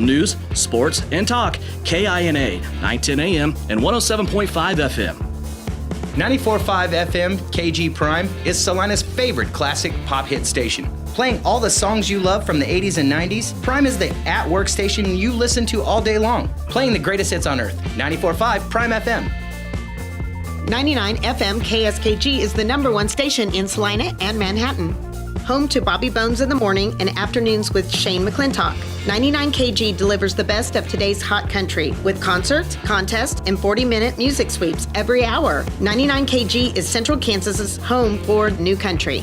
News, sports, and talk. KINA, 910 AM and 107.5 FM. 94.5 FM KG Prime is Salina's favorite classic pop hit station. Playing all the songs you love from the 80s and 90s, Prime is the at-work station you listen to all day long. Playing the greatest hits on earth. 94.5 Prime FM. 99 FM KSKG is the #1 station in Salina and Manhattan. Home to Bobby Bones in the morning and afternoons with Shane McClintock. 99 KG delivers the best of today's hot country with concerts, contests, and 40-minute music sweeps every hour. 99 KG is Central Kansas's home for new country.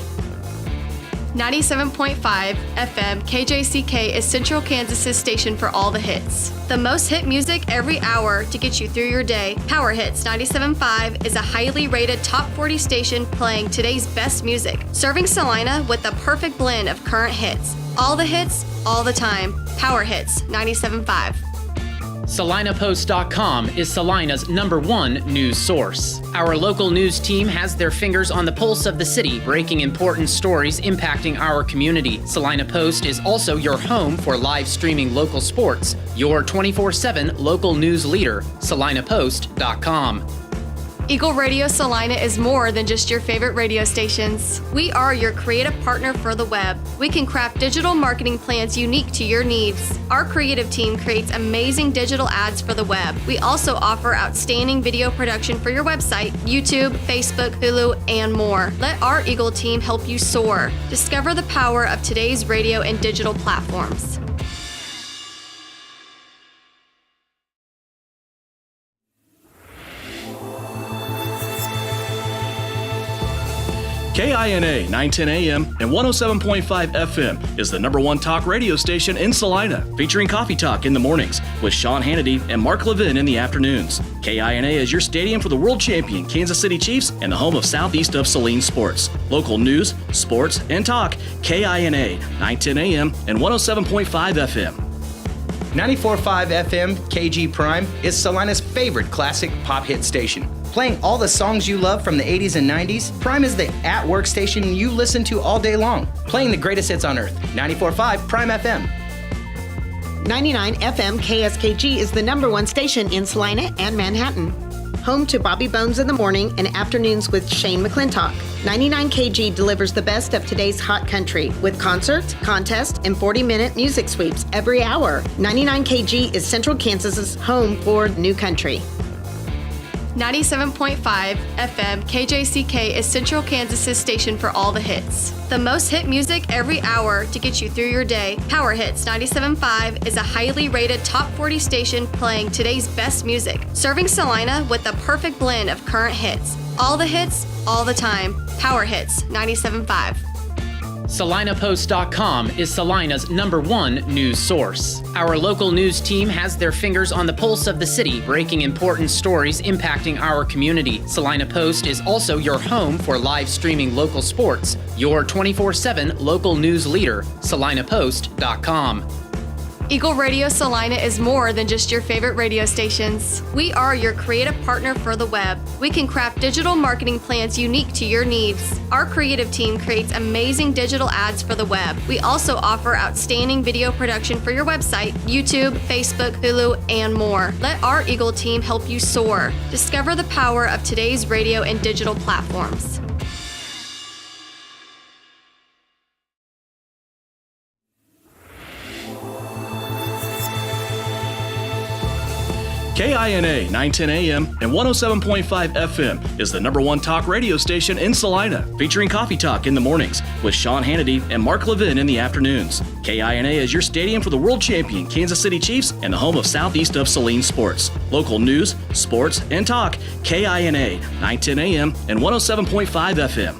97.5 FM KJCK is Central Kansas's station for all the hits. The most hit music every hour to get you through your day. Power Hits 97.5 is a highly rated top 40 station playing today's best music, serving Salina with the perfect blend of current hits. All the hits, all the time. Power Hits 97.5. SalinaPost.com is Salina's #1 news source. Our local news team has their fingers on the pulse of the city, breaking important stories impacting our community. Salina Post is also your home for live streaming local sports. Your 24/7 local news leader, SalinaPost.com. Eagle Radio Salina is more than just your favorite radio stations. We are your creative partner for the web. We can craft digital marketing plans unique to your needs. Our creative team creates amazing digital ads for the web. We also offer outstanding video production for your website, YouTube, Facebook, Hulu, and more. Let our Eagle team help you soar. Discover the power of today's radio and digital platforms. KINA, 910 AM and 107.5 FM is the #1 talk radio station in Salina, featuring Coffee Talk in the mornings with Sean Hannity and Mark Levin in the afternoons. KINA is your stadium for the world champion Kansas City Chiefs and the home of Southeast of Saline sports. Local news, sports, and talk. KINA, 910 AM and 107.5 FM. 94.5 FM KG Prime is Salina's favorite classic pop hit station. Playing all the songs you love from the 80s and 90s, Prime is the at-work station you listen to all day long. Playing the greatest hits on earth. 94.5 Prime FM. 99 FM KSKG is the #1 station in Salina and Manhattan. Home to Bobby Bones in the morning and afternoons with Shane McClintock. 99 KG delivers the best of today's hot country with concerts, contests, and 40-minute music sweeps every hour. 99 KG is Central Kansas's home for new country. 97.5 FM KJCK is Central Kansas's station for all the hits. The most hit music every hour to get you through your day. Power Hits 97.5 is a highly rated top 40 station playing today's best music, serving Salina with the perfect blend of current hits. All the hits, all the time. Power Hits 97.5. SalinaPost.com is Salina's #1 news source. Our local news team has their fingers on the pulse of the city, breaking important stories impacting our community. Salina Post is also your home for live streaming local sports. Your 24/7 local news leader, SalinaPost.com. Eagle Radio Salina is more than just your favorite radio stations. We are your creative partner for the web. We can craft digital marketing plans unique to your needs. Our creative team creates amazing digital ads for the web. We also offer outstanding video production for your website, YouTube, Facebook, Hulu, and more. Let our Eagle team help you soar. Discover the power of today's radio and digital platforms. KINA, 910 AM and 107.5 FM is the #1 talk radio station in Salina, featuring Coffee Talk in the mornings with Sean Hannity and Mark Levin in the afternoons. KINA is your stadium for the world champion Kansas City Chiefs and the home of Southeast of Saline sports. Local news, sports, and talk. KINA, 910 AM and 107.5 FM.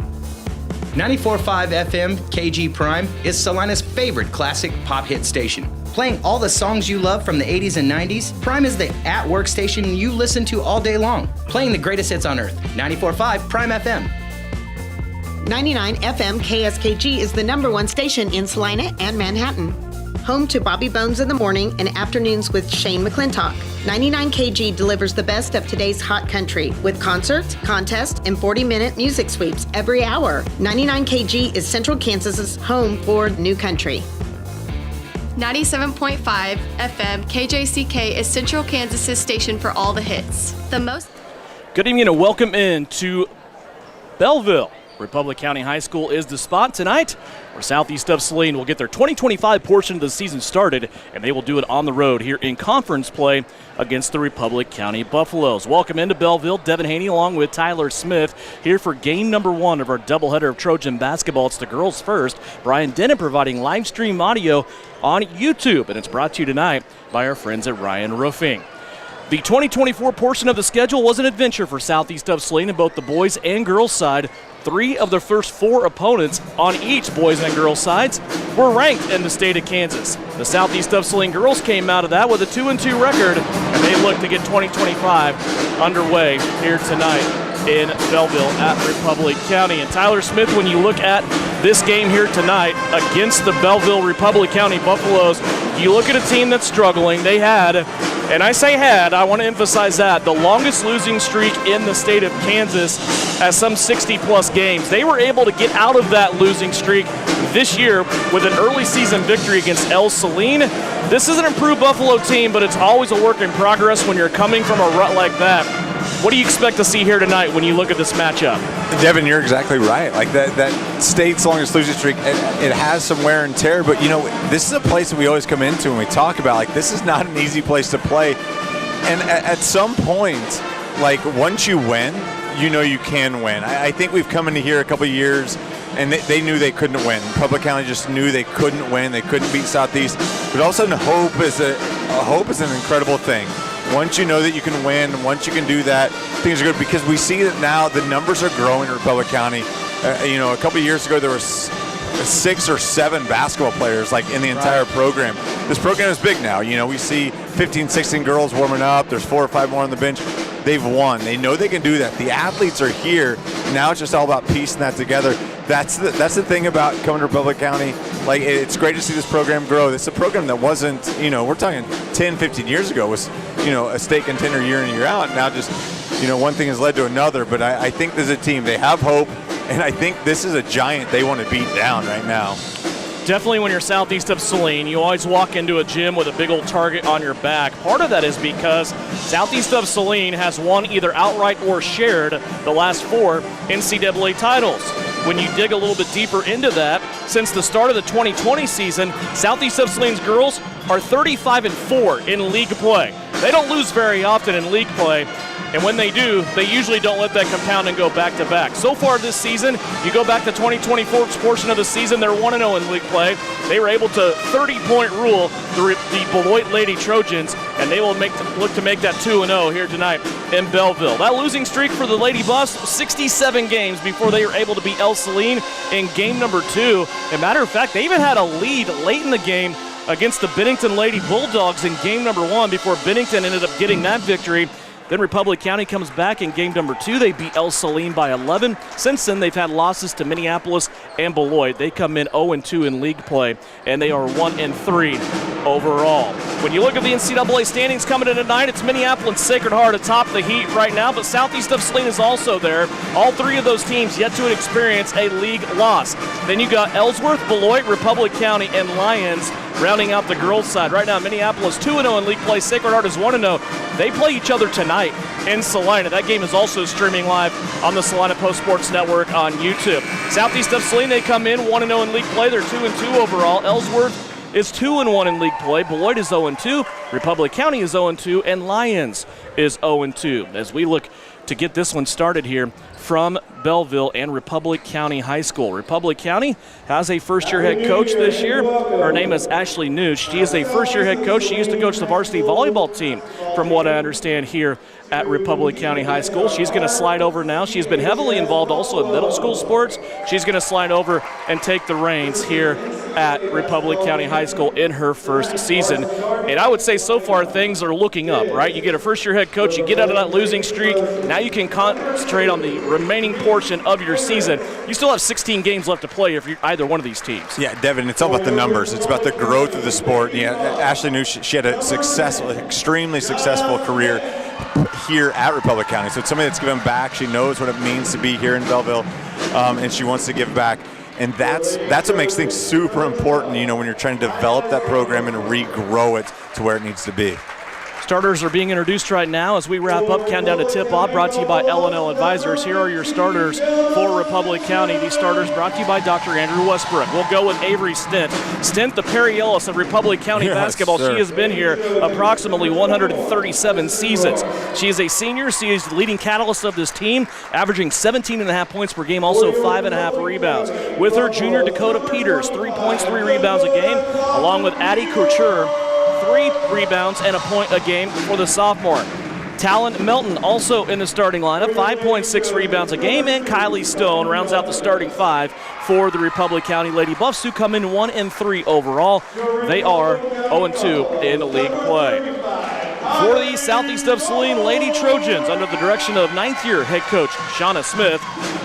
94.5 FM KG Prime is Salina's favorite classic pop hit station. Playing all the songs you love from the 80s and 90s, Prime is the at-work station you listen to all day long. Playing the greatest hits on earth. 94.5 Prime FM. 99 FM KSKG is the #1 station in Salina and Manhattan. Home to Bobby Bones in the morning and afternoons with Shane McClintock. 99 KG delivers the best of today's hot country with concerts, contests, and 40-minute music sweeps every hour. 99 KG is Central Kansas's home for new country. 97.5 FM KJCK is Central Kansas's station for all the hits. Good evening and welcome in to Belleville. Republic County High School is the spot tonight where Southeast of Saline will get their 2025 portion of the season started, and they will do it on the road here in conference play against the Republic County Buffaloes. Welcome into Belleville. Devin Haney along with Tyler Smith here for game number 1 of our doubleheader of Trojan Basketball. It's the girls first. Brian Dennon providing live stream audio on YouTube, and it's brought to you tonight by our friends at Ryan Roofing. The 2024 portion of the schedule was an adventure for Southeast of Saline in both the boys and girls side. 3 of their first 4 opponents on each boys and girls sides were ranked in the state of Kansas. The Southeast of Saline girls came out of that with a 2-2 record, and they look to get 2025 underway here tonight in Belleville at Republic County. And Tyler Smith, when you look at this game here tonight against the Belleville Republic County Buffaloes, you look at a team that's struggling. They had, and I say had, I want to emphasize that, the longest losing streak in the state of Kansas at some 60-plus games. They were able to get out of that losing streak this year with an early season victory against Saline. This is an improved Buffalo team, but it's always a work in progress when you're coming from a rut like that. What do you expect to see here tonight when you look at this matchup? Devin, you're exactly right. Like that state's longest losing streak, it has some wear and tear, but this is a place that we always come into when we talk about, like, this is not an easy place to play. And at some point, like, once you win, you can win. I think we've come into here a couple of years and they knew they couldn't win. Public County just knew they couldn't win. They couldn't beat Southeast. But all of a sudden, hope is an incredible thing. Once you know that you can win, once you can do that, things are good, because we see that now the numbers are growing in Republic County. A couple of years ago there was 6 or 7 basketball players like in the entire program. This program is big now. We see 15, 16 girls warming up. There's 4 or 5 more on the bench. They've won. They know they can do that. The athletes are here. Now it's just all about piecing that together. That's the thing about coming to Republic County. Like, it's great to see this program grow. It's a program that wasn't, we're talking 10, 15 years ago was, a state contender year in and year out. Now just, one thing has led to another. But I think there's a team. They have hope, and I think this is a giant they want to beat down right now. Definitely when you're Southeast of Saline, you always walk into a gym with a big old target on your back. Part of that is because Southeast of Saline has won either outright or shared the last 4 NCAA titles. When you dig a little bit deeper into that, since the start of the 2020 season, Southeast of Saline's girls are 35-4 in league play. They don't lose very often in league play, and when they do, they usually don't let that compound and go back-to-back. So far this season, you go back to 2024 portion of the season, they're 1-0 in league play. They were able to 30-point rule the Beloit Lady Trojans, and they will look to make that 2-0 here tonight in Belleville. That losing streak for the Lady Buffs, 67 games before they were able to beat Saline in game number 2. As a matter of fact, they even had a lead late in the game against the Bennington Lady Bulldogs in game number 1 before Bennington ended up getting that victory. Then Republic County comes back in game number 2. They beat Saline by 11. Since then, they've had losses to Minneapolis and Beloit. They come in 0-2 in league play, and they are 1-3 overall. When you look at the NCAA standings coming in tonight, it's Minneapolis Sacred Heart atop the heat right now, but Southeast of Saline is also there. All 3 of those teams yet to experience a league loss. Then you got Ellsworth, Beloit, Republic County, and Lyons rounding out the girls' side. Right now, Minneapolis 2-0 in league play. Sacred Heart is 1-0. They play each other tonight in Salina. That game is also streaming live on the Salina Post Sports Network on YouTube. Southeast of Saline, they come in 1-0 in league play. They're 2-2 overall. Ellsworth is 2-1 in league play. Beloit is 0-2. Republic County is 0-2. And Lyons is 0-2. As we look to get this one started here from Belleville and Republic County High School. Republic County has a first-year head coach this year. Her name is Ashley Noosh. She is a first-year head coach. She used to coach the varsity volleyball team, from what I understand, here at Republic County High School. She's going to slide over now. She's been heavily involved also in middle school sports. She's going to slide over and take the reins here at Republic County High School in her first season. And I would say so far things are looking up, right? You get a first-year head coach, you get out of that losing streak. Now you can concentrate on the remaining portion of your season. You still have 16 games left to play if you're either one of these teams. Yeah, Devin, it's all about the numbers. It's about the growth of the sport. Yeah, Ashley knew she had a successful, extremely successful career here at Republic County. So it's somebody that's given back. She knows what it means to be here in Belleville, and she wants to give back. And that's what makes things super important, when you're trying to develop that program and regrow it to where it needs to be. Starters are being introduced right now as we wrap up Countdown to Tip-Off, brought to you by L&L Advisors. Here are your starters for Republic County. These starters brought to you by Dr. Andrew Westbrook. We'll go with Avery Stint. Stint, the Perry Ellis of Republic County basketball. Sir. She has been here approximately 137 seasons. She is a senior. She is the leading catalyst of this team, averaging 17.5 points per game, also 5.5 rebounds. With her, junior Dakota Peters, 3 points, 3 rebounds a game, along with Addie Couture, 3 rebounds and a point a game for the sophomore. Talon Melton also in the starting lineup, 5.6 rebounds a game, and Kylie Stone rounds out the starting 5 for the Republic County Lady Buffs, who come in 1-3 overall. They are 0-2 in league play. For the Southeast of Saline Lady Trojans, under the direction of 9th-year head coach Shauna Smith,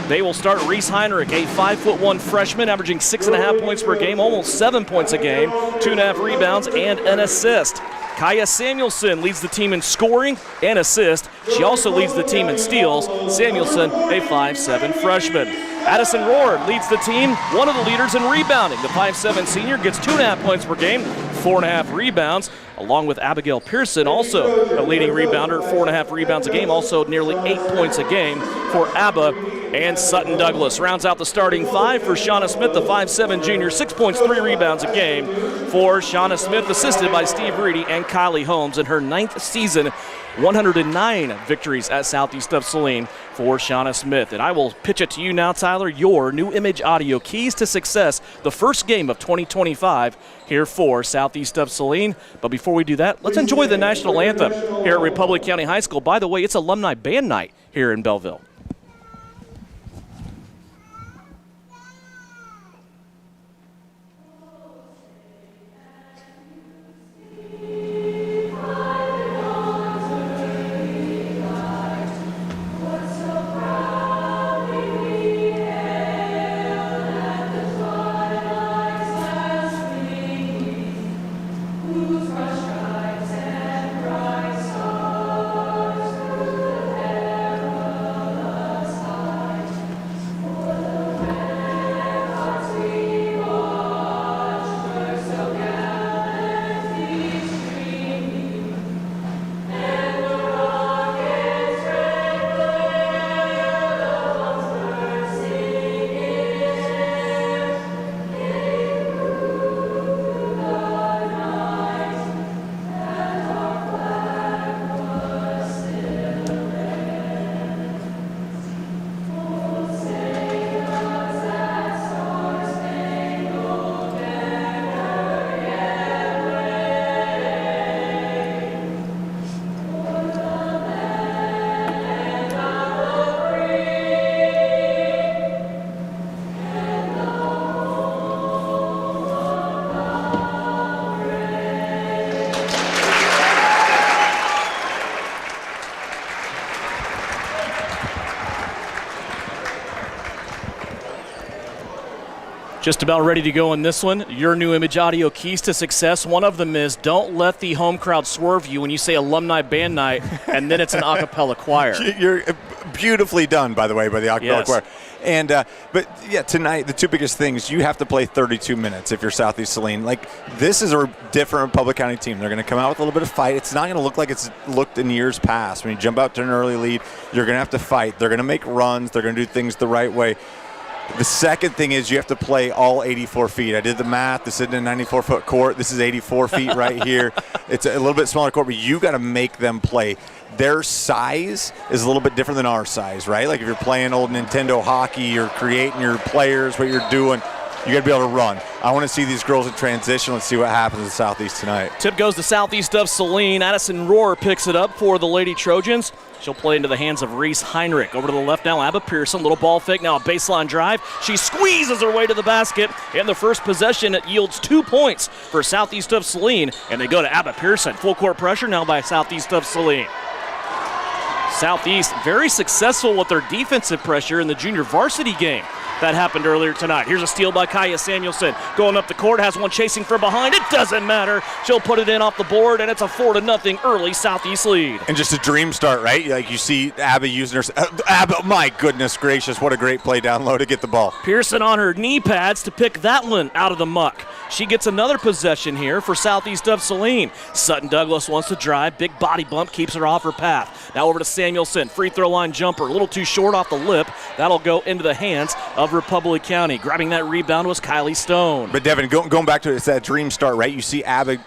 they will start Reese Heinrich, a 5'1" freshman, averaging 6.5 points per game, almost 7 points a game, 2.5 rebounds, and an assist. Kaya Samuelson leads the team in scoring and assist. She also leads the team in steals. Samuelson, a 5'7" freshman. Addison Rohr leads the team, one of the leaders in rebounding. The 5'7" senior gets 2.5 points per game, 4.5 rebounds, along with Abigail Pearson, also a leading rebounder, 4.5 rebounds a game, also nearly 8 points a game for Abba. And Sutton Douglas rounds out the starting 5 for Shauna Smith, the 5'7" junior, 6 points, 3 rebounds a game for Shauna Smith, assisted by Steve Reedy and Kylie Holmes in her 9th season. 109 victories at Southeast of Saline for Shauna Smith. And I will pitch it to you now, Tyler, your new image audio keys to success, the first game of 2025 here for Southeast of Saline. But before we do that, let's enjoy the national anthem here at Republic County High School. By the way, it's alumni band night here in Belleville. Just about ready to go in this one. Your new image audio keys to success. One of them is don't let the home crowd swerve you when you say alumni band night, and then it's an a cappella choir. You're beautifully done, by the way, by the a cappella choir. And but yeah, tonight the two biggest things, you have to play 32 minutes if you're Southeast Saline. Like, this is a different Republic County team. They're going to come out with a little bit of fight. It's not going to look like it's looked in years past. When you jump out to an early lead, you're going to have to fight. They're going to make runs. They're going to do things the right way. The second thing is you have to play all 84 feet. I did the math. This isn't a 94-foot court. This is 84 feet right here. It's a little bit smaller court, but you got to make them play. Their size is a little bit different than our size, right? Like if you're playing old Nintendo hockey, you're creating your players, what you're doing, you got to be able to run. I want to see these girls in transition. Let's see what happens in Southeast tonight. Tip goes to Southeast of Saline. Addison Rohr picks it up for the Lady Trojans. She'll play into the hands of Reese Heinrich. Over to the left now, Abba Pearson. Little ball fake, now a baseline drive. She squeezes her way to the basket. And the first possession, it yields 2 points for Southeast of Saline. And they go to Abba Pearson. Full court pressure now by Southeast of Saline. Southeast very successful with their defensive pressure in the junior varsity game that happened earlier tonight. Here's a steal by Kaya Samuelson. Going up the court, has one chasing from behind. It doesn't matter. She'll put it in off the board, and it's a 4-0 early Southeast lead. And just a dream start, right? Like you see Abba using her. Abba, my goodness gracious, what a great play down low to get the ball. Pearson on her knee pads to pick that one out of the muck. She gets another possession here for Southeast of Saline. Sutton Douglas wants to drive. Big body bump keeps her off her path. Now over to Samuelson. Free throw line jumper. A little too short off the lip. That'll go into the hands of Republic County. Grabbing that rebound was Kylie Stone. But Devin, going back to it, it's that dream start, right? You see Abba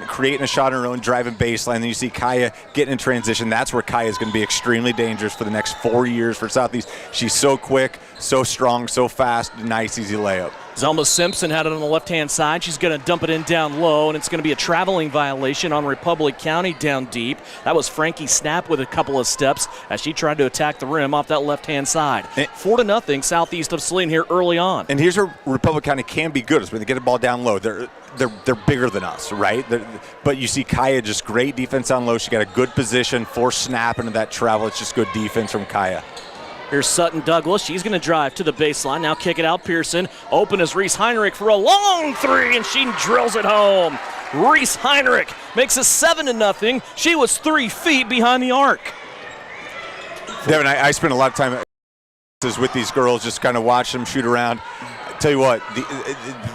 creating a shot on her own, driving baseline. Then you see Kaya getting in transition. That's where Kaya is going to be extremely dangerous for the next 4 years for Southeast. She's so quick, so strong, so fast. Nice, easy layup. Zelma Simpson had it on the left-hand side. She's going to dump it in down low, and it's going to be a traveling violation on Republic County down deep. That was Frankie Snap with a couple of steps as she tried to attack the rim off that left-hand side. 4-0 Southeast of Saline here early on. And here's where Republic County can be good is when they get the ball down low. They're bigger than us, right? But you see Kaya just great defense down low. She got a good position, force snap into that travel. It's just good defense from Kaya. Here's Sutton Douglas. She's going to drive to the baseline. Now kick it out. Pearson. Open is Reese Heinrich for a long three, and she drills it home. Reese Heinrich makes it 7-0. She was 3 feet behind the arc. Devin, I spent a lot of time with these girls, just kind of watch them shoot around. Tell you what,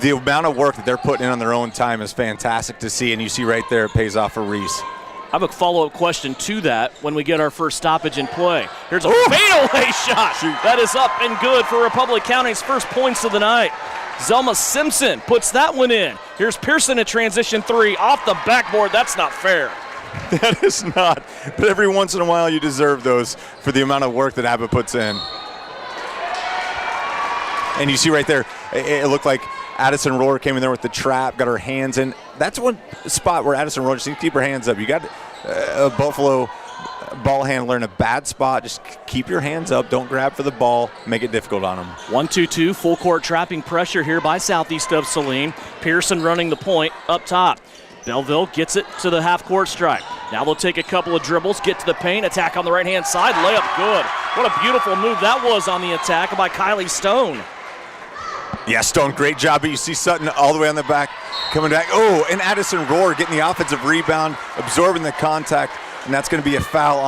the amount of work that they're putting in on their own time is fantastic to see, and you see right there it pays off for Reese. I have a follow-up question to that when we get our first stoppage in play. Here's a fadeaway shot. That is up and good for Republic County's first points of the night. Zelma Simpson puts that one in. Here's Pearson at transition 3 off the backboard. That's not fair. That is not. But every once in a while you deserve those for the amount of work that Abba puts in. And you see right there, it looked like Addison Rohr came in there with the trap, got her hands in. That's one spot where Addison Rohr just needs to keep her hands up. You got a Buffalo ball handler in a bad spot. Just keep your hands up. Don't grab for the ball. Make it difficult on them. 1-2-2, full court trapping pressure here by Southeast of Saline. Pearson running the point up top. Belleville gets it to the half-court stripe. Now they'll take a couple of dribbles, get to the paint, attack on the right-hand side, layup good. What a beautiful move that was on the attack by Kylie Stone. Yeah, Stone, great job. But you see Sutton all the way on the back, coming back. Oh, and Addison Rohr getting the offensive rebound, absorbing the contact, and that's going to be a foul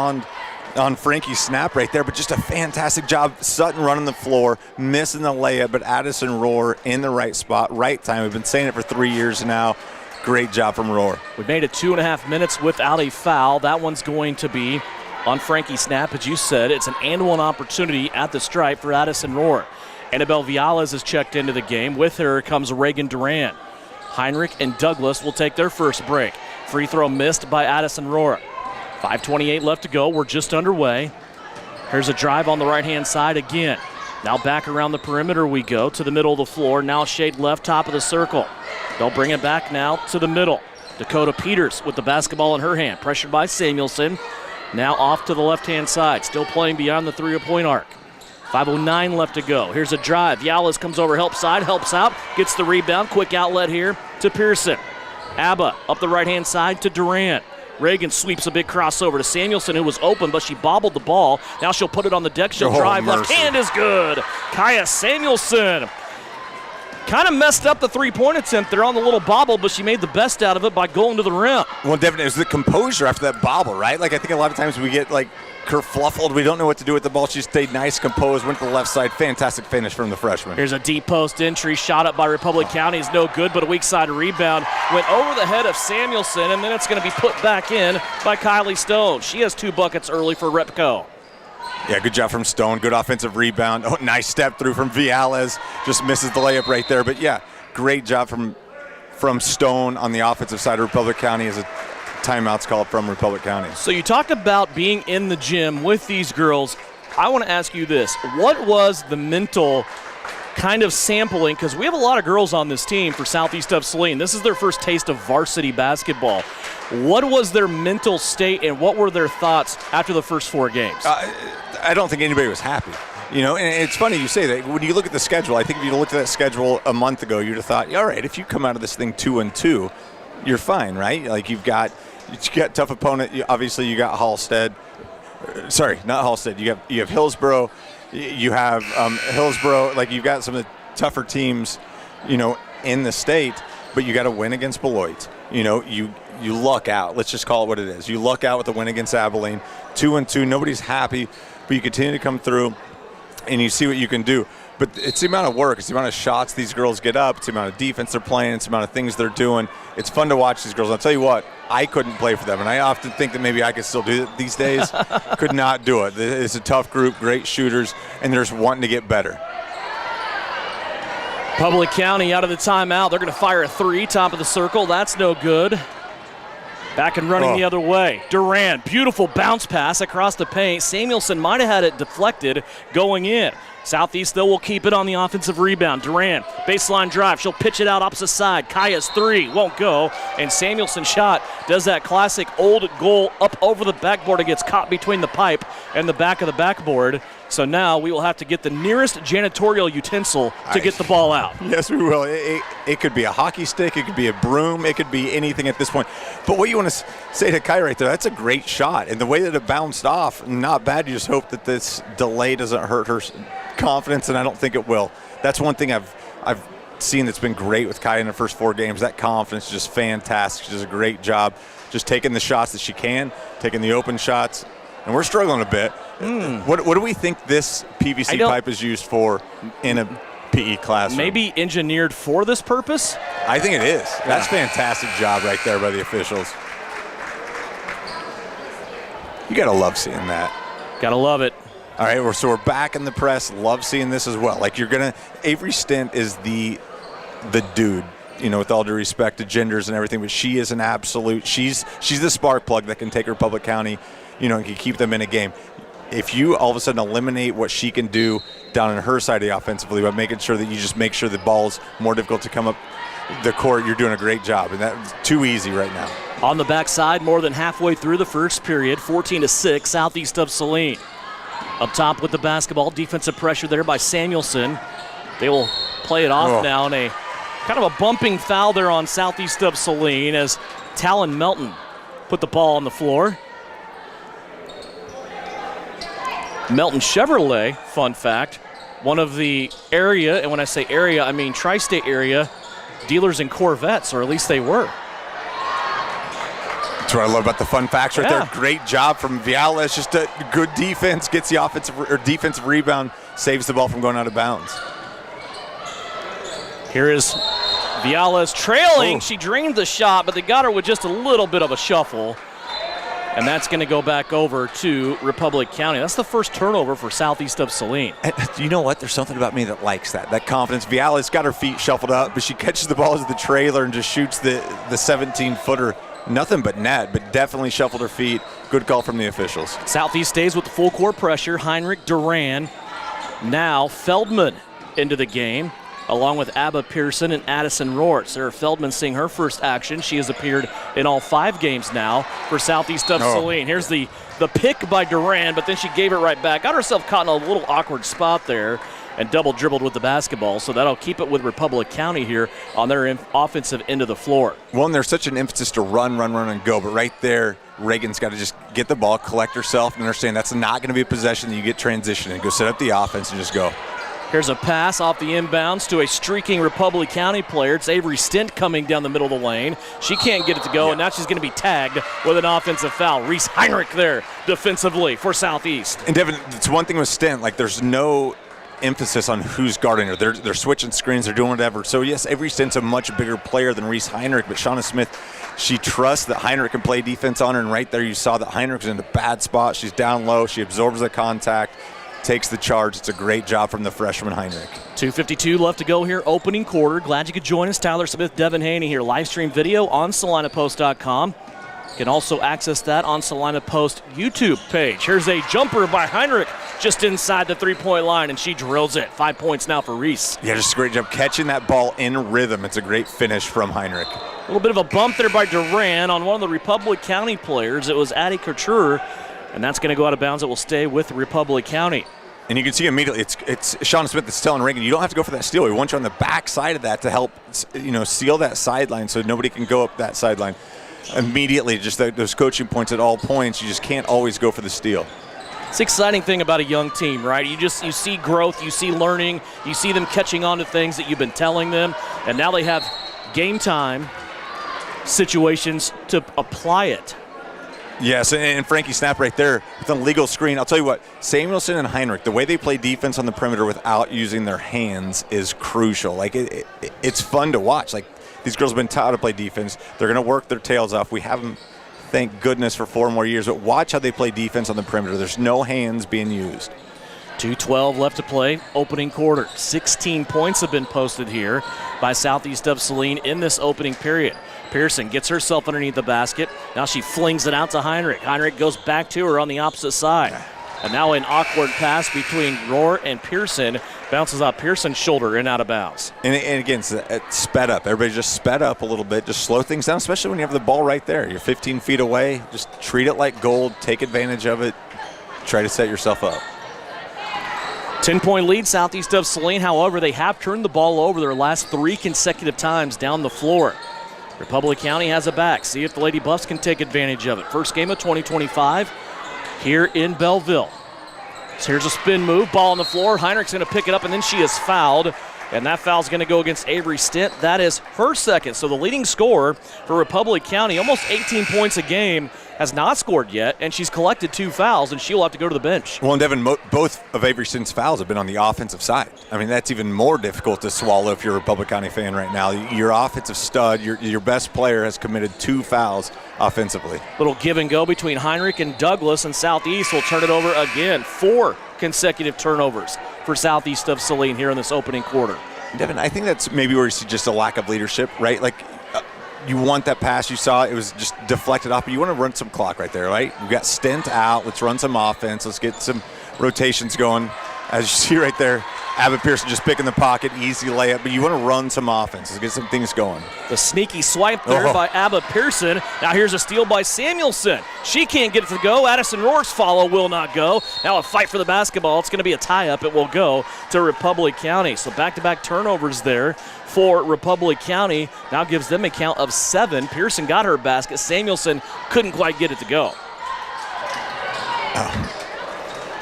on Frankie Snap right there. But just a fantastic job. Sutton running the floor, missing the layup, but Addison Rohr in the right spot, right time. We've been saying it for 3 years now. Great job from Rohr. We made it 2.5 minutes without a foul. That one's going to be on Frankie Snap. As you said, it's an and-one opportunity at the stripe for Addison Rohr. Annabelle Viales has checked into the game. With her comes Reagan Duran. Heinrich and Douglas will take their first break. Free throw missed by Addison Rohr. 5:28 left to go. We're just underway. Here's a drive on the right-hand side again. Now back around the perimeter we go to the middle of the floor. Now shade left, top of the circle. They'll bring it back now to the middle. Dakota Peters with the basketball in her hand. Pressured by Samuelson. Now off to the left-hand side. Still playing beyond the three-point arc. 5:09 left to go. Here's a drive. Viales comes over help side, helps out, gets the rebound. Quick outlet here to Pearson. Abba up the right-hand side to Durant. Reagan sweeps a big crossover to Samuelson, who was open, but she bobbled the ball. Now she'll put it on the deck. She'll drive. Mercy. Left hand is good. Kaya Samuelson kind of messed up the three-point attempt there on the little bobble, but she made the best out of it by going to the rim. Well, Devin, it was the composure after that bobble, right? Like, I think a lot of times we get, like, kerfluffled. We don't know what to do with the ball. She stayed nice, composed, went to the left side. Fantastic finish from the freshman. Here's a deep post entry. Shot up by Republic County is no good, but a weak side rebound. Went over the head of Samuelson, and then it's going to be put back in by Kylie Stone. She has 2 buckets early for Repco. Yeah, good job from Stone. Good offensive rebound. Oh, nice step through from Viales. Just misses the layup right there. But, yeah, great job from Stone on the offensive side of Republic County as a timeout's called from Republic County. So you talked about being in the gym with these girls. I want to ask you this. What was the mental kind of sampling? Because we have a lot of girls on this team for Southeast of Saline. This is their first taste of varsity basketball. What was their mental state and what were their thoughts after the first 4 games? I don't think anybody was happy. You know, and it's funny you say that. When you look at the schedule, I think if you looked at that schedule a month ago, you'd have thought, all right, if you come out of this thing 2-2, you're fine, right? Like, you got tough opponent. Obviously, you got Halstead. Sorry, not Halstead. You have Hillsboro. You have Hillsboro. Like, you've got some of the tougher teams, in the state, but you got to win against Beloit. You luck out. Let's just call it what it is. You luck out with the win against Abilene. 2-2. Nobody's happy, but you continue to come through, and you see what you can do. But it's the amount of work. It's the amount of shots these girls get up. It's the amount of defense they're playing. It's the amount of things they're doing. It's fun to watch these girls. I'll tell you what, I couldn't play for them, and I often think that maybe I could still do it these days. Could not do it. It's a tough group, great shooters, and they're just wanting to get better. Public County out of the timeout. They're going to fire a three, top of the circle. That's no good. Back and running the other way. Duran, beautiful bounce pass across the paint. Samuelson might have had it deflected going in. Southeast, though, will keep it on the offensive rebound. Duran, baseline drive. She'll pitch it out opposite side. Kaya's three won't go. And Samuelson's shot does that classic old goal up over the backboard. It gets caught between the pipe and the back of the backboard. So now we will have to get the nearest janitorial utensil to get the ball out. Yes, we will. It could be a hockey stick. It could be a broom. It could be anything at this point. But what you want to say to Kai right there, that's a great shot. And the way that it bounced off, not bad. You just hope that this delay doesn't hurt her confidence, and I don't think it will. That's one thing I've seen that's been great with Kai in the first 4 games. That confidence is just fantastic. She does a great job just taking the shots that she can, taking the open shots. And we're struggling a bit. What do we think this PVC pipe is used for in a PE classroom? Maybe engineered for this purpose? I think it is. That's a fantastic job right there by the officials. You got to love seeing that. Got to love it. All right, so we're back in the press. Love seeing this as well. Like, Avery Stint is the dude, with all due respect to genders and everything, but she is an absolute, she's the spark plug that can take Republic County, and can keep them in a game. If you all of a sudden eliminate what she can do down on her side of the offensively by making sure that you just make sure the ball's more difficult to come up the court, you're doing a great job, and that's too easy right now. On the backside, more than halfway through the first period, 14-6, southeast of Saline. Up top with the basketball, defensive pressure there by Samuelson. They will play it off now, and a kind of a bumping foul there on southeast of Saline as Talon Melton put the ball on the floor. Melton Chevrolet, fun fact, one of the area, and when I say area, I mean tri-state area, dealers in Corvettes, or at least they were. That's what I love about the fun facts right there. Great job from Viala. It's just a good defense, gets the defensive rebound, saves the ball from going out of bounds. Here is Viala's trailing. She drained the shot, but they got her with just a little bit of a shuffle. And that's going to go back over to Republic County. That's the first turnover for southeast of Saline. And you know what? There's something about me that likes that confidence. Viala's got her feet shuffled up, but she catches the ball as the trailer and just shoots the 17-footer. Nothing but net, but definitely shuffled her feet. Good call from the officials. Southeast stays with the full court pressure. Heinrich, Duran, now Feldman into the game, along with Abba Pearson and Addison Rohr. Sarah Feldman seeing her first action. She has appeared in all 5 games now for southeast of Saline. Here's the pick by Duran, but then she gave it right back. Got herself caught in a little awkward spot there and double dribbled with the basketball, so that'll keep it with Republic County here on their offensive end of the floor. Well, and there's such an emphasis to run, and go, but right there, Reagan's got to just get the ball, collect herself, and understand that's not going to be a possession that you get transition and go set up the offense and just go. Here's a pass off the inbounds to a streaking Republic County player. It's Avery Stint coming down the middle of the lane. She can't get it to go, and now she's going to be tagged with an offensive foul. Reese Heinrich there defensively for Southeast. And Devin, it's one thing with Stint, like there's no emphasis on who's guarding her. They're switching screens, they're doing whatever. So yes, Avery Stint's a much bigger player than Reese Heinrich, but Shauna Smith, she trusts that Heinrich can play defense on her, and right there you saw that Heinrich's in a bad spot. She's down low, she absorbs the contact, takes the charge. It's a great job from the freshman Heinrich. 2:52 left to go here, opening quarter. Glad you could join us. Tyler Smith, Devin Haney here. Live stream video on SalinaPost.com. You can also access that on Salina Post YouTube page. Here's a jumper by Heinrich just inside the three-point line, and she drills it. 5 points now for Reese. Yeah, just a great job catching that ball in rhythm. It's a great finish from Heinrich. A little bit of a bump there by Duran on one of the Republic County players. It was Addie Couture, and that's going to go out of bounds. It will stay with Republic County. And you can see immediately it's Shauna Smith that's telling Reagan, you don't have to go for that steal. We want you on the back side of that to help, seal that sideline so nobody can go up that sideline. Immediately, just those coaching points at all points, you just can't always go for the steal. It's the exciting thing about a young team, right? You see growth, you see learning, you see them catching on to things that you've been telling them, and now they have game time situations to apply it. Yes, and Frankie Snap right there with an illegal screen. I'll tell you what, Samuelson and Heinrich, the way they play defense on the perimeter without using their hands is crucial. Like, it's fun to watch. Like, these girls have been taught to play defense. They're going to work their tails off. We have them, thank goodness, for 4 more years. But watch how they play defense on the perimeter. There's no hands being used. 2:12 left to play, opening quarter. 16 points have been posted here by Southeast of Saline in this opening period. Pearson gets herself underneath the basket. Now she flings it out to Heinrich. Heinrich goes back to her on the opposite side. And now an awkward pass between Rohr and Pearson. Bounces off Pearson's shoulder and out of bounds. And again, it's sped up. Everybody just sped up a little bit. Just slow things down, especially when you have the ball right there. You're 15 feet away. Just treat it like gold. Take advantage of it. Try to set yourself up. 10-point lead, Southeast of Saline. However, they have turned the ball over their last 3 consecutive times down the floor. Republic County has it back. See if the Lady Buffs can take advantage of it. First game of 2025 here in Belleville. So here's a spin move. Ball on the floor. Heinrich's going to pick it up, and then she is fouled. And that foul's going to go against Avery Stent. That is her second. So the leading scorer for Republic County, almost 18 points a game, has not scored yet, and she's collected 2 fouls, and she'll have to go to the bench. Well, and Devin, both of Avery Stent's fouls have been on the offensive side. I mean, that's even more difficult to swallow if you're a Republic County fan right now. Your offensive stud, your best player has committed 2 fouls offensively. Little give and go between Heinrich and Douglas, and Southeast will turn it over again. 4 consecutive turnovers for Southeast of Saline here in this opening quarter. Devin, I think that's maybe where you see just a lack of leadership, right? Like, you want that pass. You saw it was just deflected off, but you want to run some clock right there, right? We've got Stent out. Let's run some offense. Let's get some rotations going. As you see right there, Abbott Pearson just picking the pocket, easy layup, but you want to run some offense. Let's get some things going. The sneaky swipe there by Abbott Pearson. Now here's a steal by Samuelson. She can't get it to go. Addison Rohr's follow will not go. Now a fight for the basketball. It's going to be a tie-up. It will go to Republic County. So back-to-back turnovers there for Republic County. Now gives them a count of 7. Pearson got her basket. Samuelson couldn't quite get it to go.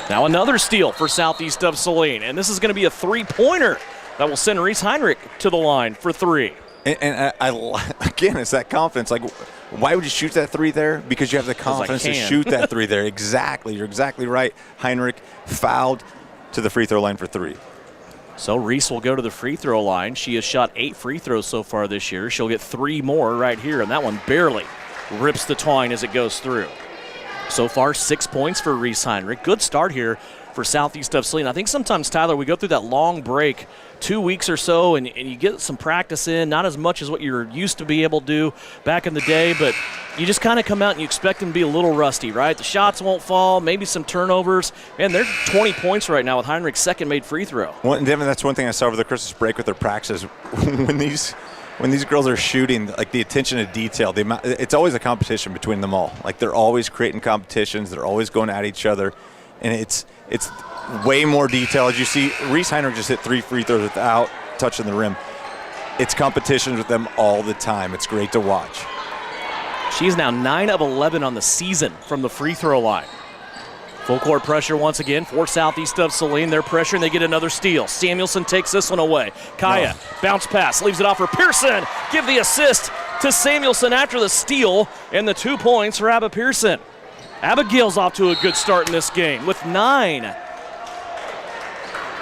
Now another steal for Southeast of Saline, and this is going to be a 3-pointer that will send Reese Heinrich to the line for 3. And I again, it's that confidence. Like, why would you shoot that 3 there? Because you have the confidence to shoot that 3 there. Exactly. You're exactly right. Heinrich fouled to the free throw line for 3. So Reese will go to the free throw line. She has shot 8 free throws so far this year. She'll get 3 more right here, and that one barely rips the twine as it goes through. So far, 6 points for Reese Heinrich. Good start here for Southeast of Saline. I think sometimes, Tyler, we go through that long break, 2 weeks or so, and you get some practice in, not as much as what you're used to be able to do back in the day, but you just kind of come out and you expect them to be a little rusty, right? The shots won't fall, maybe some turnovers. Man, they're 20 points right now with Heinrich's second made free throw. Well, and Devin, that's one thing I saw over the Christmas break with their practices. When these girls are shooting, like the attention to detail, it's always a competition between them all. Like, they're always creating competitions. They're always going at each other. And it's way more detail. As you see, Reese Heinrich just hit 3 free throws without touching the rim. It's competitions with them all the time. It's great to watch. She's now 9 of 11 on the season from the free throw line. Full court pressure once again for Southeast of Saline. They're pressuring, they get another steal. Samuelson takes this one away. Kaya, bounce pass, leaves it off for Pearson. Give the assist to Samuelson after the steal, and the 2 points for Abba Pearson. Abigail's off to a good start in this game with 9.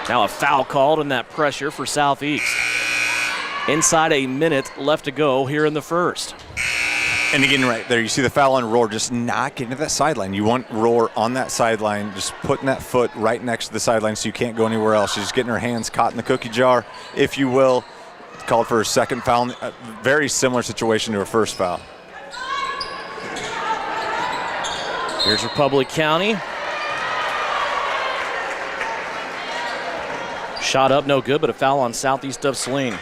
Now a foul called in that pressure for Southeast. Inside a minute left to go here in the first. And again, right there, you see the foul on Rohr, just not getting to that sideline. You want Rohr on that sideline, just putting that foot right next to the sideline so you can't go anywhere else. She's just getting her hands caught in the cookie jar, if you will. Called for her second foul. A very similar situation to her first foul. Here's Republic County. Shot up, no good, but a foul on Southeast of Saline.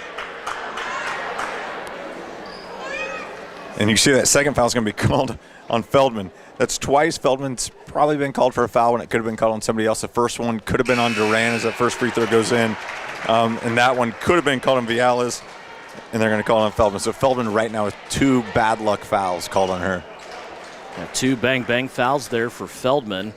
And you see that second foul is going to be called on Feldman. That's twice Feldman's probably been called for a foul when it could have been called on somebody else. The first one could have been on Duran as that first free throw goes in. And that one could have been called on Viales, and they're going to call it on Feldman. So Feldman right now with 2 bad luck fouls called on her. 2 bang-bang fouls there for Feldman.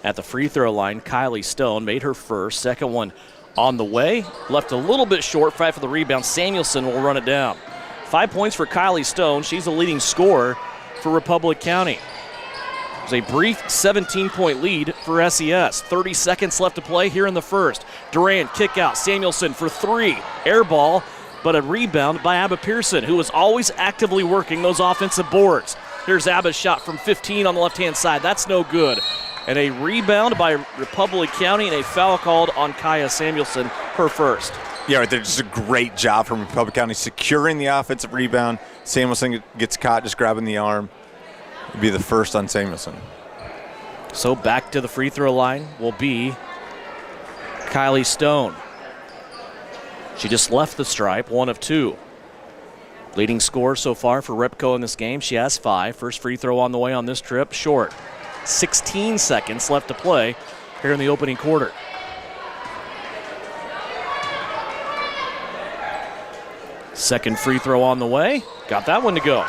at the free throw line. Kylie Stone made her first. Second one on the way. Left a little bit short. Fight for the rebound. Samuelson will run it down. 5 points for Kylie Stone. She's the leading scorer for Republic County. It was a brief 17-point lead for SES. 30 seconds left to play here in the first. Durant kick out. Samuelson for three. Air ball, but a rebound by Abba Pearson, who was always actively working those offensive boards. Here's Abba's shot from 15 on the left-hand side. That's no good. And a rebound by Republic County and a foul called on Kaya Samuelson, her first. Yeah, right there. Just a great job from Republic County securing the offensive rebound. Samuelson gets caught just grabbing the arm. It'd be the first on Samuelson. So back to the free throw line will be Kylie Stone. She just left the stripe, 1 of 2. Leading scorer so far for Repco in this game. She has 5. First free throw on the way on this trip, short. 16 seconds left to play here in the opening quarter. Second free throw on the way. Got that one to go.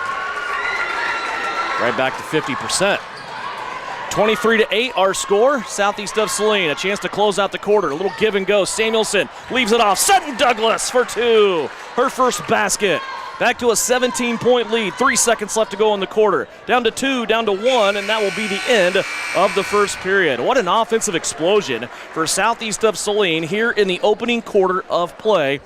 Right back to 50%. 23-8 our score. Southeast of Saline. A chance to close out the quarter. A little give and go. Samuelson leaves it off. Sutton Douglas for 2. Her first basket. Back to a 17-point lead. 3 seconds left to go in the quarter. Down to 2, down to 1, and that will be the end of the first period. What an offensive explosion for Southeast of Saline here in the opening quarter of play.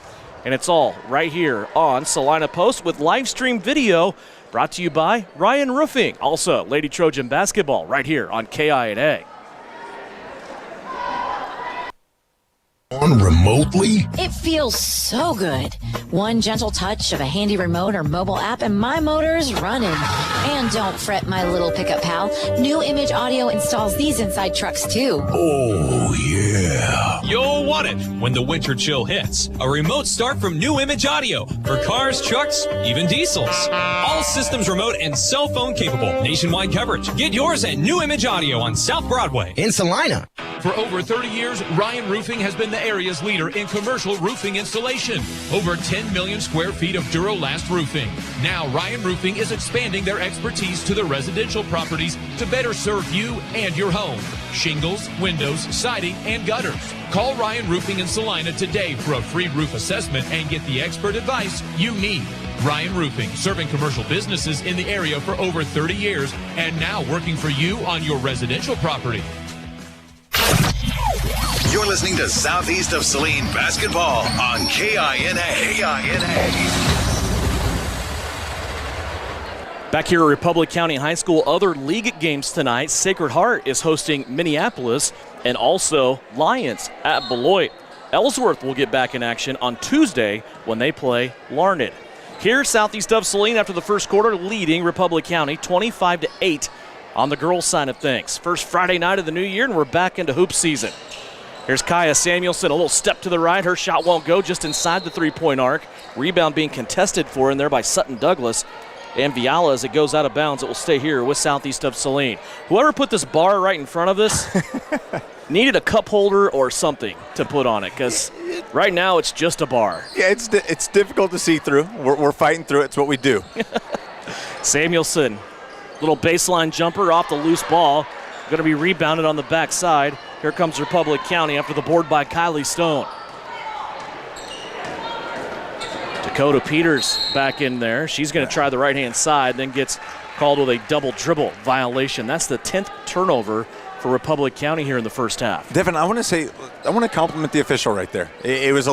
And it's all right here on Salina Post with live stream video brought to you by Ryan Roofing. Also, Lady Trojan Basketball right here on KINA. On remotely? It feels so good. One gentle touch of a handy remote or mobile app and my motor's running. And don't fret, my little pickup pal. New Image Audio installs these inside trucks too. Oh, yeah. You'll want it when the winter chill hits. A remote start from New Image Audio for cars, trucks, even diesels. All systems remote and cell phone capable. Nationwide coverage. Get yours at New Image Audio on South Broadway. In Salina. For over 30 years, Ryan Roofing has been the area's leader in commercial roofing installation. Over 10 million square feet of Duralast roofing. Now, Ryan Roofing is expanding their expertise to the residential properties to better serve you and your home. Shingles, windows, siding, and gutters. Call Ryan Roofing in Salina today for a free roof assessment and get the expert advice you need. Ryan Roofing, serving commercial businesses in the area for over 30 years and now working for you on your residential property. You're listening to Southeast of Saline Basketball on KINA. Back here at Republic County High School, other league games tonight. Sacred Heart is hosting Minneapolis and also Lions at Beloit. Ellsworth will get back in action on Tuesday when they play Larned. Here, Southeast of Saline after the first quarter, leading Republic County 25-8 on the girls' side of things. First Friday night of the new year, and we're back into hoop season. Here's Kaya Samuelson, a little step to the right. Her shot won't go, just inside the three-point arc. Rebound being contested for in there by Sutton Douglas. And Viala, as it goes out of bounds, it will stay here with Southeast of Saline. Whoever put this bar right in front of us needed a cup holder or something to put on it, because right now it's just a bar. Yeah, it's difficult to see through. We're fighting through it. It's what we do. Samuelson, little baseline jumper off the loose ball. Going to be rebounded on the backside. Here comes Republic County after the board by Kylie Stone. Dakota Peters back in there. She's going to try the right-hand side, then gets called with a double dribble violation. That's the 10th turnover for Republic County here in the first half. Devin, I want to compliment the official right there. It was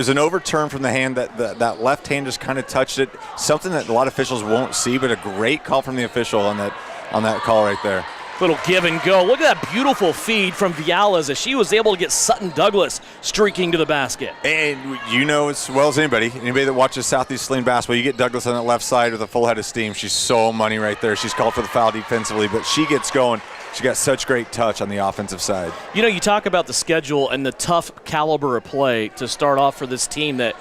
an overturn from the hand that left hand just kind of touched it. Something that a lot of officials won't see, but a great call from the official on that call right there. Little give and go. Look at that beautiful feed from Vialas as she was able to get Sutton Douglas streaking to the basket. And you know as well as anybody that watches Southeast Saline basketball, you get Douglas on that left side with a full head of steam. She's so money right there. She's called for the foul defensively, but she gets going. She got such great touch on the offensive side. You know, you talk about the schedule and the tough caliber of play to start off for this team that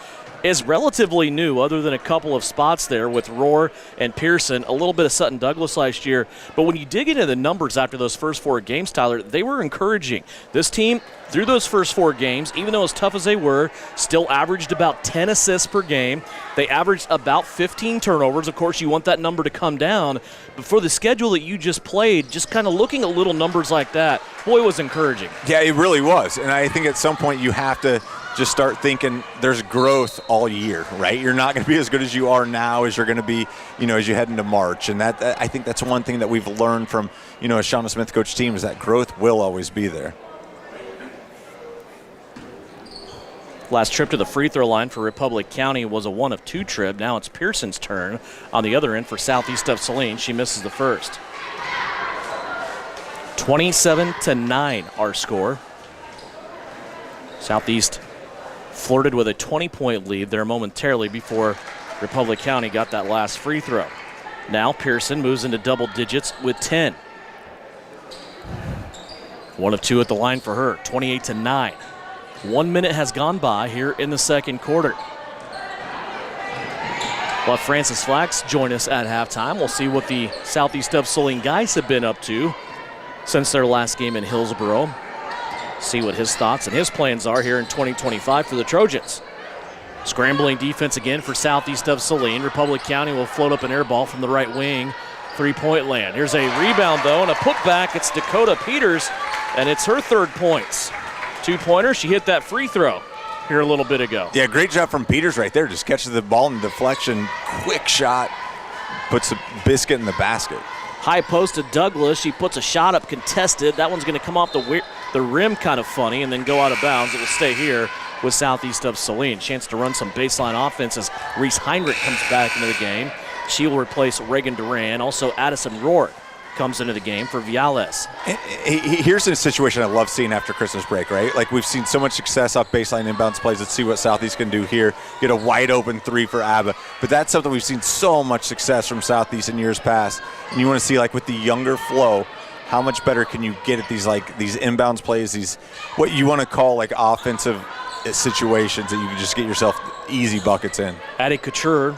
is relatively new, other than a couple of spots there with Rohr and Pearson, a little bit of Sutton Douglas last year. But when you dig into the numbers after those first 4 games, Tyler, they were encouraging. This team, through those first 4 games, even though as tough as they were, still averaged about 10 assists per game. They averaged about 15 turnovers. Of course, you want that number to come down. But for the schedule that you just played, just kind of looking at little numbers like that, boy, it was encouraging. Yeah, it really was. And I think at some point you have to just start thinking there's growth all year, right? You're not going to be as good as you are now as you're going to be, as you head into March. And that I think that's one thing that we've learned from, a Shauna Smith coach team is that growth will always be there. Last trip to the free throw line for Republic County was a 1 of 2 trip. Now it's Pearson's turn on the other end for Southeast of Saline. She misses the first. 27-9 our score. Southeast flirted with a 20-point lead there momentarily before Republic County got that last free throw. Now Pearson moves into double digits with 10. 1 of 2 at the line for her, 28-9. 1 minute has gone by here in the second quarter. We'll have Francis Flax join us at halftime. We'll see what the Southeast of Saline guys have been up to since their last game in Hillsboro. See what his thoughts and his plans are here in 2025 for the Trojans. Scrambling defense again for Southeast of Saline. Republic County will float up an air ball from the right wing. 3-point land. Here's a rebound, though, and a putback. It's Dakota Peters, and it's her 3rd points. 2-pointer. She hit that free throw here a little bit ago. Yeah, great job from Peters right there. Just catches the ball in deflection. Quick shot. Puts a biscuit in the basket. High post to Douglas. She puts a shot up contested. That one's going to come off the rim kind of funny and then go out of bounds. It will stay here with Southeast of Saline. Chance to run some baseline offense as Reese Heinrich comes back into the game. She will replace Reagan Duran. Also, Addison Rohr comes into the game for Viales. Here's a situation I love seeing after Christmas break, right? Like, we've seen so much success off baseline inbounds plays. Let's see what Southeast can do here. Get a wide open 3 for ABBA. But that's something we've seen so much success from Southeast in years past. And you want to see, like, with the younger flow, how much better can you get at these inbounds plays, these what you want to call like offensive situations that you can just get yourself easy buckets in. Addie Couture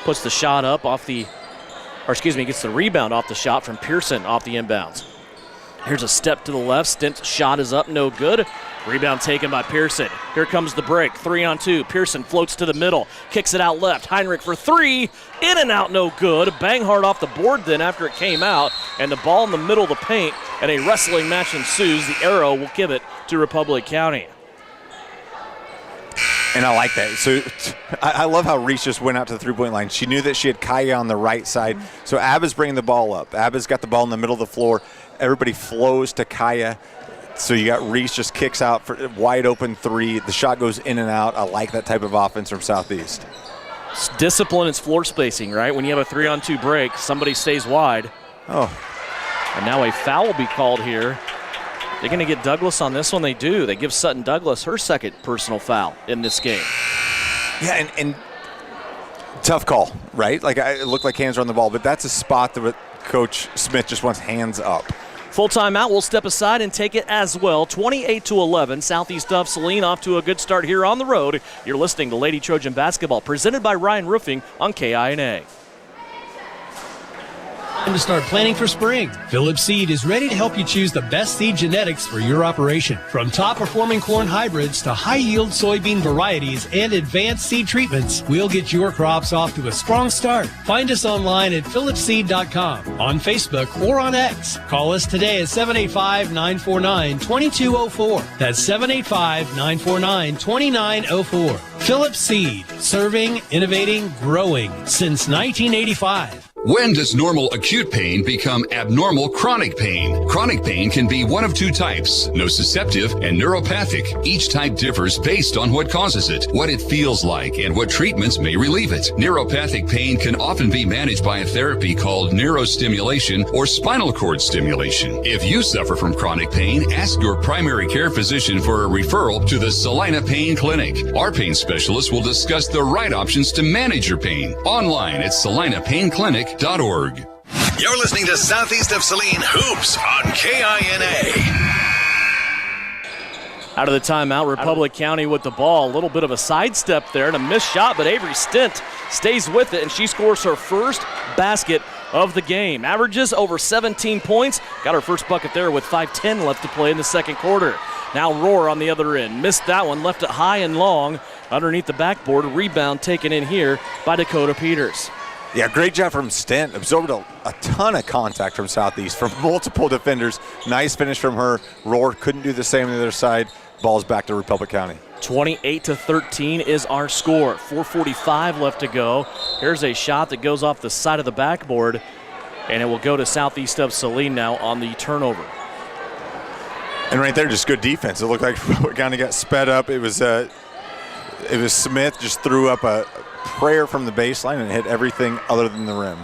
puts the shot up gets the rebound off the shot from Pearson off the inbounds. Here's a step to the left. Stint's shot is up, no good. Rebound taken by Pearson. Here comes the break, 3-on-2. Pearson floats to the middle, kicks it out left. Heinrich for 3, in and out, no good. Bang hard off the board then after it came out, and the ball in the middle of the paint, and a wrestling match ensues. The arrow will give it to Republic County. And I like that. So I love how Reese just went out to the three-point line. She knew that she had Kaya on the right side. So Abba's bringing the ball up. Abba's got the ball in the middle of the floor. Everybody flows to Kaya. So you got Reese just kicks out for wide open 3. The shot goes in and out. I like that type of offense from Southeast. It's discipline, it's floor spacing, right? When you have a 3-on-2 break, somebody stays wide. Oh. And now a foul will be called here. They're going to get Douglas on this one. They do. They give Sutton Douglas her second personal foul in this game. Yeah, and tough call, right? Like, it looked like hands were on the ball, but that's a spot that Coach Smith just wants hands up. Full timeout. We'll step aside and take it as well. 28-11. Southeast of Saline off to a good start here on the road. You're listening to Lady Trojan Basketball, presented by Ryan Roofing on KINA. And to start planning for spring, Phillips Seed is ready to help you choose the best seed genetics for your operation. From top-performing corn hybrids to high-yield soybean varieties and advanced seed treatments, we'll get your crops off to a strong start. Find us online at phillipsseed.com, on Facebook, or on X. Call us today at 785-949-2204. That's 785-949-2904. Phillips Seed, serving, innovating, growing since 1985. When does normal acute pain become abnormal chronic pain? Chronic pain can be one of 2 types, nociceptive and neuropathic. Each type differs based on what causes it, what it feels like, and what treatments may relieve it. Neuropathic pain can often be managed by a therapy called neurostimulation or spinal cord stimulation. If you suffer from chronic pain, ask your primary care physician for a referral to the Salina Pain Clinic. Our pain specialist will discuss the right options to manage your pain. Online at salinapainclinic.org. You're listening to Southeast of Saline Hoops on KINA. Out of the timeout, Republic County with the ball. A little bit of a sidestep there and a missed shot, but Avery Stent stays with it, and she scores her first basket of the game. Averages over 17 points. Got her first bucket there with 5:10 left to play in the second quarter. Now Rohr on the other end. Missed that one, left it high and long underneath the backboard. Rebound taken in here by Dakota Peters. Yeah, great job from Stent. Absorbed a ton of contact from Southeast, from multiple defenders. Nice finish from her. Rohr couldn't do the same on the other side. Ball's back to Republic County. 28-13 is our score. 4:45 left to go. Here's a shot that goes off the side of the backboard, and it will go to Southeast of Saline now on the turnover. And right there, just good defense. It looked like Republic County got sped up. It was Smith just threw up a prayer from the baseline and hit everything other than the rim.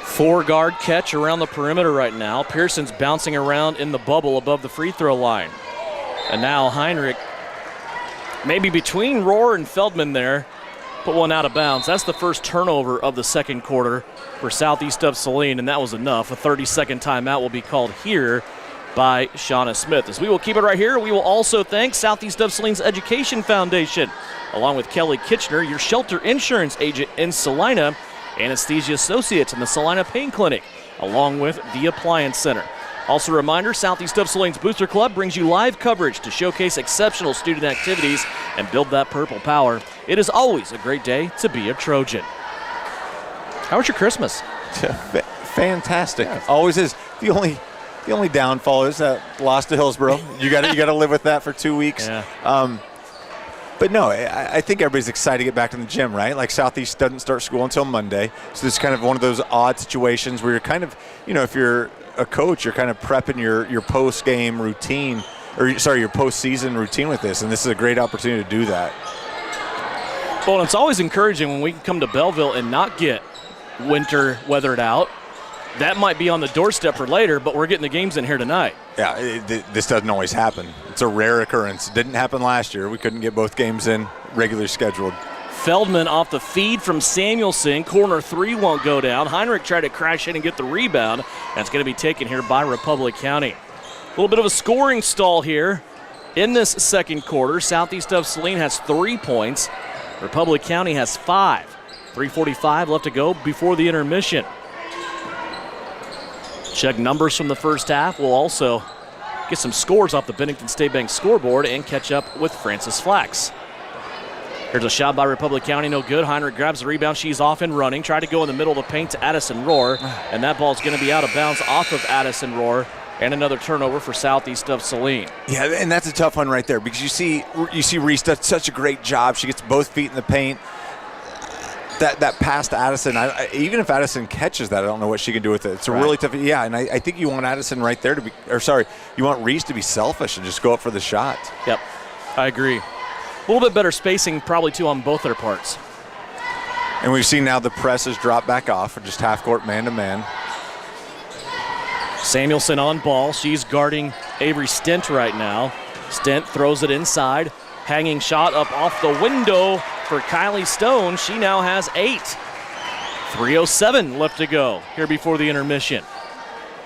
4-guard catch around the perimeter right now. Pearson's bouncing around in the bubble above the free throw line. And now Heinrich, maybe between Rohr and Feldman there, put one out of bounds. That's the first turnover of the second quarter for Southeast of Saline, and that was enough. A 30-second timeout will be called here by Shauna Smith. As we will keep it right here, we will also thank Southeast of Saline's Education Foundation, along with Kelly Kitchener, your shelter insurance agent in Salina, Anesthesia Associates in the Salina Pain Clinic, along with the Appliance Center. Also a reminder, Southeast of Saline's Booster Club brings you live coverage to showcase exceptional student activities and build that purple power. It is always a great day to be a Trojan. How was your Christmas? Fantastic. Yeah. Always is. The only downfall is that loss to Hillsboro. You got to live with that for 2 weeks. Yeah. But no, I think everybody's excited to get back in the gym, right? Like Southeast doesn't start school until Monday, so this is kind of one of those odd situations where you're kind of, if you're a coach, you're kind of prepping your post-game routine, your post-season routine with this, and this is a great opportunity to do that. Well, it's always encouraging when we can come to Belleville and not get winter weathered out. That might be on the doorstep for later, but we're getting the games in here tonight. Yeah, this doesn't always happen. It's a rare occurrence. It didn't happen last year. We couldn't get both games in regularly scheduled. Feldman off the feed from Samuelson. Corner three won't go down. Heinrich tried to crash in and get the rebound. That's going to be taken here by Republic County. A little bit of a scoring stall here in this second quarter. Southeast of Saline has 3 points. Republic County has 5. 3:45 left to go before the intermission. Check numbers from the first half. We'll also get some scores off the Bennington State Bank scoreboard and catch up with Francis Flax. Here's a shot by Republic County, no good. Heinrich grabs the rebound. She's off and running. Tried to go in the middle of the paint to Addison Rohr, and that ball's going to be out of bounds off of Addison Rohr, and another turnover for Southeast of Saline. Yeah, and that's a tough one right there because you see Reese does such a great job. She gets both feet in the paint. That pass to Addison, even if Addison catches that, I don't know what she can do with it. It's a really tough. Yeah, and I think you want Addison right there you want Reese to be selfish and just go up for the shot. Yep, I agree. A little bit better spacing probably too on both their parts. And we've seen now the presses drop back off, or just half court man-to-man. Samuelson on ball. She's guarding Avery Stent right now. Stent throws it inside. Hanging shot up off the window for Kylie Stone. She now has 8. 3:07 left to go here before the intermission.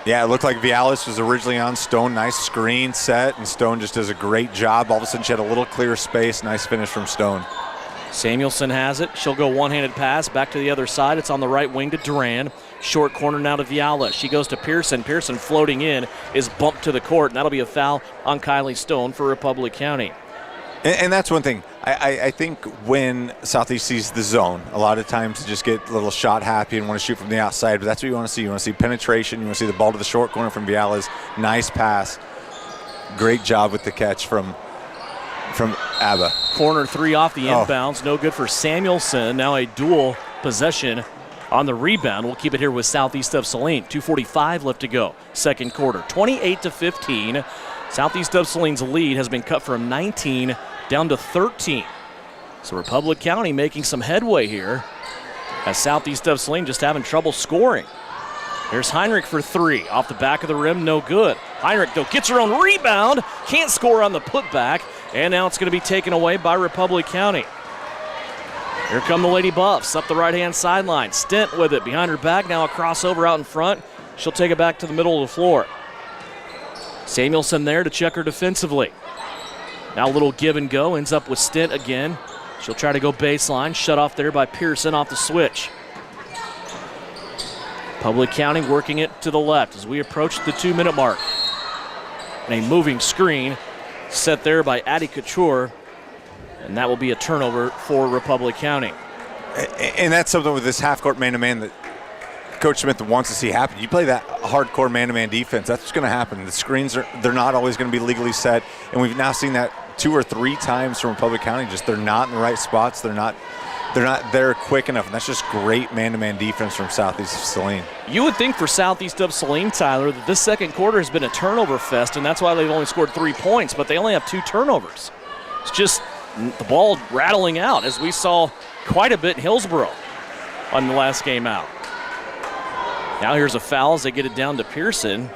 Yeah, it looked like Vialis was originally on Stone. Nice screen set, and Stone just does a great job. All of a sudden, she had a little clear space. Nice finish from Stone. Samuelson has it. She'll go one-handed pass back to the other side. It's on the right wing to Duran. Short corner now to Viala. She goes to Pearson. Pearson floating in is bumped to the court, and that'll be a foul on Kylie Stone for Republic County. And that's one thing. I think when Southeast sees the zone, a lot of times they just get a little shot happy and want to shoot from the outside, but that's what you want to see. You want to see penetration. You want to see the ball to the short corner from Viala's. Nice pass. Great job with the catch from Abba. Corner three off the inbounds. No good for Samuelson. Now a dual possession on the rebound. We'll keep it here with Southeast of Saline. 2:45 left to go. Second quarter. 28-15. Southeast of Saline's lead has been cut from 19 down to 13. So Republic County making some headway here as Southeast of Saline just having trouble scoring. Here's Heinrich for 3. Off the back of the rim, no good. Heinrich, though, gets her own rebound. Can't score on the putback. And now it's going to be taken away by Republic County. Here come the Lady Buffs up the right-hand sideline. Stent with it behind her back. Now a crossover out in front. She'll take it back to the middle of the floor. Samuelson there to check her defensively. Now a little give and go, ends up with Stint again. She'll try to go baseline, shut off there by Pearson off the switch. Public County working it to the left as we approach the 2-minute mark. And a moving screen set there by Addie Couture, and that will be a turnover for Republic County. And that's something with this half-court man-to-man that Coach Smith wants to see happen. You play that hardcore man-to-man defense, that's what's going to happen. The screens, they're not always going to be legally set, and we've now seen that 2 or 3 times from Republic County. Just they're not in the right spots. They're not there quick enough, and that's just great man-to-man defense from Southeast of Saline. You would think for Southeast of Saline, Tyler, that this second quarter has been a turnover fest, and that's why they've only scored 3 points, but they only have 2 turnovers. It's just the ball rattling out, as we saw quite a bit in Hillsboro on the last game out. Now here's a foul as they get it down to Pearson.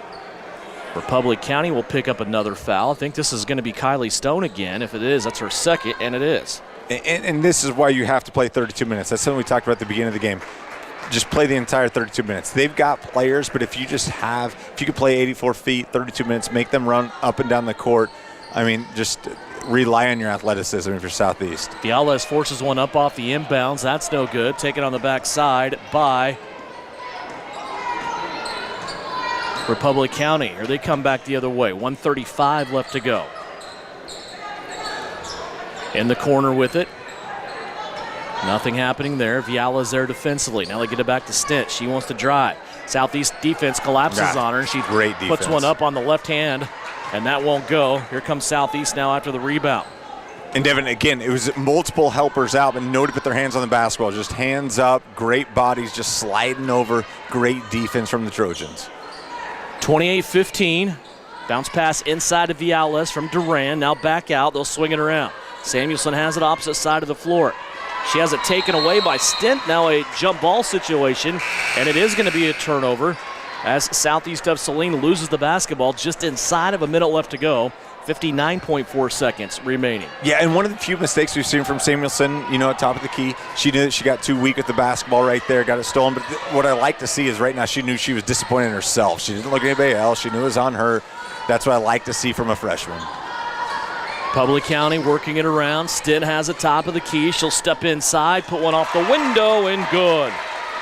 Republic County will pick up another foul. I think this is going to be Kylie Stone again. If it is, that's her second, and it is. And this is why you have to play 32 minutes. That's something we talked about at the beginning of the game. Just play the entire 32 minutes. They've got players, but if you could play 84 feet, 32 minutes, make them run up and down the court, I mean, just rely on your athleticism if you're Southeast. Viales forces one up off the inbounds. That's no good. Taken on the backside by Republic County. Or they come back the other way. 1:35 left to go. In the corner with it. Nothing happening there. Viala's there defensively. Now they get it back to Stint. She wants to drive. Southeast defense collapses on her. She puts one up on the left hand, and that won't go. Here comes Southeast now after the rebound. And Devin, again, it was multiple helpers out, but nobody put their hands on the basketball. Just hands up, great bodies, just sliding over. Great defense from the Trojans. 28-15. Bounce pass inside of Viales from Duran. Now back out. They'll swing it around. Samuelson has it opposite side of the floor. She has it taken away by Stint. Now a jump ball situation, and it is going to be a turnover as Southeast of Saline loses the basketball just inside of a minute left to go. 59.4 seconds remaining. Yeah, and one of the few mistakes we've seen from Samuelson, at top of the key, she knew that she got too weak with the basketball right there, got it stolen. But what I like to see is right now she knew she was disappointed in herself. She didn't look at anybody else. She knew it was on her. That's what I like to see from a freshman. Public County working it around. Stint has it top of the key. She'll step inside, put one off the window, and good.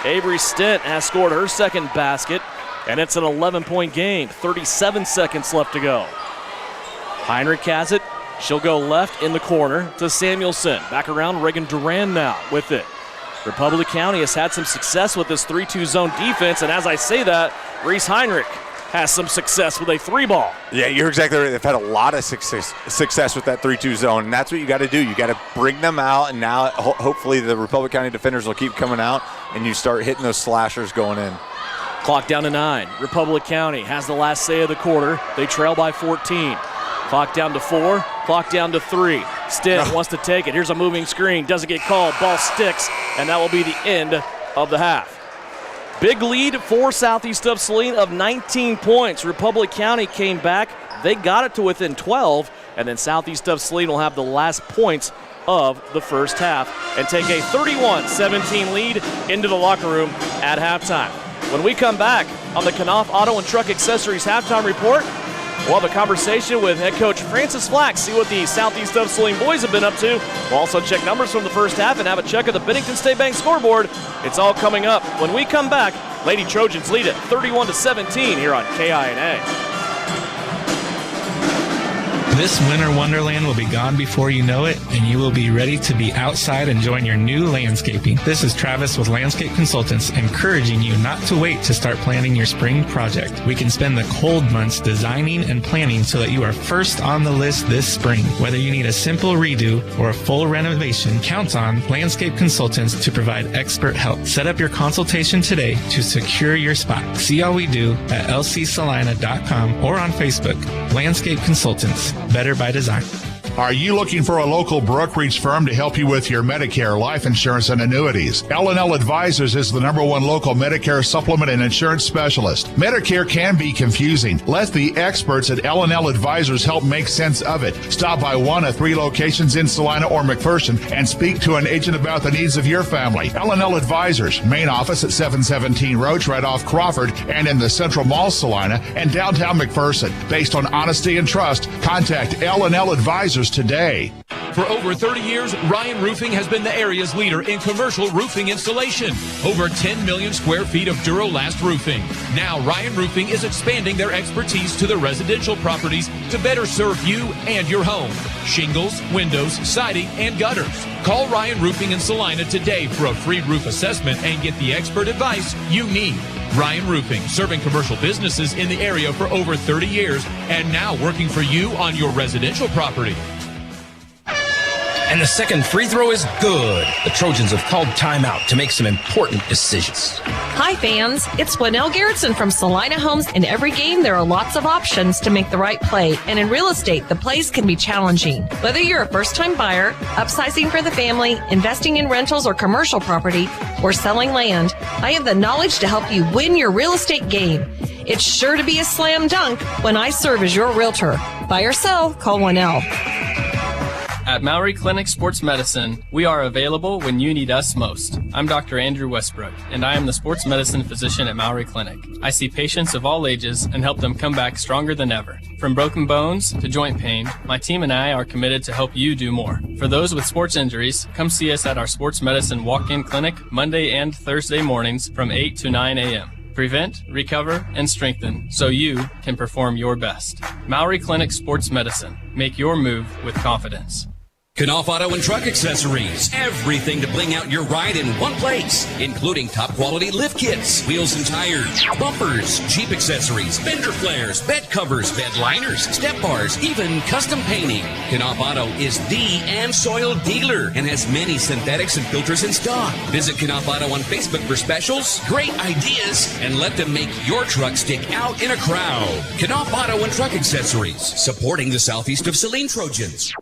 Avery Stint has scored her second basket, and it's an 11-point game. 37 seconds left to go. Heinrich has it. She'll go left in the corner to Samuelson. Back around, Reagan Duran now with it. Republic County has had some success with this 3-2 zone defense, and as I say that, Reese Heinrich has some success with a 3-ball. Yeah, you're exactly right. They've had a lot of success with that 3-2 zone, and that's what you got to do. You got to bring them out, and now hopefully the Republic County defenders will keep coming out, and you start hitting those slashers going in. Clock down to 9. Republic County has the last say of the quarter. They trail by 14. Clock down to 4. Clock down to 3. Stint wants to take it. Here's a moving screen. Doesn't get called. Ball sticks, and that will be the end of the half. Big lead for Southeast of Saline of 19 points. Republic County came back. They got it to within 12, and then Southeast of Saline will have the last points of the first half and take a 31-17 lead into the locker room at halftime. When we come back on the Knopf Auto and Truck Accessories halftime report, we'll have a conversation with head coach Francis Flack, see what the Southeast of Saline boys have been up to. We'll also check numbers from the first half and have a check of the Bennington State Bank scoreboard. It's all coming up. When we come back, Lady Trojans lead it 31-17 here on KINA. This winter wonderland will be gone before you know it, and you will be ready to be outside enjoying your new landscaping. This is Travis with Landscape Consultants, encouraging you not to wait to start planning your spring project. We can spend the cold months designing and planning so that you are first on the list this spring. Whether you need a simple redo or a full renovation, count on Landscape Consultants to provide expert help. Set up your consultation today to secure your spot. See all we do at lcsalina.com or on Facebook. Landscape Consultants. Better by design. Are you looking for a local brokerage firm to help you with your Medicare, life insurance, and annuities? L&L Advisors is the #1 local Medicare supplement and insurance specialist. Medicare can be confusing. Let the experts at L&L Advisors help make sense of it. Stop by one of 3 locations in Salina or McPherson and speak to an agent about the needs of your family. L&L Advisors, main office at 717 Roach, right off Crawford, and in the Central Mall, Salina, and downtown McPherson. Based on honesty and trust, contact L&L Advisors yours today. For over 30 years, Ryan Roofing has been the area's leader in commercial roofing installation. Over 10 million square feet of Durolast roofing. Now, Ryan Roofing is expanding their expertise to the residential properties to better serve you and your home. Shingles, windows, siding, and gutters. Call Ryan Roofing in Salina today for a free roof assessment and get the expert advice you need. Ryan Roofing, serving commercial businesses in the area for over 30 years and now working for you on your residential property. And the second free throw is good. The Trojans have called timeout to make some important decisions. Hi, fans. It's Gwinnell Garrettson from Salina Homes. In every game, there are lots of options to make the right play. And in real estate, the plays can be challenging. Whether you're a first-time buyer, upsizing for the family, investing in rentals or commercial property, or selling land, I have the knowledge to help you win your real estate game. It's sure to be a slam dunk when I serve as your realtor. Buy or sell, call Gwinnell. At Maury Clinic Sports Medicine, we are available when you need us most. I'm Dr. Andrew Westbrook, and I am the sports medicine physician at Maury Clinic. I see patients of all ages and help them come back stronger than ever. From broken bones to joint pain, my team and I are committed to help you do more. For those with sports injuries, come see us at our sports medicine walk-in clinic Monday and Thursday mornings from 8 to 9 a.m. Prevent, recover, and strengthen so you can perform your best. Maury Clinic Sports Medicine. Make your move with confidence. Knopf Auto and Truck Accessories. Everything to bling out your ride in one place, including top quality lift kits, wheels and tires, bumpers, Jeep accessories, fender flares, bed covers, bed liners, step bars, even custom painting. Knopf Auto is the AmSoil dealer and has many synthetics and filters in stock. Visit Knopf Auto on Facebook for specials, great ideas, and let them make your truck stick out in a crowd. Knopf Auto and Truck Accessories, supporting the southeast of Saline Trojans.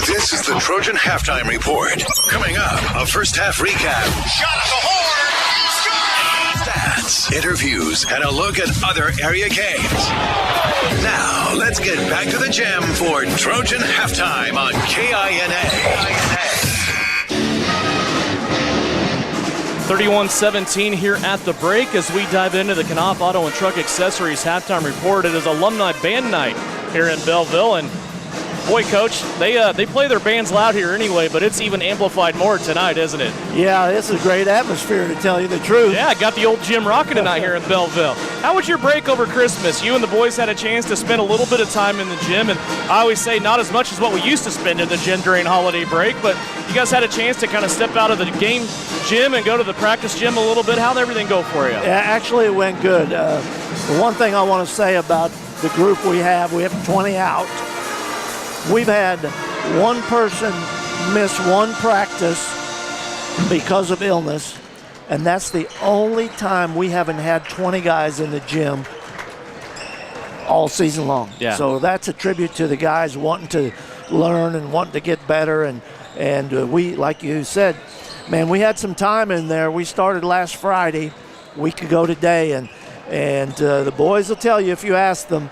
This is the Trojan Halftime Report. Coming up, a first half recap. Shot at the horn! Stats, interviews, and a look at other area games. Now, let's get back to the gym for Trojan Halftime on KINA. 31-17 here at the break as we dive into the Knopf Auto and Truck Accessories Halftime Report. It is alumni band night here in Belleville, and boy, Coach, they play their bands loud here anyway, but it's even amplified more tonight, isn't it? Yeah, it's a great atmosphere, to tell you the truth. Yeah, got the old gym rocking tonight here in Belleville. How was your break over Christmas? You and the boys had a chance to spend a little bit of time in the gym, and I always say not as much as what we used to spend in the gym during holiday break, but you guys had a chance to kind of step out of the game gym and go to the practice gym a little bit. How'd everything go for you? Yeah, actually it went good. The one thing I want to say about the group we have 20 out. We've had one person miss one practice because of illness, and that's the only time we haven't had 20 guys in the gym all season long. Yeah. So that's a tribute to the guys wanting to learn and wanting to get better, and we, like you said, man, we had some time in there. We started last Friday, a week ago today, and the boys will tell you if you ask them.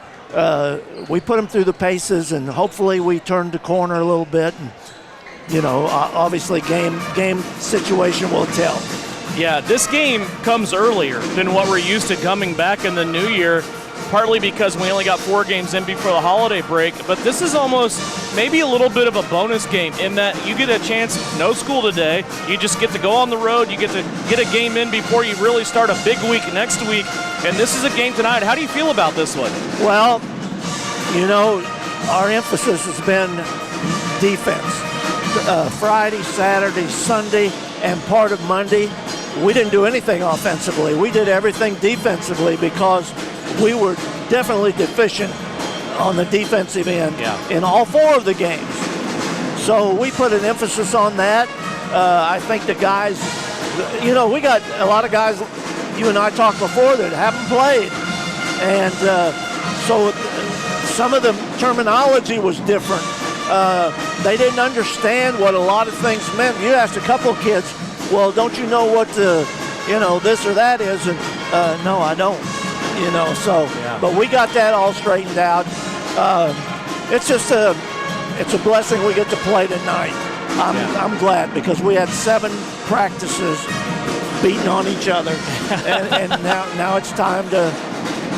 We put them through the paces, and hopefully we turned the corner a little bit. And, obviously game situation will tell. Yeah, this game comes earlier than what we're used to coming back in the new year, partly because we only got 4 games in before the holiday break. But this is almost maybe a little bit of a bonus game in that you get a chance, no school today, you just get to go on the road, you get to get a game in before you really start a big week next week. And this is a game tonight. How do you feel about this one? Well, our emphasis has been defense. Friday, Saturday, Sunday, and part of Monday, we didn't do anything offensively. We did everything defensively because we were definitely deficient on the defensive end in all 4 of the games. So we put an emphasis on that. I think the guys, we got a lot of guys, you and I talked before, that haven't played. And so some of the terminology was different. They didn't understand what a lot of things meant. You asked a couple of kids, well, don't you know what this or that is? And no, I don't. But we got that all straightened out. It's just it's a blessing we get to play tonight. I'm glad because we had 7 practices beating on each other, and now it's time to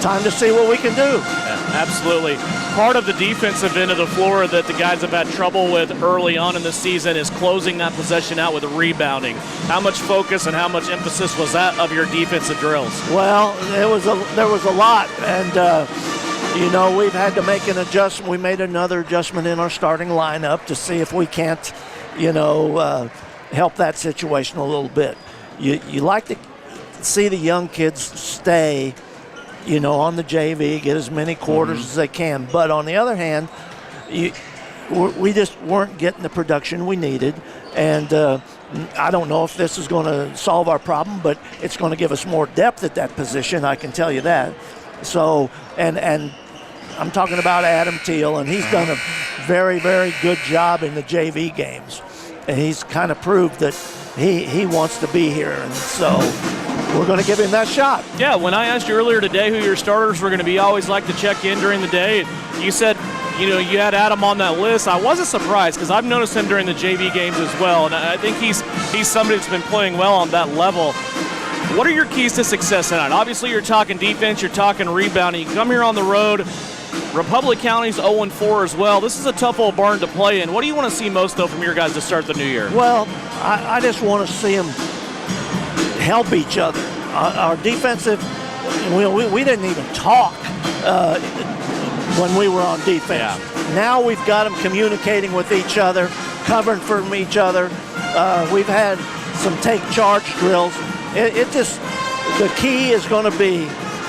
time to see what we can do. Yeah, absolutely. Part of the defensive end of the floor that the guys have had trouble with early on in the season is closing that possession out with rebounding. How much focus and how much emphasis was that of your defensive drills? Well, there was a lot, and we've had to make an adjustment. We made another adjustment in our starting lineup to see if we can't, help that situation a little bit. You like to see the young kids stay, on the JV, get as many quarters as they can. But on the other hand, we just weren't getting the production we needed. And I don't know if this is going to solve our problem, but it's going to give us more depth at that position, I can tell you that. So, and I'm talking about Adam Teal, and he's done a very, very good job in the JV games. And he's kind of proved that he wants to be here. And so we're going to give him that shot. Yeah, when I asked you earlier today who your starters were going to be, I always like to check in during the day. You said, you had Adam on that list. I wasn't surprised because I've noticed him during the JV games as well, and I think he's somebody that's been playing well on that level. What are your keys to success tonight? Obviously, you're talking defense, you're talking rebounding. You come here on the road. Republic County's 0-4 as well. This is a tough old barn to play in. What do you want to see most, though, from your guys to start the new year? Well, I just want to see them help each other. Our defensive, we didn't even talk when we were on defense. Yeah. Now we've got them communicating with each other, covering from each other. We've had some take charge drills. The key is going to be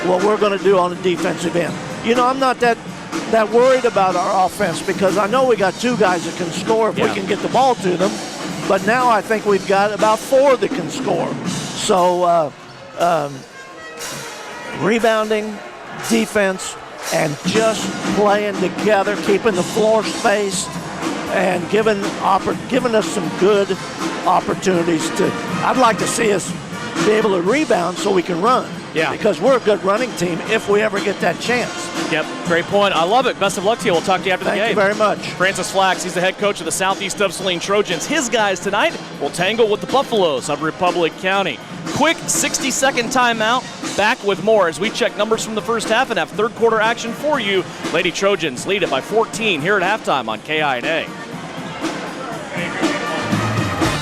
what we're going to do on the defensive end. I'm not that worried about our offense because I know we got two guys that can score if we can get the ball to them. But now I think we've got about four that can score. So rebounding, defense, and just playing together, keeping the floor spaced, and giving us some good opportunities to. I'd like to see us be able to rebound so we can run. Yeah. Because we're a good running team if we ever get that chance. Yep, great point. I love it. Best of luck to you. We'll talk to you after the game. Thank you very much. Francis Flax, he's the head coach of the Southeast of Saline Trojans. His guys tonight will tangle with the Buffaloes of Republic County. Quick 60-second timeout. Back with more as we check numbers from the first half and have third quarter action for you. Lady Trojans lead it by 14 here at halftime on KINA.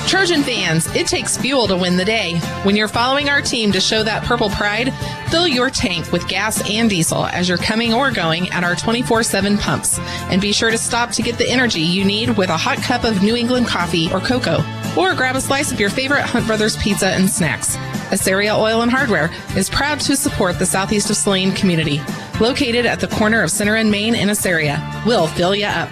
Trojan fans, it takes fuel to win the day. When you're following our team to show that purple pride, fill your tank with gas and diesel as you're coming or going at our 24/7 pumps. And be sure to stop to get the energy you need with a hot cup of New England coffee or cocoa. Or grab a slice of your favorite Hunt Brothers pizza and snacks. Assyria Oil and Hardware is proud to support the Southeast of Saline community. Located at the corner of Center and Main in Assyria. We'll fill you up.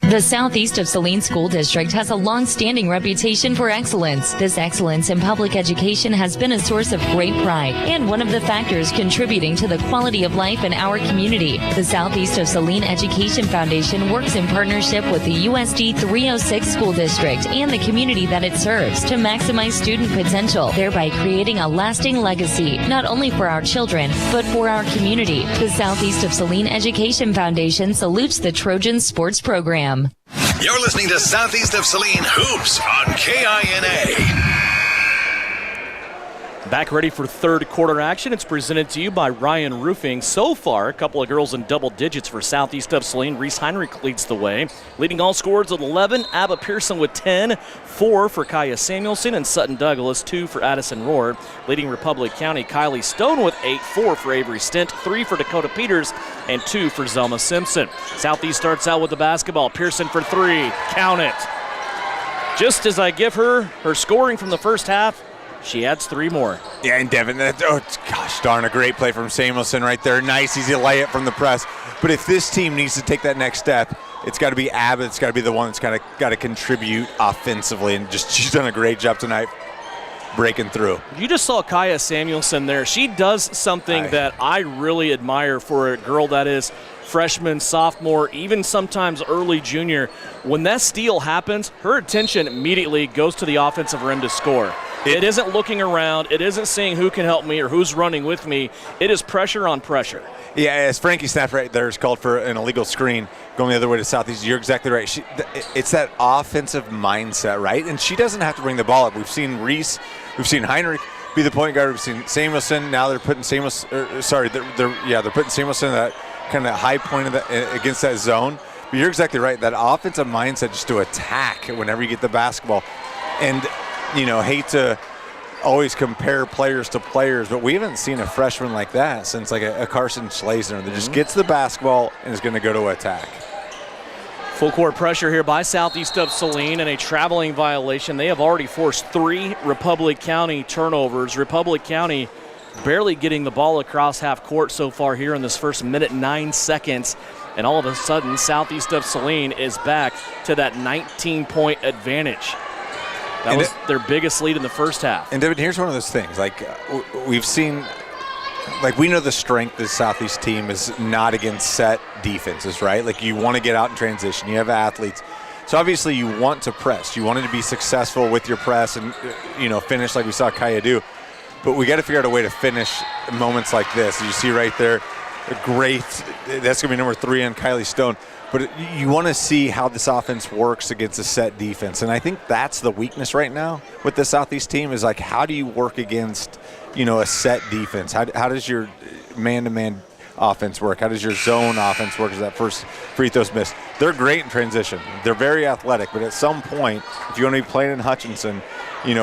The Southeast of Saline School District has a long-standing reputation for excellence. This excellence in public education has been a source of great pride and one of the factors contributing to the quality of life in our community. The Southeast of Saline Education Foundation works in partnership with the USD 306 School District and the community that it serves to maximize student potential, thereby creating a lasting legacy, not only for our children, but for our community. The Southeast of Saline Education Foundation salutes the Trojan Sports Program. You're listening to Southeast of Saline Hoops on KINA. Back ready for third quarter action. It's presented to you by Ryan Roofing. So far, a couple of girls in double digits for Southeast of Saline. Reese Heinrich leads the way, leading all scorers with 11. Abba Pearson with 10, 4 for Kaya Samuelson, and Sutton Douglas, 2 for Addison Rohr. Leading Republic County, Kylie Stone with 8, 4 for Avery Stent, 3 for Dakota Peters, and 2 for Zelma Simpson. Southeast starts out with the basketball. Pearson for 3. Count it. Just as I give her scoring from the first half, she adds 3 more. Yeah, and Devin, gosh darn, a great play from Samuelson right there. Nice, easy layup from the press. But if this team needs to take that next step, it's got to be Abbott. It's got to be the one that's got to contribute offensively. And she's done a great job tonight breaking through. You just saw Kaya Samuelson there. She does something that I really admire for a girl that is freshman, sophomore, even sometimes early junior. When that steal happens, her attention immediately goes to the offensive rim to score. It isn't looking around. It isn't seeing who can help me or who's running with me. It is pressure on pressure. Yeah, as Frankie Snapp right there is called for an illegal screen going the other way to Southeast. You're exactly right. It's that offensive mindset, right? And she doesn't have to bring the ball up. We've seen Reese, we've seen Heinrich. be the point guard. We've seen Samuelson. Now they're putting they're putting Samuelson in that kind of high point of against that zone. But you're exactly right. That offensive mindset just to attack whenever you get the basketball. And, hate to always compare players to players, but we haven't seen a freshman like that since like a Carson Schlesner that just gets the basketball and is going to go to attack. Full court pressure here by Southeast of Saline and a traveling violation. They have already forced 3 Republic County turnovers. Republic County barely getting the ball across half court so far here in this first minute 9 seconds. And all of a sudden, Southeast of Saline is back to that 19-point advantage. That was their biggest lead in the first half. And, David, here's one of those things. We've seen, we know the strength of the Southeast team is not against set defenses, right? You want to get out in transition. You have athletes. So, obviously, you want to press. You wanted to be successful with your press and, finish like we saw Kaya do. But we got to figure out a way to finish moments like this. As you see right there, that's going to be number 3 on Kylie Stone. But you want to see how this offense works against a set defense. And I think that's the weakness right now with the Southeast team is how do you work against, a set defense? How does your man-to-man offense work? How does your zone offense work as that first free throw's missed? They're great in transition. They're very athletic. But at some point, if you want to be playing in Hutchinson,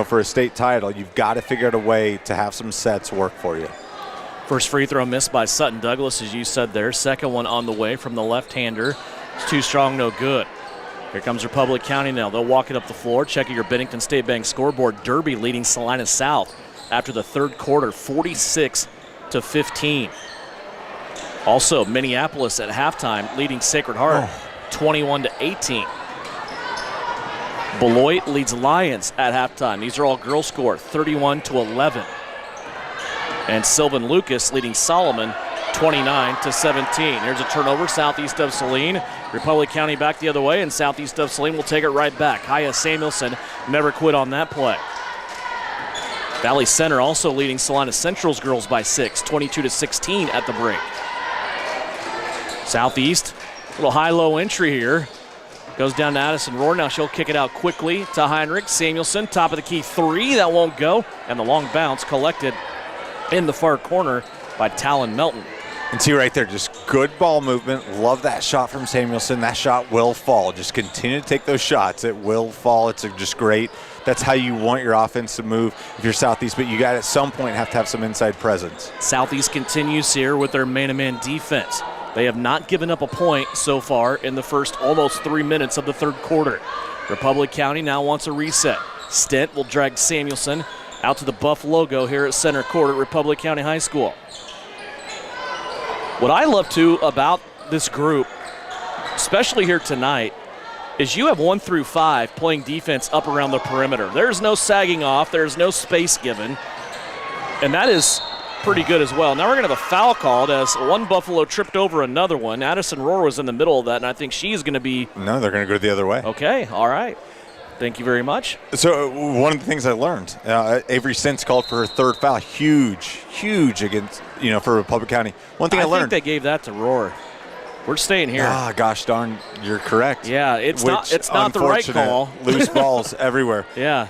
for a state title, you've got to figure out a way to have some sets work for you. First free throw missed by Sutton Douglas, as you said there. Second one on the way from the left-hander. It's too strong, no good. Here comes Republic County now. They'll walk it up the floor. Checking your Bennington State Bank scoreboard. Derby leading Salina South after the third quarter, 46-15. Also, Minneapolis at halftime leading Sacred Heart, 21-18. Beloit leads Lions at halftime. These are all girl score, 31-11. And Sylvan Lucas leading Solomon, 29-17. Here's a turnover, Southeast of Saline. Republic County back the other way, and Southeast of Saline will take it right back. Kaya Samuelson never quit on that play. Valley Center also leading Salina Central's girls by 6, 22-16 at the break. Southeast, a little high-low entry here. Goes down to Addison Rohr. Now she'll kick it out quickly to Heinrich. Samuelson, top of the key 3. That won't go. And the long bounce collected in the far corner by Talon Melton. And see right there, just good ball movement. Love that shot from Samuelson. That shot will fall. Just continue to take those shots. It will fall. It's just great. That's how you want your offense to move if you're Southeast, but you got at some point have to have some inside presence. Southeast continues here with their man-to-man defense. They have not given up a point so far in the first almost 3 minutes of the third quarter. Republic County now wants a reset. Stent will drag Samuelson out to the Buff logo here at center court at Republic County High School. What I love, too, about this group, especially here tonight, is you have 1 through 5 playing defense up around the perimeter. There's no sagging off. There's no space given. And that is pretty good as well. Now we're going to have a foul called as one Buffalo tripped over another one. Addison Rohr was in the middle of that, and I think she's going to be... No, they're going to go the other way. Okay, all right. Thank you very much. So one of the things I learned, Avery Stentz called for her third foul. Huge against, for Republic County. One thing I learned. I think they gave that to Rohr. We're staying here. Ah, gosh darn, you're correct. Yeah, it's not the right call. Loose balls everywhere. Yeah.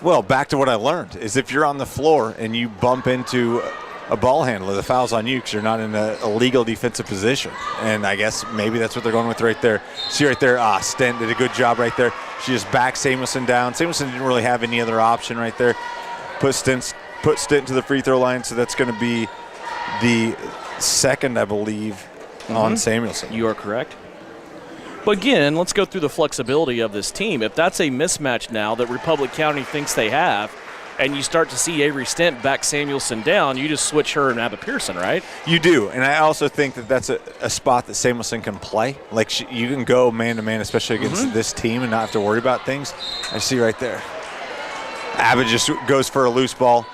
Well, back to what I learned is if you're on the floor and you bump into a ball handler, the foul's on you because you're not in a legal defensive position. And I guess maybe that's what they're going with right there. See right there, Stent did a good job right there. She just backed Samuelson down. Samuelson didn't really have any other option right there. Put Stent to the free throw line, so that's going to be the second, I believe, on Samuelson. You are correct. But again, let's go through the flexibility of this team. If that's a mismatch now that Republic County thinks they have, and you start to see Avery Stent back Samuelson down, you just switch her and Abba Pearson, right? You do, and I also think that that's a spot that Samuelson can play. Like, you can go man-to-man, especially against this team, and not have to worry about things. I see right there. Abba just goes for a loose ball.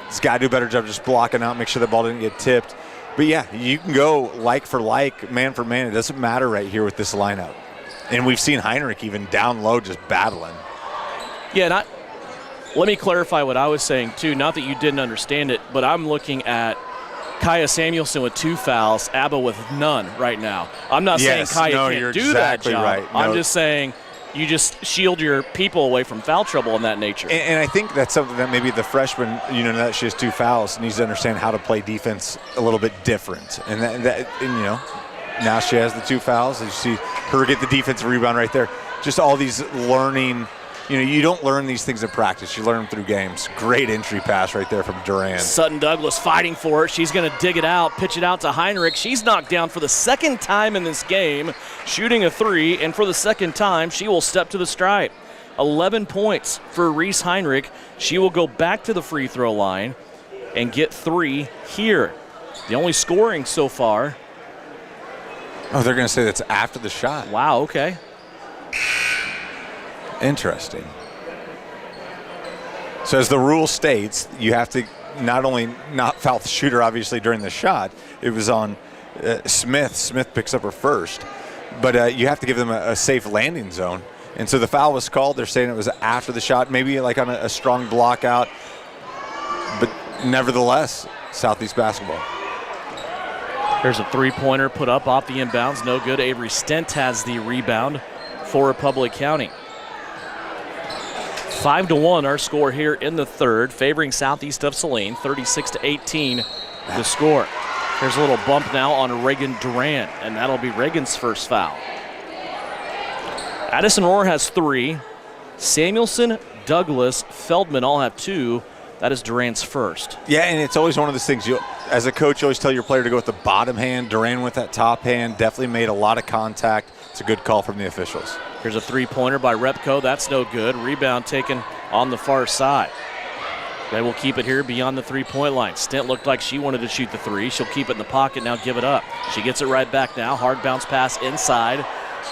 He's got to do a better job just blocking out, make sure the ball didn't get tipped. But, yeah, you can go like for like, man for man. It doesn't matter right here with this lineup. And we've seen Heinrich even down low just battling. Yeah, let me clarify what I was saying, too. Not that you didn't understand it, but I'm looking at Kaya Samuelson with 2 fouls, Abba with none right now. I'm not saying Kaya can't do that job. Right. No. I'm just saying you just shield your people away from foul trouble in that nature. And I think that's something that maybe the freshman, now that she has 2 fouls, needs to understand how to play defense a little bit different. And now she has the 2 fouls. And you see her get the defensive rebound right there. Just all these learning. You don't learn these things in practice. You learn them through games. Great entry pass right there from Duran. Sutton Douglas fighting for it. She's going to dig it out, pitch it out to Heinrich. She's knocked down for the second time in this game, shooting a 3, and for the second time, she will step to the stripe. 11 points for Reese Heinrich. She will go back to the free throw line and get 3 here. The only scoring so far. Oh, they're going to say that's after the shot. Wow, okay. Interesting. So as the rule states, you have to not only not foul the shooter, obviously, during the shot. It was on Smith. Smith picks up her first. But you have to give them a safe landing zone. And so the foul was called. They're saying it was after the shot, maybe like on a strong block out. But nevertheless, Southeast basketball. There's a 3-pointer put up off the inbounds. No good. Avery Stent has the rebound for Republic County. 5-1 our score here in the third, favoring Southeast of Saline, 36-18 the score. There's a little bump now on Reagan Duran, and that'll be Reagan's first foul. Addison Rohr has 3. Samuelson, Douglas, Feldman all have 2. That is Duran's first. Yeah, and it's always one of those things, as a coach, you always tell your player to go with the bottom hand. Duran with that top hand, definitely made a lot of contact. It's a good call from the officials. Here's a 3-pointer by Repko. That's no good. Rebound taken on the far side. They will keep it here beyond the 3-point line. Stent looked like she wanted to shoot the 3. She'll keep it in the pocket, now give it up. She gets it right back now. Hard bounce pass inside.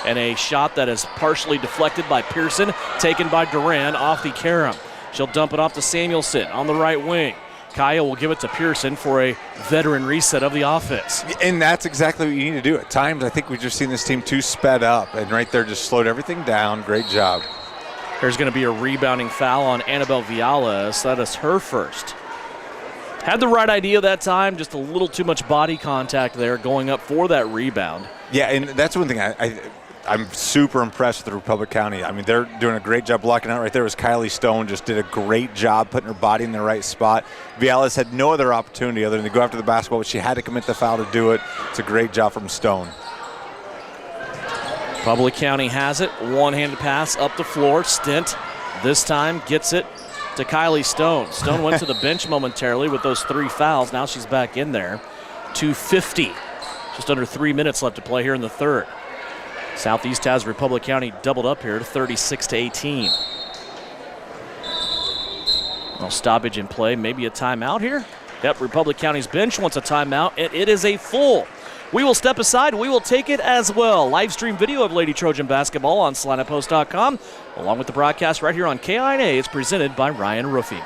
And a shot that is partially deflected by Pearson, taken by Duran off the carom. She'll dump it off to Samuelson on the right wing. Kaya will give it to Pearson for a veteran reset of the offense. And that's exactly what you need to do. At times, I think we've just seen this team too sped up, and right there just slowed everything down. Great job. There's going to be a rebounding foul on Annabelle Viales. That is her first. Had the right idea that time, just a little too much body contact there going up for that rebound. Yeah, and that's one thing I'm super impressed with Republic County. I mean, they're doing a great job blocking out right there. It was Kylie Stone, just did a great job putting her body in the right spot. Viales had no other opportunity other than to go after the basketball, but she had to commit the foul to do it. It's a great job from Stone. Republic County has it. One-handed pass up the floor. Stent this time gets it to Kylie Stone. Stone went to the bench momentarily with those 3 fouls. Now she's back in there. 2:50. Just under 3 minutes left to play here in the third. Southeast has Republic County doubled up here to 36-18. Well, stoppage in play, maybe a timeout here. Yep, Republic County's bench wants a timeout, and it is a full. We will step aside. We will take it as well. Live stream video of Lady Trojan Basketball on SalinaPost.com, along with the broadcast right here on KINA. It's presented by Ryan Roofing.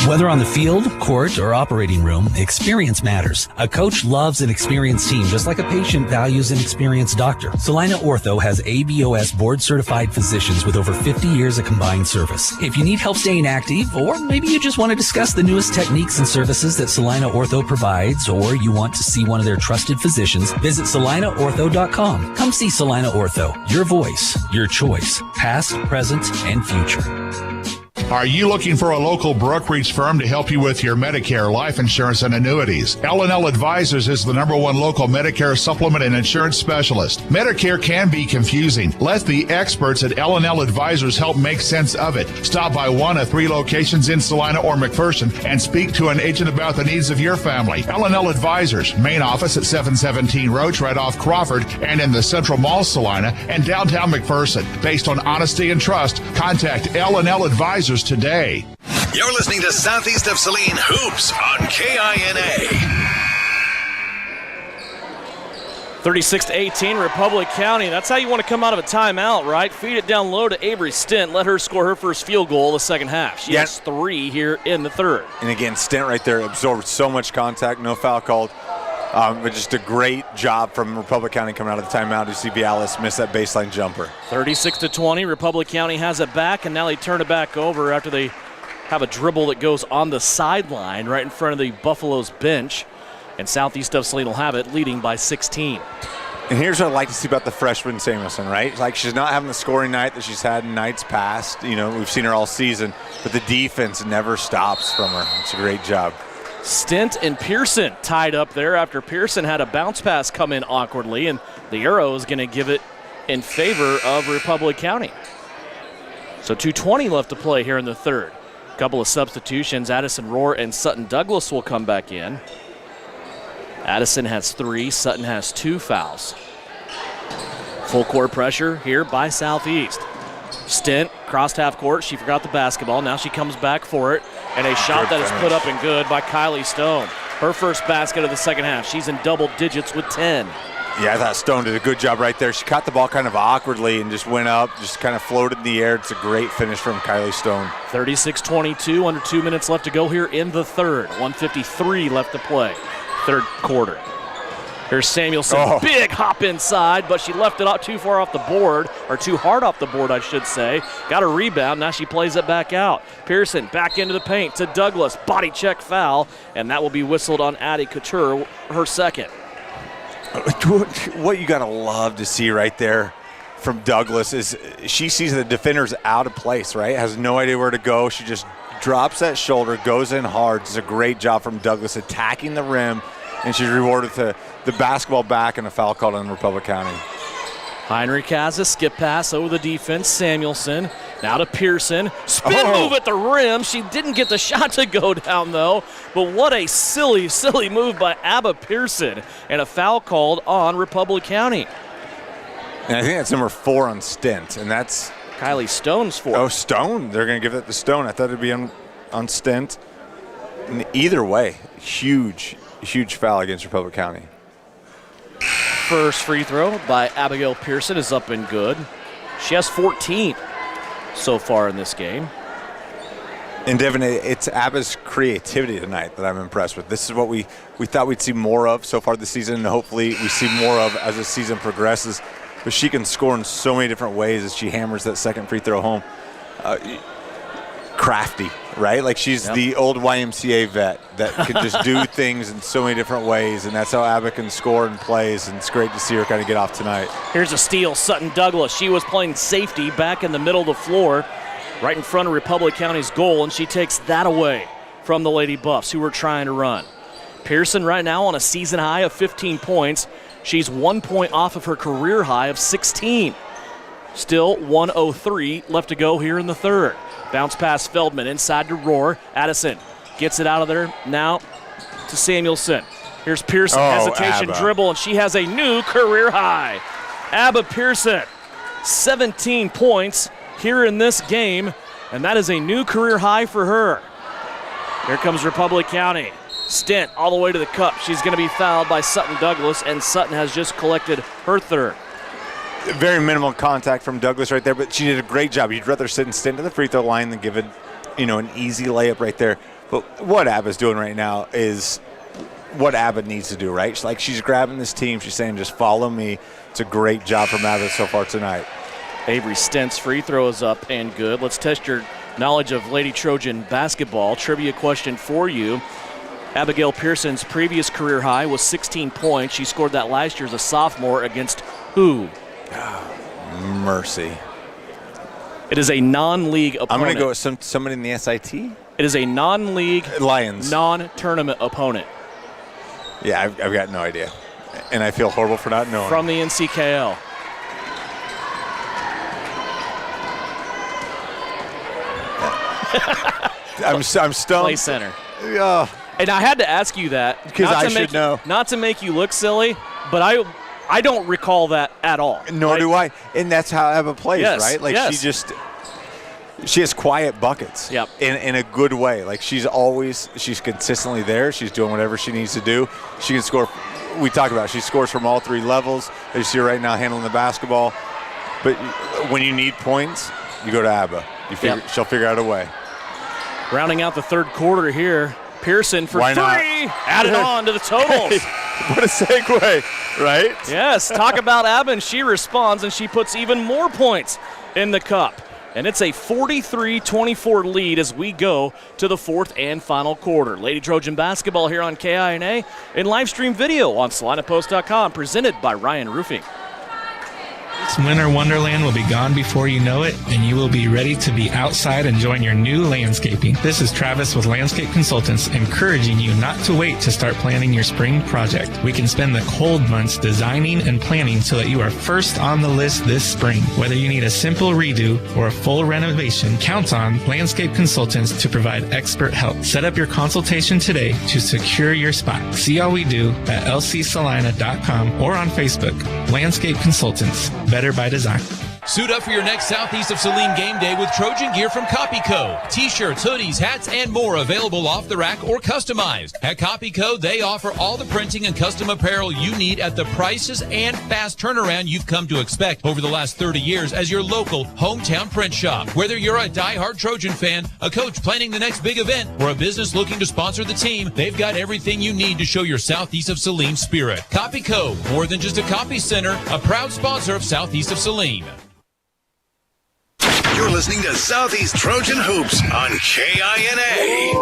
Whether on the field, court, or operating room, experience matters. A coach loves an experienced team, just like a patient values an experienced doctor. Salina Ortho has ABOS board-certified physicians with over 50 years of combined service. If you need help staying active, or maybe you just want to discuss the newest techniques and services that Salina Ortho provides, or you want to see one of their trusted physicians, visit salinaortho.com. Come see Salina Ortho, your voice, your choice, past, present, and future. Are you looking for a local brokerage firm to help you with your Medicare, life insurance, and annuities? L&L Advisors is the #1 local Medicare supplement and insurance specialist. Medicare can be confusing. Let the experts at L&L Advisors help make sense of it. Stop by one of 3 locations in Salina or McPherson and speak to an agent about the needs of your family. L&L Advisors, main office at 717 Roach right off Crawford and in the Central Mall Salina and downtown McPherson. Based on honesty and trust, contact L&L Advisors today. You're listening to Southeast of Saline Hoops on KINA. 36-18, Republic County. That's how you want to come out of a timeout, right? Feed it down low to Avery Stent. Let her score her first field goal the second half. She has 3 here in the third. And again, Stent right there absorbed so much contact, no foul called. But just a great job from Republic County coming out of the timeout. You see Viales miss that baseline jumper. 36-20, Republic County has it back, and now they turn it back over after they have a dribble that goes on the sideline right in front of the Buffalo's bench. And Southeast of Saline will have it, leading by 16. And here's what I like to see about the freshman Samuelson, right? Like, she's not having the scoring night that she's had in nights past. You know, we've seen her all season, but the defense never stops from her. It's a great job. Stint and Pearson tied up there after Pearson had a bounce pass come in awkwardly, and the arrow is going to give it in favor of Republic County. So 2:20 left to play here in the third. A couple of substitutions. Addison Rohr and Sutton Douglas will come back in. Addison has 3, Sutton has 2 fouls. Full court pressure here by Southeast. Stint crossed half court. She forgot the basketball. Now she comes back for it. And a shot that is put up and good by Kylie Stone. Her first basket of the second half. She's in double digits with 10. Yeah, I thought Stone did a good job right there. She caught the ball kind of awkwardly and just went up, just kind of floated in the air. It's a great finish from Kylie Stone. 36-22, under 2 minutes left to go here in the third. 1:53 left to play. Third quarter. Here's Samuelson, big hop inside, but she left it out too far off the board, or too hard off the board, I should say. Got a rebound, now she plays it back out. Pearson back into the paint to Douglas, body check foul, and that will be whistled on Addie Couture, her second. What you got to love to see right there from Douglas is she sees the defender's out of place, right? Has no idea where to go. She just drops that shoulder, goes in hard. It's a great job from Douglas attacking the rim, and she's rewarded with the basketball back and a foul called on Republic County. Heinrich has a skip pass over the defense. Samuelson now to Pearson. Spin move at the rim. She didn't get the shot to go down, though. But what a silly, silly move by Abba Pearson. And a foul called on Republic County. And I think that's number 4 on Stint, and that's Kylie Stone's 4. Oh, Stone. They're going to give it to Stone. I thought it'd be on Stint. And either way, huge foul against Republic County. First free throw by Abigail Pearson is up and good. She has 14 so far in this game. And Devin, it's Abba's creativity tonight that I'm impressed with. This is what we thought we'd see more of so far this season, and hopefully we see more of as the season progresses. But she can score in so many different ways as she hammers that second free throw home. Crafty, right? Like she's the old YMCA vet that can just do things in so many different ways, and that's how Abba can score and plays, and it's great to see her kind of get off tonight. Here's a steal, Sutton Douglas. She was playing safety back in the middle of the floor, right in front of Republic County's goal, and she takes that away from the Lady Buffs, who were trying to run. Pearson right now on a season high of 15 points. She's 1 point off of her career high of 16. Still 1:03 left to go here in the third. Bounce pass Feldman inside to Rohr. Addison gets it out of there now to Samuelson. Here's Pearson, hesitation Abba. Dribble, and she has a new career high. Abba Pearson, 17 points here in this game, and that is a new career high for her. Here comes Republic County. Stint all the way to the cup. She's going to be fouled by Sutton Douglas, and Sutton has just collected her third. Very minimal contact from Douglas right there, but she did a great job. You'd rather sit and Stint to the free throw line than give it, an easy layup right there. But what Abba's doing right now is what Abba needs to do, right? She's grabbing this team. She's saying, just follow me. It's a great job from Abba so far tonight. Avery Stint's free throw is up and good. Let's test your knowledge of Lady Trojan basketball. Trivia question for you. Abigail Pearson's previous career high was 16 points. She scored that last year as a sophomore against who? Mercy. It is a non-league opponent. I'm going to go with somebody in the SIT. It is a non-league, Lions, non-tournament opponent. Yeah, I've got no idea, and I feel horrible for not knowing. From the NCKL. I'm stoned. Play center. Yeah. And I had to ask you that because I should know. Not to make you look silly, but I don't recall that at all. Nor do I. And that's how Abba plays, right? Like she has quiet buckets. Yep. In a good way. Like she's consistently there. She's doing whatever she needs to do. She can score. We talk about it. She scores from all 3 levels. As you see her right now handling the basketball. But when you need points, you go to Abba. She'll figure out a way. Rounding out the third quarter here, Pearson for Why 3. Not? Added on to the totals. Hey, what a segue, right? Yes, talk about Abba, and she responds, and she puts even more points in the cup. And it's a 43-24 lead as we go to the fourth and final quarter. Lady Trojan Basketball here on KINA in live stream video on SalinaPost.com, presented by Ryan Roofing. This winter wonderland will be gone before you know it, and you will be ready to be outside enjoying your new landscaping. This is Travis with Landscape Consultants, encouraging you not to wait to start planning your spring project. We can spend the cold months designing and planning so that you are first on the list this spring. Whether you need a simple redo or a full renovation, count on Landscape Consultants to provide expert help. Set up your consultation today to secure your spot. See all we do at lcsalina.com or on Facebook. Landscape Consultants. Better by design. Suit up for your next Southeast of Saline game day with Trojan gear from Copyco. T-shirts, hoodies, hats, and more available off the rack or customized. At Copyco, they offer all the printing and custom apparel you need at the prices and fast turnaround you've come to expect over the last 30 years as your local hometown print shop. Whether you're a diehard Trojan fan, a coach planning the next big event, or a business looking to sponsor the team, they've got everything you need to show your Southeast of Saline spirit. Copyco, more than just a copy center, a proud sponsor of Southeast of Saline. You're listening to Southeast Trojan Hoops on KINA.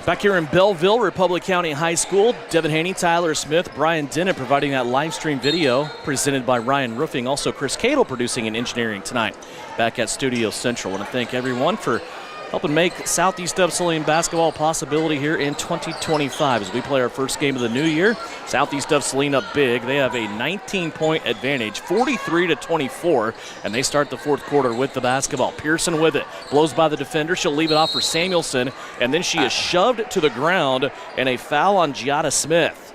Back here in Belleville, Republic County High School, Devin Haney, Tyler Smith, Brian Dennett providing that live stream video presented by Ryan Roofing. Also, Chris Cadle producing and engineering tonight back at Studio Central. I want to thank everyone for helping make Southeast of Saline basketball a possibility here in 2025 as we play our first game of the new year. Southeast of Saline up big. They have a 19-point advantage, 43-24, and they start the fourth quarter with the basketball. Pearson with it, blows by the defender. She'll leave it off for Samuelson, and then she is shoved to the ground, and a foul on Giada Smith.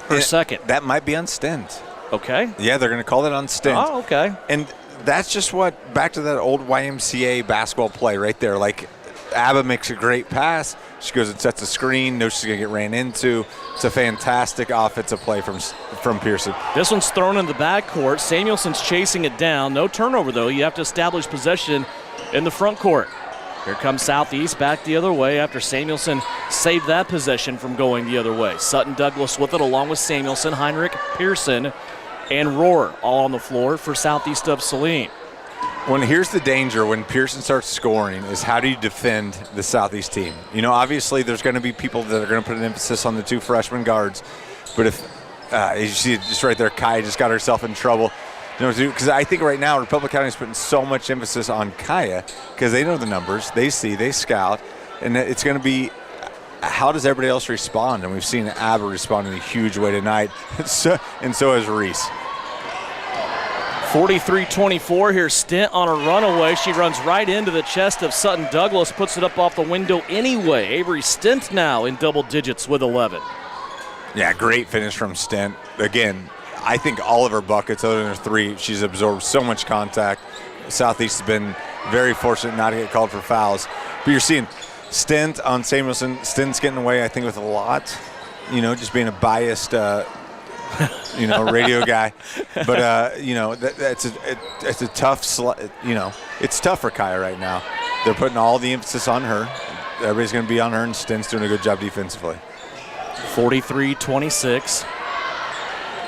Her second. That might be on Stent. Okay. Yeah, they're going to call that on Stent. Oh, okay. And that's just back to that old YMCA basketball play right there. Like, Abba makes a great pass. She goes and sets a screen, knows she's going to get ran into. It's a fantastic offensive play from Pearson. This one's thrown in the backcourt. Samuelson's chasing it down. No turnover, though. You have to establish possession in the front court. Here comes Southeast back the other way after Samuelson saved that possession from going the other way. Sutton Douglas with it along with Samuelson, Heinrich, Pearson, and Rohr all on the floor for Southeast of Saline. Here's the danger when Pearson starts scoring is how do you defend the Southeast team? You know, obviously there's going to be people that are going to put an emphasis on the two freshman guards, but if you see it just right there, Kai just got herself in trouble. You know, because I think right now Republic County is putting so much emphasis on Kaya because they know the numbers, they see, they scout, and it's going to be how does everybody else respond? And we've seen Abba respond in a huge way tonight, and so has Reese. 43-24 here, Stent on a runaway. She runs right into the chest of Sutton Douglas, puts it up off the window anyway. Avery Stent now in double digits with 11. Yeah, great finish from Stent. Again, I think all of her buckets, other than her three, she's absorbed so much contact. Southeast has been very fortunate not to get called for fouls. But you're seeing Stent on Samuelson. Stent's getting away, I think, with a lot. You know, just being a biased, radio guy. But, it's a tough, it's tough for Kaya right now. They're putting all the emphasis on her. Everybody's going to be on her, and Stent's doing a good job defensively. 43-26.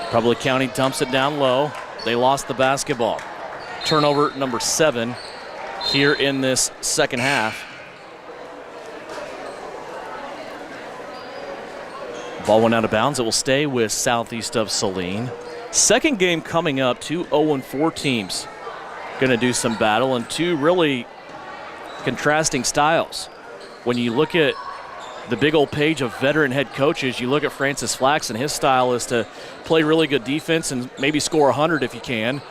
Republic County dumps it down low. They lost the basketball. Turnover number 7 here in this second half. Ball went out of bounds. It will stay with Southeast of Saline. Second game coming up, 2 0-4 teams going to do some battle, and two really contrasting styles. When you look at the big old page of veteran head coaches, you look at Francis Flax, and his style is to play really good defense and maybe score 100 if you can.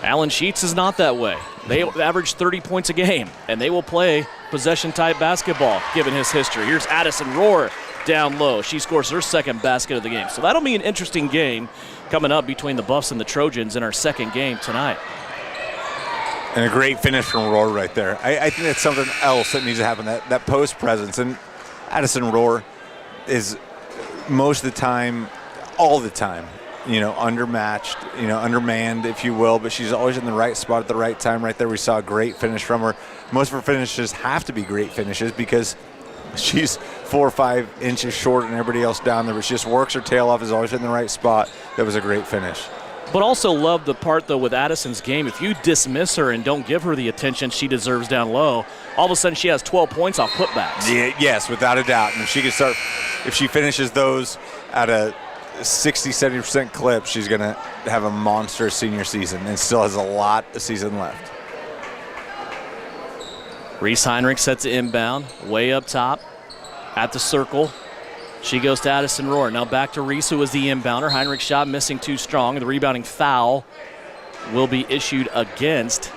Alan Sheets is not that way. They average 30 points a game, and they will play possession-type basketball, given his history. Here's Addison Rohr down low. She scores her second basket of the game. So that'll be an interesting game coming up between the Buffs and the Trojans in our second game tonight. And a great finish from Rohr right there. I think that's something else that needs to happen, that post presence. And Addison Rohr is most of the time, all the time, undermatched, undermanned, if you will, but she's always in the right spot at the right time right there. We saw a great finish from her. Most of her finishes have to be great finishes because she's 4 or 5 inches shorter than everybody else down there, but she just works her tail off, is always in the right spot. That was a great finish. But also love the part, though, with Addison's game. If you dismiss her and don't give her the attention she deserves down low, all of a sudden she has 12 points off putbacks. Yeah, yes, without a doubt. And if she finishes those at a 60-70% clip, she's going to have a monstrous senior season and still has a lot of season left. Reese Heinrich sets it inbound, way up top at the circle. She goes to Addison Rohr. Now back to Reese, who was the inbounder. Heinrich's shot missing too strong. The rebounding foul will be issued against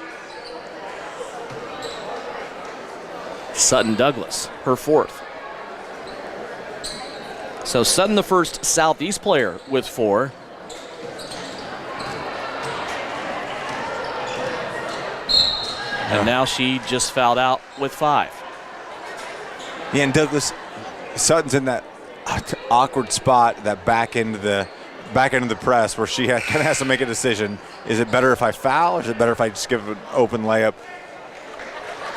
Sutton Douglas, her fourth. So Sutton, the first Southeast player with 4. And now she just fouled out with 5. Yeah, and Douglas, Sutton's in that awkward spot, that back end of the press, where she kind of has to make a decision. Is it better if I foul, or is it better if I just give an open layup?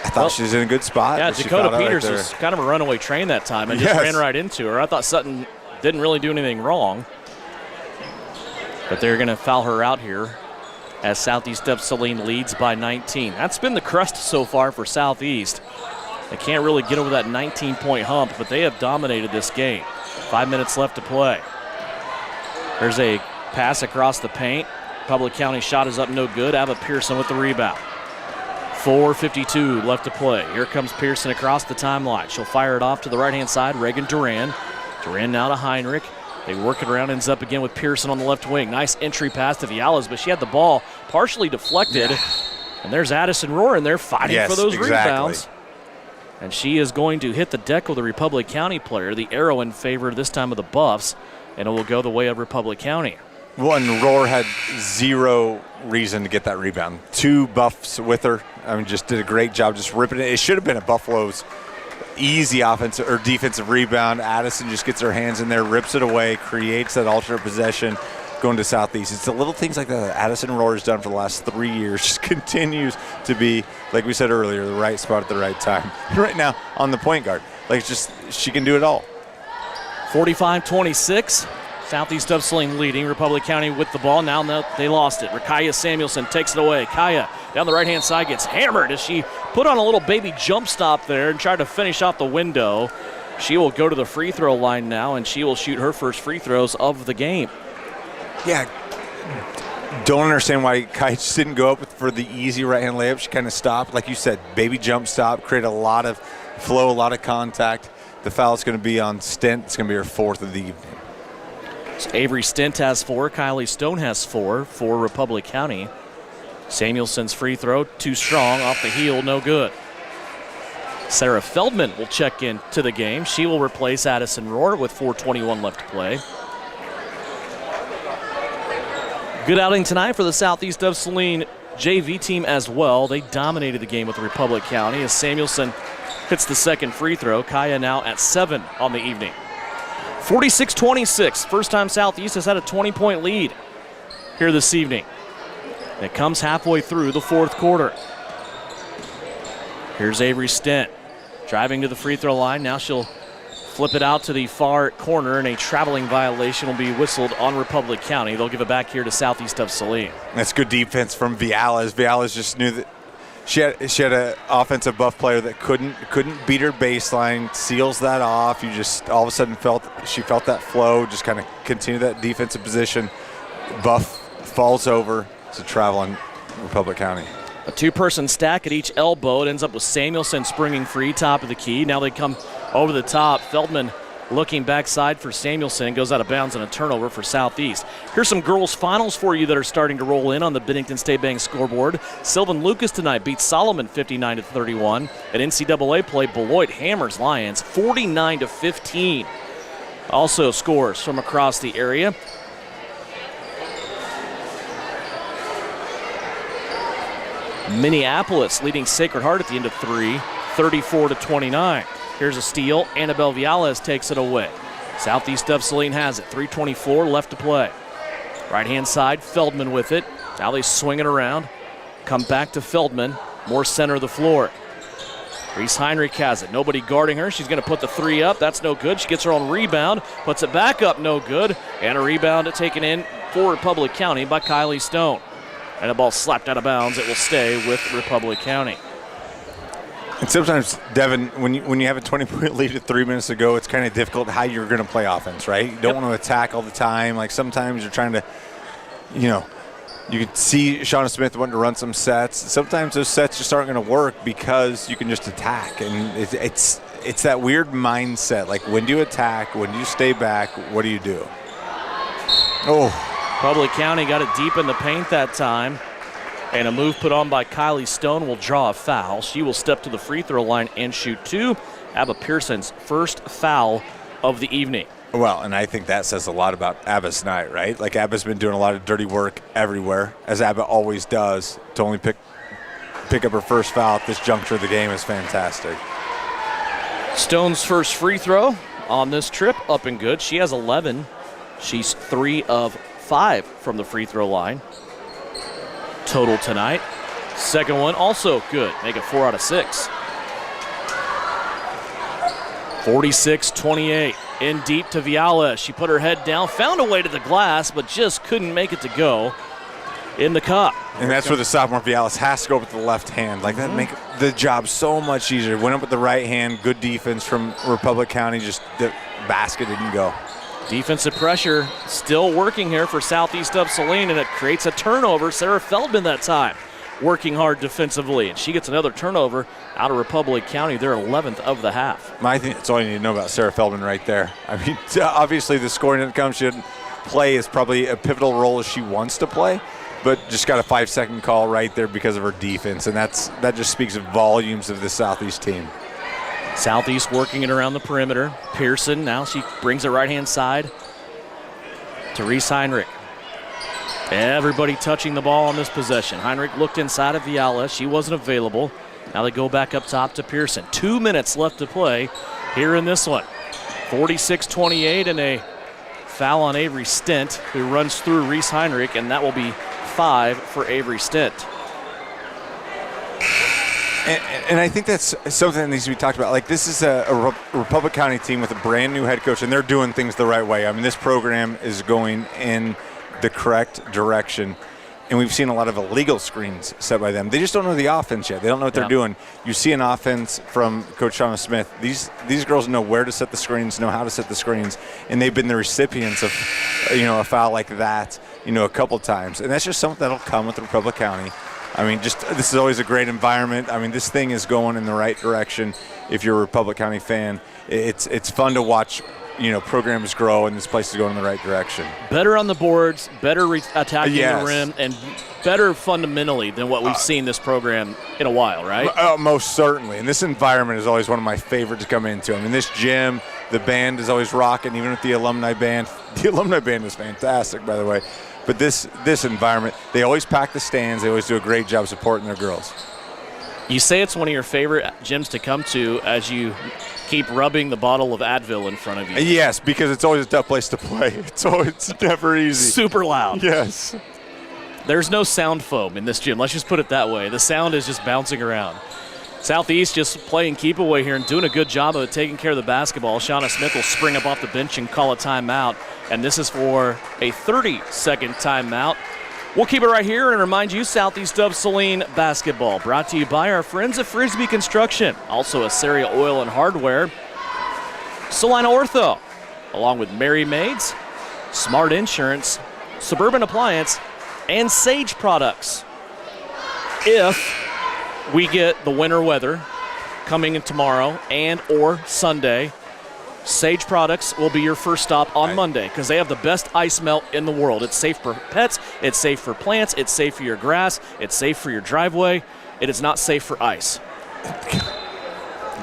I thought she was in a good spot. Yeah, Dakota Peters was kind of a runaway train that time and just ran right into her. I thought Sutton didn't really do anything wrong. But they're going to foul her out here as Southeast of Saline leads by 19. That's been the crust so far for Southeast. They can't really get over that 19-point hump, but they have dominated this game. 5 minutes left to play. There's a pass across the paint. Republic County shot is up, no good. Ava Pearson with the rebound. 4:52 left to play. Here comes Pearson across the timeline. She'll fire it off to the right-hand side. Reagan Duran. Duran now to Heinrich. They work it around, ends up again with Pearson on the left wing. Nice entry pass to Vialas, but she had the ball partially deflected. And there's Addison Rohr in there fighting for those rebounds. And she is going to hit the deck with a Republic County player. The arrow in favor this time of the Buffs, and it will go the way of Republic County. Well, and Rohr had zero reason to get that rebound. 2 Buffs with her. I mean, just did a great job just ripping it. It should have been a Buffalo's easy offensive or defensive rebound. Addison just gets her hands in there, rips it away, creates that alternate possession going to Southeast. It's the little things like that Addison Rohr has done for the last 3 years. Just continues to be, like we said earlier, the right spot at the right time. Right now on the point guard. Like, it's just, she can do it all. 45-26. Southeast of Saline leading. Republic County with the ball. Now they lost it. Rakaya Samuelson takes it away. Kaya down the right-hand side gets hammered as she put on a little baby jump stop there and tried to finish off the window. She will go to the free throw line now, and she will shoot her first free throws of the game. Yeah, don't understand why Kaya just didn't go up for the easy right-hand layup. She kind of stopped. Like you said, baby jump stop, create a lot of flow, a lot of contact. The foul is going to be on Stent. It's going to be her 4th of the evening. So Avery Stent has 4. Kylie Stone has 4 for Republic County. Samuelson's free throw, too strong, off the heel, no good. Sarah Feldman will check into the game. She will replace Addison Rohr with 4:21 left to play. Good outing tonight for the Southeast of Saline JV team as well. They dominated the game with Republic County as Samuelson hits the second free throw. Kaya now at 7 on the evening. 46-26. First time Southeast has had a 20-point lead here this evening. It comes halfway through the 4th quarter. Here's Avery Stent driving to the free throw line. Now she'll flip it out to the far corner, and a traveling violation will be whistled on Republic County. They'll give it back here to Southeast of Saline. That's good defense from Vialas. Vialas just knew that she had an offensive buff player that couldn't beat her baseline, seals that off. You just all of a sudden felt that flow, just kind of continue that defensive position. Buff falls over. It's a traveling Republic County. A 2-person stack at each elbow. It ends up with Samuelson springing free, top of the key. Now they come over the top. Feldman looking backside for Samuelson. Goes out of bounds and a turnover for Southeast. Here's some girls' finals for you that are starting to roll in on the Bennington State Bank scoreboard. Sylvan Lucas tonight beats Solomon 59-31. At NCAA play, Beloit hammers Lions 49-15. Also scores from across the area. Minneapolis leading Sacred Heart at the end of 3, 34-29. Here's a steal. Annabelle Vialas takes it away. Southeast of Saline has it. 3:24 left to play. Right-hand side, Feldman with it. Now they swing it around. Come back to Feldman. More center of the floor. Reese Heinrich has it. Nobody guarding her. She's going to put the three up. That's no good. She gets her own rebound, puts it back up, no good. And a rebound taken in for Republic County by Kylie Stone. And the ball slapped out of bounds. It will stay with Republic County. And sometimes, Devin, when you have a 20-point lead at 3 minutes to go, it's kind of difficult how you're going to play offense, right? You don't want to attack all the time. Like sometimes you're trying to, you could see Shauna Smith wanting to run some sets. Sometimes those sets just aren't going to work because you can just attack. And it's that weird mindset. Like, when do you attack? When do you stay back? What do you do? Oh. Public County got it deep in the paint that time. And a move put on by Kylie Stone will draw a foul. She will step to the free throw line and shoot two. Abba Pearson's first foul of the evening. Well, and I think that says a lot about Abba's night, right? Like, Abba's been doing a lot of dirty work everywhere, as Abba always does. To only pick up her first foul at this juncture of the game is fantastic. Stone's first free throw on this trip, up and good. She has 11. She's 3 of 5 from the free throw line total tonight. Second one also good. Make it 4 out of 6. 46-28. In deep to Viala. She put her head down, found a way to the glass, but just couldn't make it to go in the cup. And that's where the sophomore Vialis has to go with the left hand. Like, that make the job so much easier. Went up with the right hand. Good defense from Republic County. Just the basket didn't go. Defensive pressure still working here for Southeast of Saline, and it creates a turnover. Sarah Feldman that time working hard defensively, and she gets another turnover out of Republic County. They're 11th of the half. I think that's all you need to know about Sarah Feldman right there. I mean, obviously the scoring didn't come. She didn't play as probably a pivotal role as she wants to play, but just got a 5-second call right there because of her defense, and that just speaks volumes of the Southeast team. Southeast working it around the perimeter. Pearson, now she brings it right-hand side to Reese Heinrich. Everybody touching the ball on this possession. Heinrich looked inside of Viala. She wasn't available. Now they go back up top to Pearson. 2 minutes left to play here in this one. 46-28, and a foul on Avery Stent, who runs through Reese Heinrich, and that will be 5 for Avery Stent. And I think that's something that needs to be talked about. Like, this is a Republic County team with a brand new head coach, and they're doing things the right way. I mean, this program is going in the correct direction, and we've seen a lot of illegal screens set by them. They just don't know the offense yet. They don't know what they're doing. You see an offense from Coach Shauna Smith. These girls know where to set the screens, know how to set the screens, and they've been the recipients of, a foul like that, a couple times. And that's just something that'll come with Republic County. I mean, this is always a great environment. I mean, this thing is going in the right direction. If you're a Republic County fan, it's fun to watch, programs grow, and this place is going in the right direction. Better on the boards, better attacking the rim, and better fundamentally than what we've seen this program in a while, right? Most certainly. And this environment is always one of my favorites to come into. I mean, this gym, the band is always rocking, even with the alumni band. The alumni band is fantastic, by the way. But this environment, they always pack the stands. They always do a great job supporting their girls. You say it's one of your favorite gyms to come to as you keep rubbing the bottle of Advil in front of you. Yes, because it's always a tough place to play. It's never easy. Super loud. Yes. There's no sound foam in this gym. Let's just put it that way. The sound is just bouncing around. Southeast just playing keep away here and doing a good job of taking care of the basketball. Shauna Smith will spring up off the bench and call a timeout. And this is for a 30-second timeout. We'll keep it right here and remind you, Southeast of Saline basketball brought to you by our friends at Frisbee Construction. Also Assaria Oil and Hardware. Salina Ortho, along with Mary Maids, Smart Insurance, Suburban Appliance, and Sage Products. If we get the winter weather coming in tomorrow and or Sunday, Sage Products will be your first stop on Monday because they have the best ice melt in the world. It's safe for pets, it's safe for plants, it's safe for your grass, it's safe for your driveway. It is not safe for ice.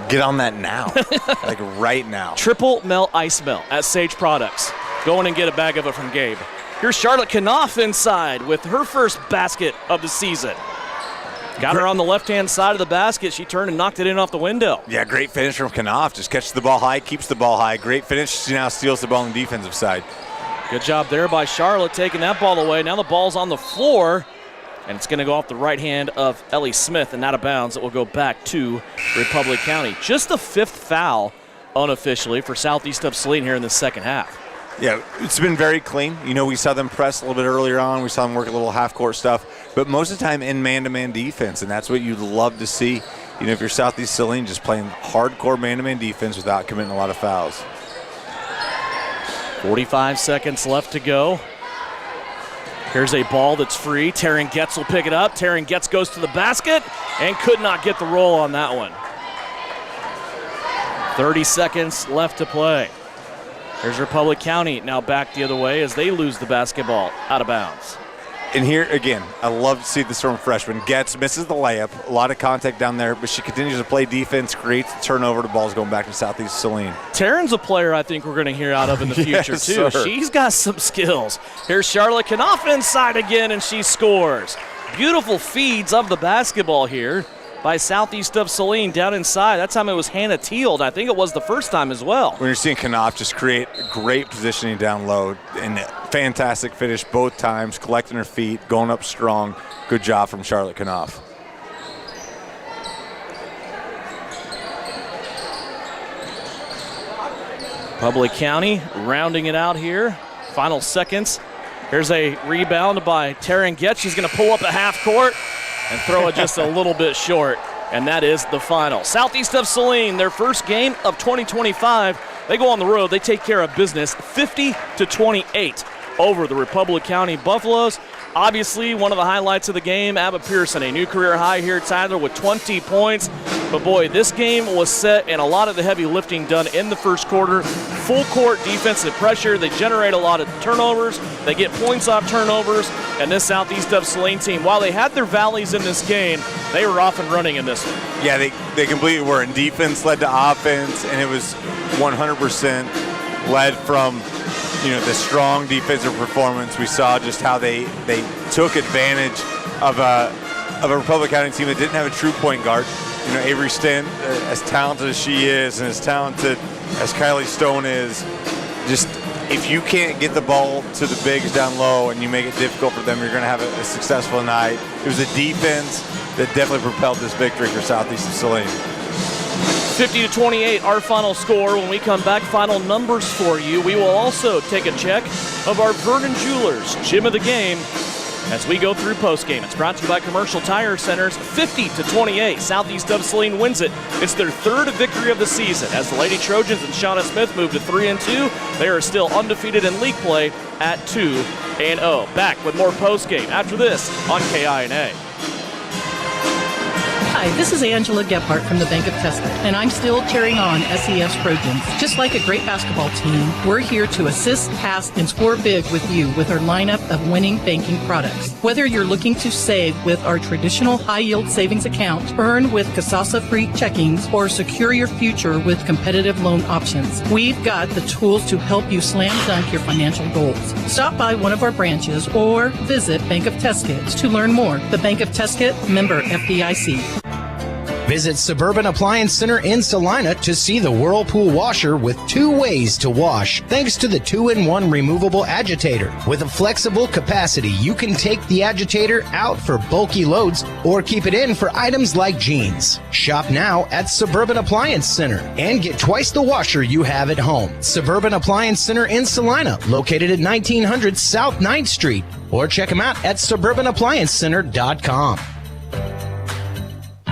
Get on that now, like right now. Triple melt ice melt at Sage Products. Go in and get a bag of it from Gabe. Here's Charlotte Knopf inside with her first basket of the season. Got her on the left-hand side of the basket. She turned and knocked it in off the window. Yeah, great finish from Knopf. Just catches the ball high, keeps the ball high. Great finish. She now steals the ball on the defensive side. Good job there by Charlotte taking that ball away. Now the ball's on the floor And it's going to go off the right hand of Ellie Smith and out of bounds. It will go back to Republic County. Just the 5th foul unofficially for Southeast of Saline here in the second half. Yeah, it's been very clean. We saw them press a little bit earlier on. We saw them work a little half-court stuff. But most of the time in man-to-man defense, and that's what you'd love to see. If you're Southeast Saline, just playing hardcore man-to-man defense without committing a lot of fouls. 45 seconds left to go. Here's a ball that's free. Taryn Getz will pick it up. Taryn Getz goes to the basket and could not get the roll on that one. 30 seconds left to play. Here's Republic County now back the other way as they lose the basketball out of bounds. And here, again, I love to see this from a freshman. Getz misses the layup, a lot of contact down there, but she continues to play defense, creates the turnover. The ball's going back to Southeast Saline. Taryn's a player I think we're going to hear out of in the future, Yes, too. sir. She's got some skills. Here's Charlotte Knopf inside again, and she scores. Beautiful feeds of the basketball here by Southeast of Saline down inside. That time it was Hannah Teal. I think it was the first time as well. When you're seeing Knopf just create great positioning down low and fantastic finish both times, collecting her feet, going up strong. Good job from Charlotte Knopf. Public County rounding it out here. Final seconds. Here's a rebound by Taryn Getz. She's going to pull up a half court and throw it just a little bit short. And that is the final. Southeast of Saline, their first game of 2025. They go on the road. They take care of business 50-28 over the Republic County Buffaloes. Obviously, one of the highlights of the game, Abba Pearson, a new career high here, Tyler, with 20 points. But boy, this game was set and a lot of the heavy lifting done in the first quarter. Full court defensive pressure. They generate a lot of turnovers. They get points off turnovers. And this Southeast of Saline team, while they had their valleys in this game, they were off and running in this one. Yeah, they completely were. And defense led to offense, and it was 100% led from the strong defensive performance. We saw just how they took advantage of a Republic County team that didn't have a true point guard. Avery Stent, as talented as she is and as talented as Kylie Stone is, just if you can't get the ball to the bigs down low and you make it difficult for them, you're going to have a successful night. It was a defense that definitely propelled this victory for Southeast of Saline. 50-28, our final score. When we come back, final numbers for you. We will also take a check of our Vernon Jewelers Gym of the Game as we go through postgame. It's brought to you by Commercial Tire Centers. 50-28, Southeast of Saline wins it. It's their third victory of the season as the Lady Trojans and Shauna Smith move to 3-2. They are still undefeated in league play at 2-0. Back with more postgame after this on KINA. Hi, this is Angela Gephardt from the Bank of Tustin, and I'm still cheering on SES Trojans. Just like a great basketball team, we're here to assist, pass, and score big with you with our lineup of winning banking products. Whether you're looking to save with our traditional high-yield savings account, earn with Kasasa-free checkings, or secure your future with competitive loan options, we've got the tools to help you slam dunk your financial goals. Stop by one of our branches or visit Bank of Tuskett to learn more. The Bank of Tuskett, member FDIC. Visit Suburban Appliance Center in Salina to see the Whirlpool washer with 2 ways to wash, thanks to the 2-in-1 removable agitator. With a flexible capacity, you can take the agitator out for bulky loads or keep it in for items like jeans. Shop now at Suburban Appliance Center and get twice the washer you have at home. Suburban Appliance Center in Salina, located at 1900 South 9th Street, or check them out at suburbanappliancecenter.com.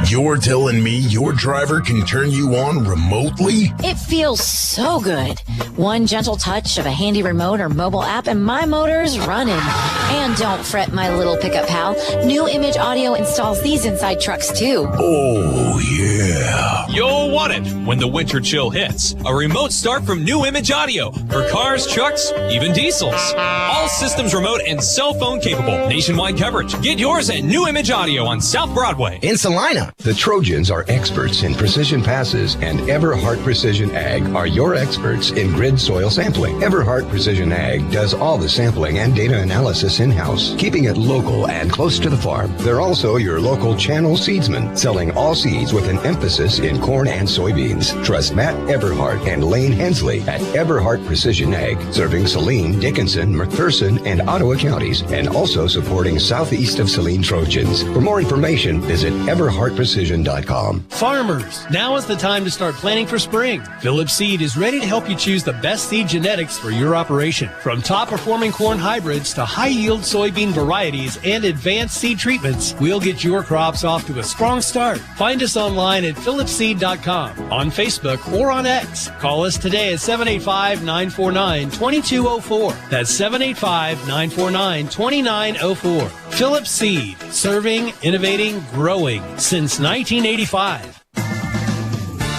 You're telling me your driver can turn you on remotely? It feels so good. One gentle touch of a handy remote or mobile app and my motor's running. And don't fret, my little pickup pal. New Image Audio installs these inside trucks too. Oh, yeah. You'll want it when the winter chill hits. A remote start from New Image Audio for cars, trucks, even diesels. All systems remote and cell phone capable. Nationwide coverage. Get yours at New Image Audio on South Broadway. In Salina. The Trojans are experts in precision passes, and Everhart Precision Ag are your experts in grid soil sampling. Everhart Precision Ag does all the sampling and data analysis in-house, keeping it local and close to the farm. They're also your local channel seedsman, selling all seeds with an emphasis in corn and soybeans. Trust Matt Everhart and Lane Hensley at Everhart Precision Ag, serving Saline, Dickinson, McPherson, and Ottawa counties, and also supporting southeast of Saline Trojans. For more information, visit everhartprecision.com. Farmers, now is the time to start planning for spring. Phillips Seed is ready to help you choose the best seed genetics for your operation. From top-performing corn hybrids to high-yield soybean varieties and advanced seed treatments, we'll get your crops off to a strong start. Find us online at phillipsseed.com, on Facebook, or on X. Call us today at 785-949-2204. That's 785-949-2904. Phillips Seed, serving, innovating, growing since 1985.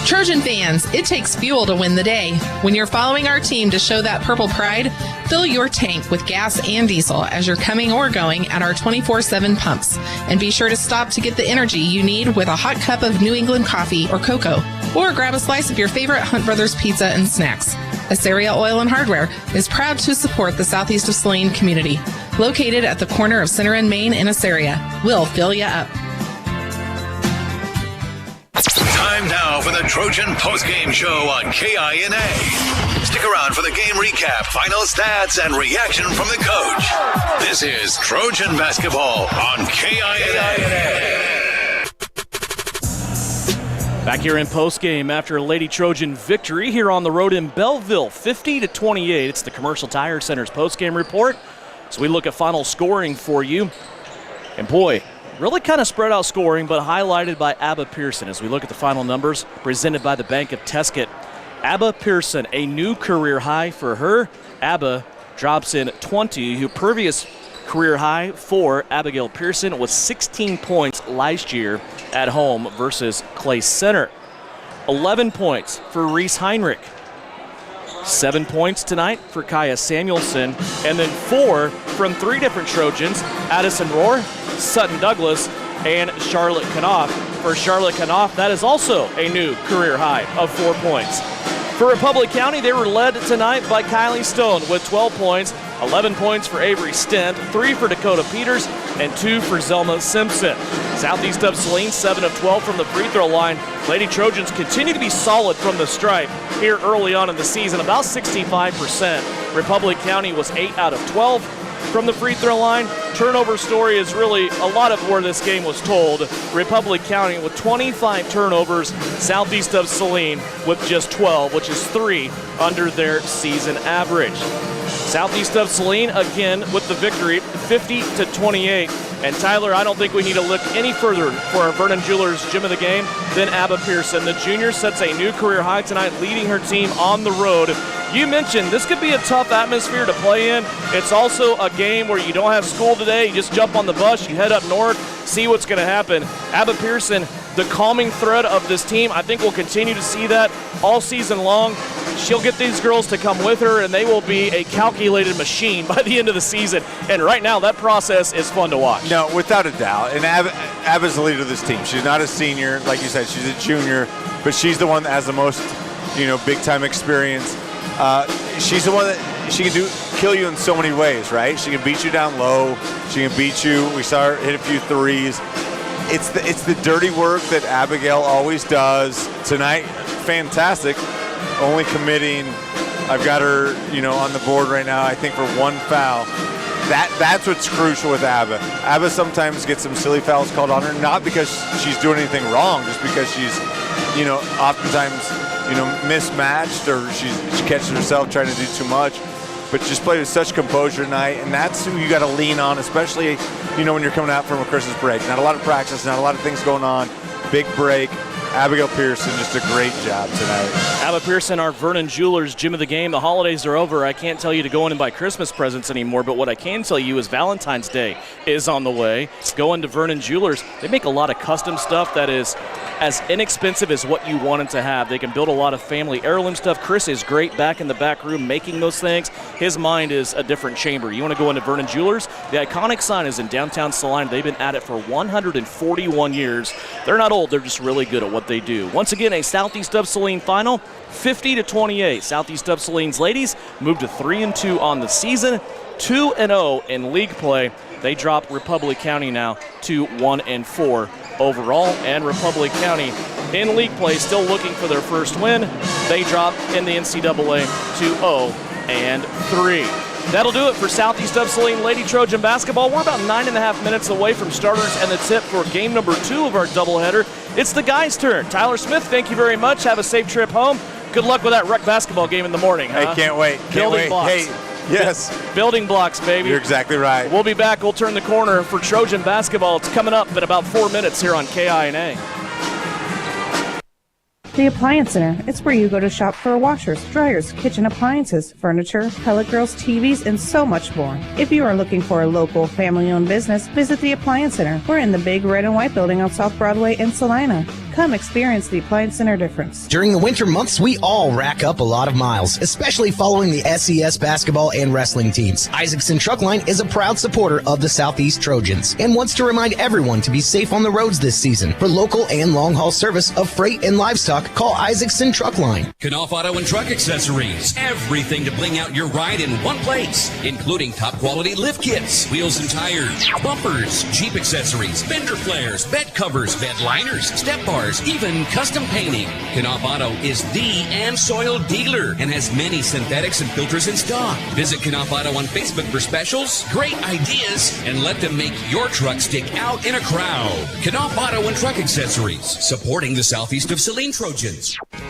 Trojan fans, it takes fuel to win the day. When you're following our team to show that purple pride, fill your tank with gas and diesel as you're coming or going at our 24/7 pumps. And be sure to stop to get the energy you need with a hot cup of New England coffee or cocoa. Or grab a slice of your favorite Hunt Brothers pizza and snacks. Assyria Oil and Hardware is proud to support the southeast of Saline community. Located at the corner of Center and Main in Assyria. We'll fill you up. Time now for the Trojan postgame show on KINA. Stick around for the game recap, final stats, and reaction from the coach. This is Trojan Basketball on KINA. Back here in postgame after a Lady Trojan victory here on the road in Belleville, 50-28. It's the Commercial Tire Center's postgame report. So we look at final scoring for you. And boy, really kind of spread out scoring, but highlighted by Abba Pearson as we look at the final numbers presented by the Bank of Tesket. Abba Pearson, a new career high for her. Abba drops in 20, who previous career high for Abigail Pearson was 16 points last year at home versus Clay Center. 11 points for Reese Heinrich. 7 points tonight for Kaya Samuelson, and then 4 from 3 different Trojans, Addison Rohr, Sutton Douglas, and Charlotte Knopf. For Charlotte Knopf, that is also a new career high of 4 points. For Republic County, they were led tonight by Kylie Stone with 12 points, 11 points for Avery Stent, 3 for Dakota Peters, and 2 for Zelma Simpson. Southeast of Saline, 7 of 12 from the free throw line. Lady Trojans continue to be solid from the stripe here early on in the season, about 65%. Republic County was 8 out of 12 from the free throw line. Turnover story is really a lot of where this game was told. Republic County with 25 turnovers, Southeast of Saline with just 12, which is 3 under their season average. Southeast of Saline, again, with the victory, 50-28. And Tyler, I don't think we need to look any further for our Vernon Jewelers gym of the game than Abba Pearson. The junior sets a new career high tonight, leading her team on the road. You mentioned this could be a tough atmosphere to play in. It's also a game where you don't have school today. You just jump on the bus, you head up north, see what's going to happen. Abba Pearson, the calming thread of this team, I think we'll continue to see that all season long. She'll get these girls to come with her, and they will be a calculated machine by the end of the season. And right now, that process is fun to watch. No, without a doubt. And Abba's the leader of this team. She's not a senior, like you said. She's a junior, but she's the one that has the most, big-time experience. She's the one that she can kill you in so many ways, right? She can beat you down low. She can beat you. We saw her hit a few threes. It's the dirty work that Abigail always does. Tonight, fantastic. Only committing, I've got her, on the board right now, I think for 1 foul. That's what's crucial with Abba. Abba sometimes gets some silly fouls called on her, not because she's doing anything wrong, just because she's, oftentimes, mismatched, or she catches herself trying to do too much. But just played with such composure tonight, and that's who you got to lean on, especially, when you're coming out from a Christmas break. Not a lot of practice, not a lot of things going on. Big break. Abigail Pearson, just a great job tonight. Abba Pearson, our Vernon Jewelers gym of the game. The holidays are over. I can't tell you to go in and buy Christmas presents anymore, but what I can tell you is Valentine's Day is on the way. Go into Vernon Jewelers. They make a lot of custom stuff that is as inexpensive as what you want it to have. They can build a lot of family heirloom stuff. Chris is great back in the back room making those things. His mind is a different chamber. You want to go into Vernon Jewelers? The iconic sign is in downtown Salina. They've been at it for 141 years. They're not old. They're just really good at what they do. Once again, a Southeast of Saline final, 50-28. Southeast of Saline's ladies moved to 3-2 on the season, 2-0 in league play. They drop Republic County now to 1-4 overall. And Republic County in league play, still looking for their first win. They drop in the NCAA to 0-3. That'll do it for Southeast of Saline Lady Trojan Basketball. We're about 9.5 minutes away from starters and the tip for game number 2 of our doubleheader. It's the guys' turn. Tyler Smith, thank you very much. Have a safe trip home. Good luck with that rec basketball game in the morning. Hey, can't wait. Building blocks. Hey, yes. Building blocks, baby. You're exactly right. We'll be back. We'll turn the corner for Trojan Basketball. It's coming up in about 4 minutes here on KINA. The Appliance Center. It's where you go to shop for washers, dryers, kitchen appliances, furniture, pellet grills, TVs, and so much more. If you are looking for a local, family-owned business, visit the Appliance Center. We're in the big red and white building on South Broadway in Salina. Come experience the Appliance Center difference. During the winter months, we all rack up a lot of miles, especially following the SES basketball and wrestling teams. Isaacson Truckline is a proud supporter of the Southeast Trojans and wants to remind everyone to be safe on the roads this season. For local and long-haul service of freight and livestock, call Isaacson Truckline. Knauf Auto and Truck Accessories. Everything to bling out your ride in one place, including top-quality lift kits, wheels and tires, bumpers, Jeep accessories, fender flares, bed covers, bed liners, step bars, even custom painting. Knauf Auto is the and soil dealer and has many synthetics and filters in stock. Visit Knauf Auto on Facebook for specials, great ideas, and let them make your truck stick out in a crowd. Knauf Auto and Truck Accessories, supporting the Southeast of Saline Trojans.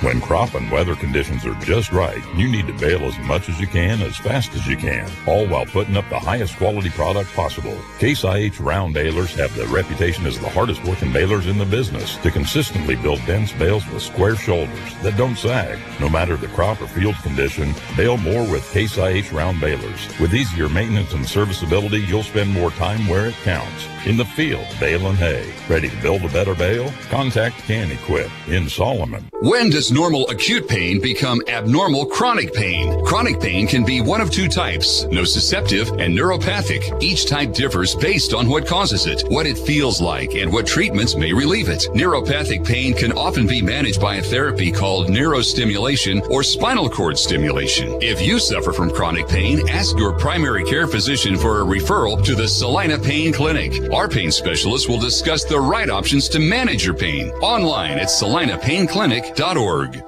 When crop and weather conditions are just right, you need to bale as much as you can, as fast as you can, all while putting up the highest quality product possible. Case IH round balers have the reputation as the hardest working balers in the business to consistently build dense bales with square shoulders that don't sag. No matter the crop or field condition, bale more with Case IH round balers. With easier maintenance and serviceability, you'll spend more time where it counts. In the field, baling hay. Ready to build a better bale? Contact Can Equip in Solomon. When does normal acute pain become abnormal chronic pain? Chronic pain can be one of two types, nociceptive and neuropathic. Each type differs based on what causes it, what it feels like, and what treatments may relieve it. Neuropathic pain can often be managed by a therapy called neurostimulation or spinal cord stimulation. If you suffer from chronic pain, ask your primary care physician for a referral to the Salina Pain Clinic. Our pain specialists will discuss the right options to manage your pain. Online at salinapainclinic.org.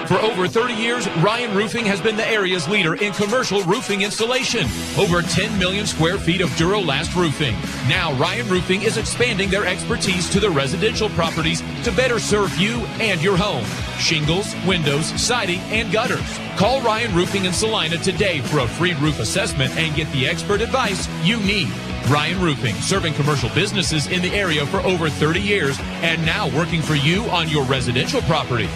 For over 30 years, Ryan Roofing has been the area's leader in commercial roofing installation. Over 10 million square feet of Durolast roofing. Now, Ryan Roofing is expanding their expertise to the residential properties to better serve you and your home. Shingles, windows, siding, and gutters. Call Ryan Roofing in Salina today for a free roof assessment and get the expert advice you need. Ryan Roofing, serving commercial businesses in the area for over 30 years and now working for you on your residential property.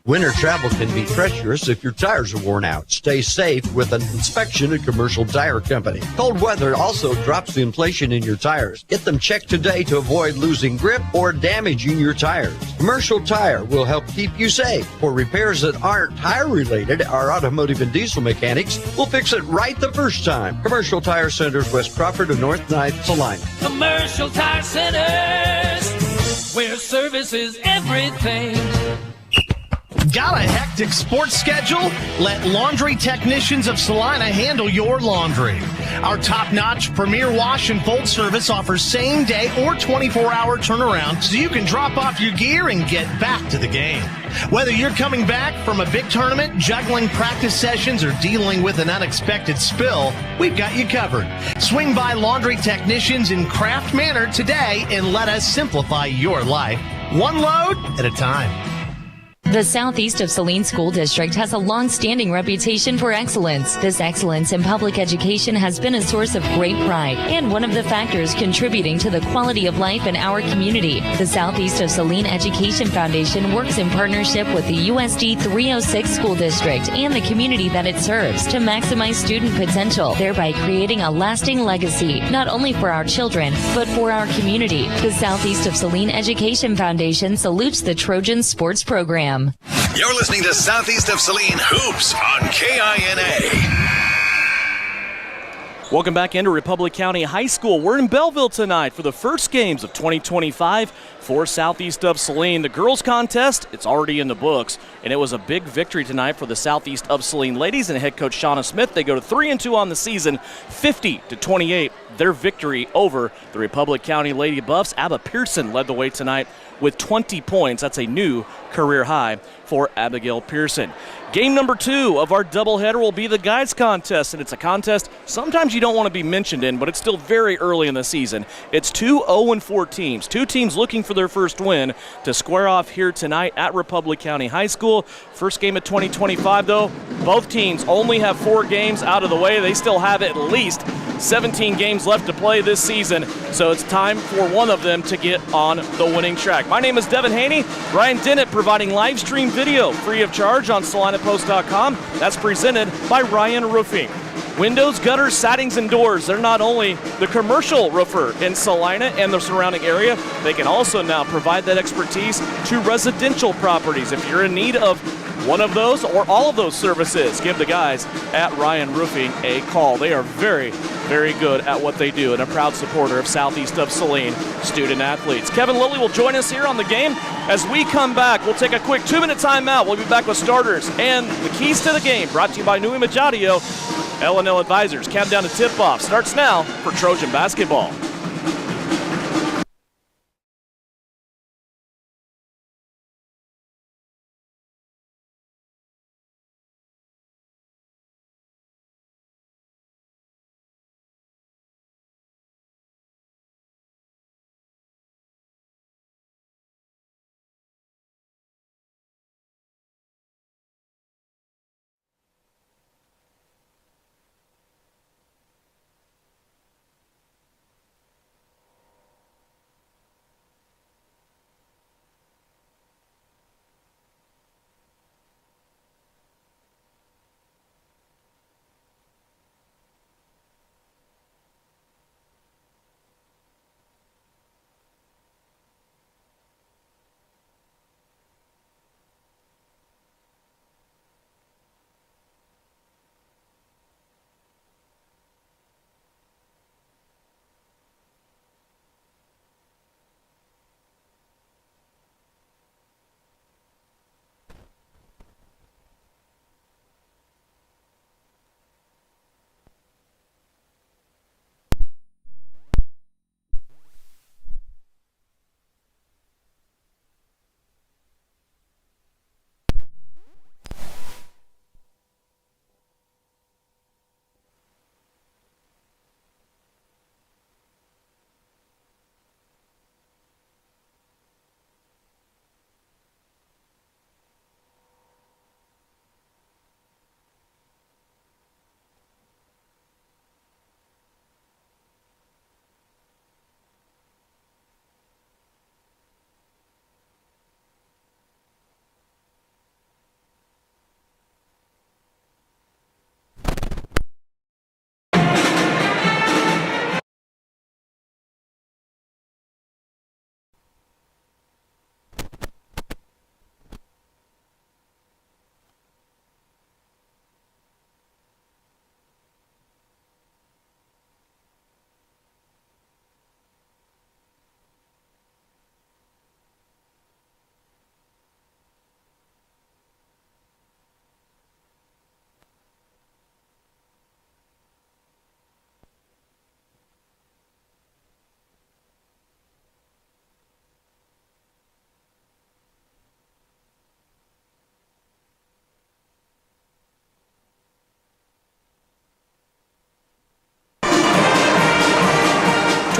Winter travel can be treacherous if your tires are worn out. Stay safe with an inspection at Commercial Tire Company. Cold weather also drops the inflation in your tires. Get them checked today to avoid losing grip or damaging your tires. Commercial Tire will help keep you safe. For repairs that aren't tire related, our automotive and diesel mechanics will fix it right the first time. Commercial Tire Centers, West Crawford and North 9th, Salina. Commercial Tire Centers, where service is everything. Got a hectic sports schedule? Let Laundry Technicians of Salina handle your laundry. Our top-notch premier wash and fold service offers same-day or 24-hour turnaround so you can drop off your gear and get back to the game. Whether you're coming back from a big tournament, juggling practice sessions, or dealing with an unexpected spill, we've got you covered. Swing by Laundry Technicians in Kraft Manor today and let us simplify your life, one load at a time. The Southeast of Saline School District has a long-standing reputation for excellence. This excellence in public education has been a source of great pride and one of the factors contributing to the quality of life in our community. The Southeast of Saline Education Foundation works in partnership with the USD 306 School District and the community that it serves to maximize student potential, thereby creating a lasting legacy, not only for our children, but for our community. The Southeast of Saline Education Foundation salutes the Trojan Sports Program. You're listening to Southeast of Saline Hoops on KINA. Welcome back into Republic County High School. We're in Belleville tonight for the first games of 2025 for Southeast of Saline. The girls contest, it's already in the books, and it was a big victory tonight for the Southeast of Saline ladies and head coach Shauna Smith. They go to 3-2 on the season, 50-28. Their victory over the Republic County Lady Buffs. Abba Pearson led the way tonight with 20 points. That's a new career high for Abigail Pearson. Game number 2 of our doubleheader will be the guys contest, and it's a contest sometimes you don't want to be mentioned in, but it's still very early in the season. It's 2 0-4 teams. 2 teams looking for their first win to square off here tonight at Republic County High School. First game of 2025, though. Both teams only have 4 games out of the way. They still have at least 17 games left to play this season, so it's time for one of them to get on the winning track. My name is Devin Haney. Ryan Dennett providing live stream video free of charge on SalinaPost.com. That's presented by Ryan Roofing. Windows, gutters, sidings, and doors. They're not only the commercial roofer in Salina and the surrounding area, they can also now provide that expertise to residential properties. If you're in need of one of those or all of those services, give the guys at Ryan Roofing a call. They are very, very good at what they do and a proud supporter of Southeast of Saline student athletes. Kevin Lilly will join us here on the game. As we come back, we'll take a quick 2-minute timeout. We'll be back with starters and the keys to the game, brought to you by New Image Audio. L&L Advisors. Countdown to tip-off starts now for Trojan Basketball.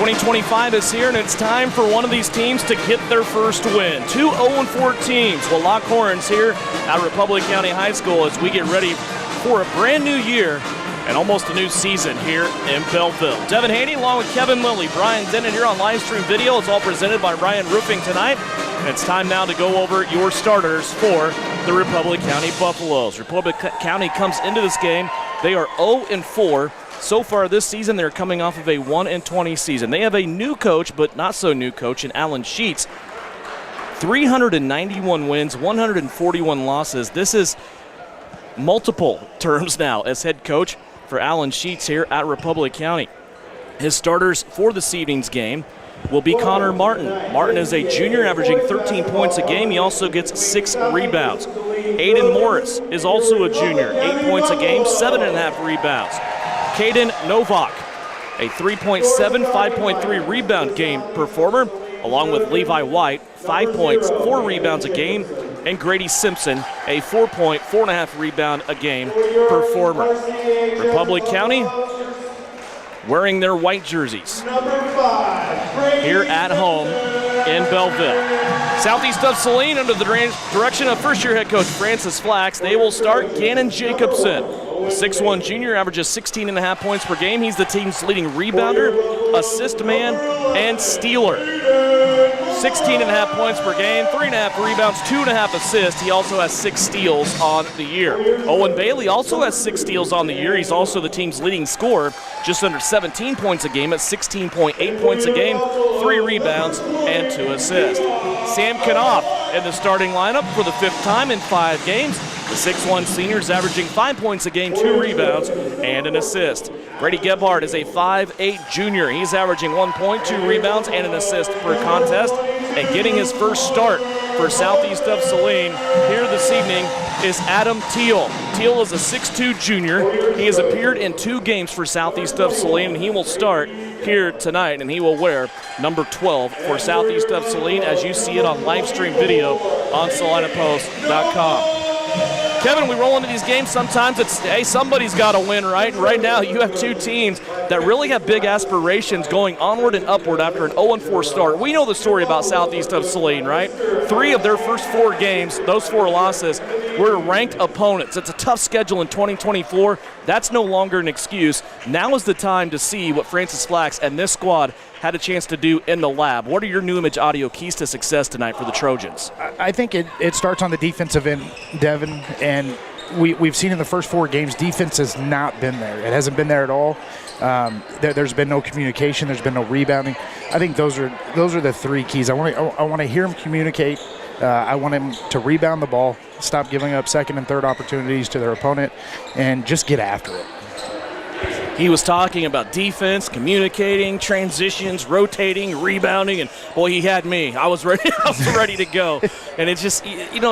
.25 is here, and it's time for one of these teams to get their first win. 2 0-4 teams will lock horns here at Republic County High School as we get ready for a brand new year and almost a new season here in Belleville. Devin Haney along with Kevin Lilly, Brian Dennett here on live stream video. It's all presented by Ryan Roofing tonight. And it's time now to go over your starters for the Republic County Buffaloes. Republic County comes into this game. They are 0-4. So far this season, they're coming off of a 1-20 season. They have a new coach, but not so new coach, in Alan Sheets. 391 wins, 141 losses. This is multiple terms now as head coach for Alan Sheets here at Republic County. His starters for this evening's game will be Connor Martin. Martin is a junior averaging 13 points a game. He also gets 6 rebounds. Aiden Morris is also a junior, 8 points a game, 7.5 rebounds. Caden Novak, a 3.7, 5.3 rebound game performer, along with Levi White, 5 points, 4 rebounds a game, and Grady Simpson, a 4-point, 4.5 rebound a game performer. Republic County wearing their white jerseys here at home in Belleville. Southeast of Saline under the direction of first-year head coach Francis Flax. They will start Gannon Jacobson. The 6'1 junior averages 16.5 points per game. He's the team's leading rebounder, assist man, and stealer. 16.5 points per game, 3.5 rebounds, 2.5 assists. He also has 6 steals on the year. Owen Bailey also has 6 steals on the year. He's also the team's leading scorer, just under 17 points a game at 16.8 points a game, 3 rebounds, and 2 assists. Sam Knopf in the starting lineup for the 5th time in 5 games. The 6'1 senior is averaging 5 points a game, 2 rebounds, and an assist. Brady Gebhardt is a 5'8 junior. He's averaging 1 point, 2 rebounds, and an assist per contest. And getting his first start for Southeast of Saline here this evening is Adam Teal. Teal is a 6'2 junior. He has appeared in 2 games for Southeast of Saline, and he will start here tonight, and he will wear number 12 for Southeast of Saline as you see it on live stream video on SalinaPost.com. Kevin, we roll into these games, sometimes it's, hey, somebody's got to win, right? And right now you have 2 teams that really have big aspirations going onward and upward after an 0-4 start. We know the story about Southeast of Saline, right? 3 of their first 4 games, those 4 losses, were ranked opponents. It's a tough schedule in 2024. That's no longer an excuse. Now is the time to see what Francis Flax and this squad had a chance to do in the lab. What are your new image audio keys to success tonight for the Trojans? I think it starts on the defensive end, Devin, and we've seen in the first 4 games defense has not been there. It hasn't been there at all. There's been no communication. There's been no rebounding. I think those are the 3 keys. I want to hear them communicate. I want him to rebound the ball, stop giving up second and third opportunities to their opponent, and just get after it. He was talking about defense, communicating, transitions, rotating, rebounding, and boy, he had me. I was ready to go. And it's just,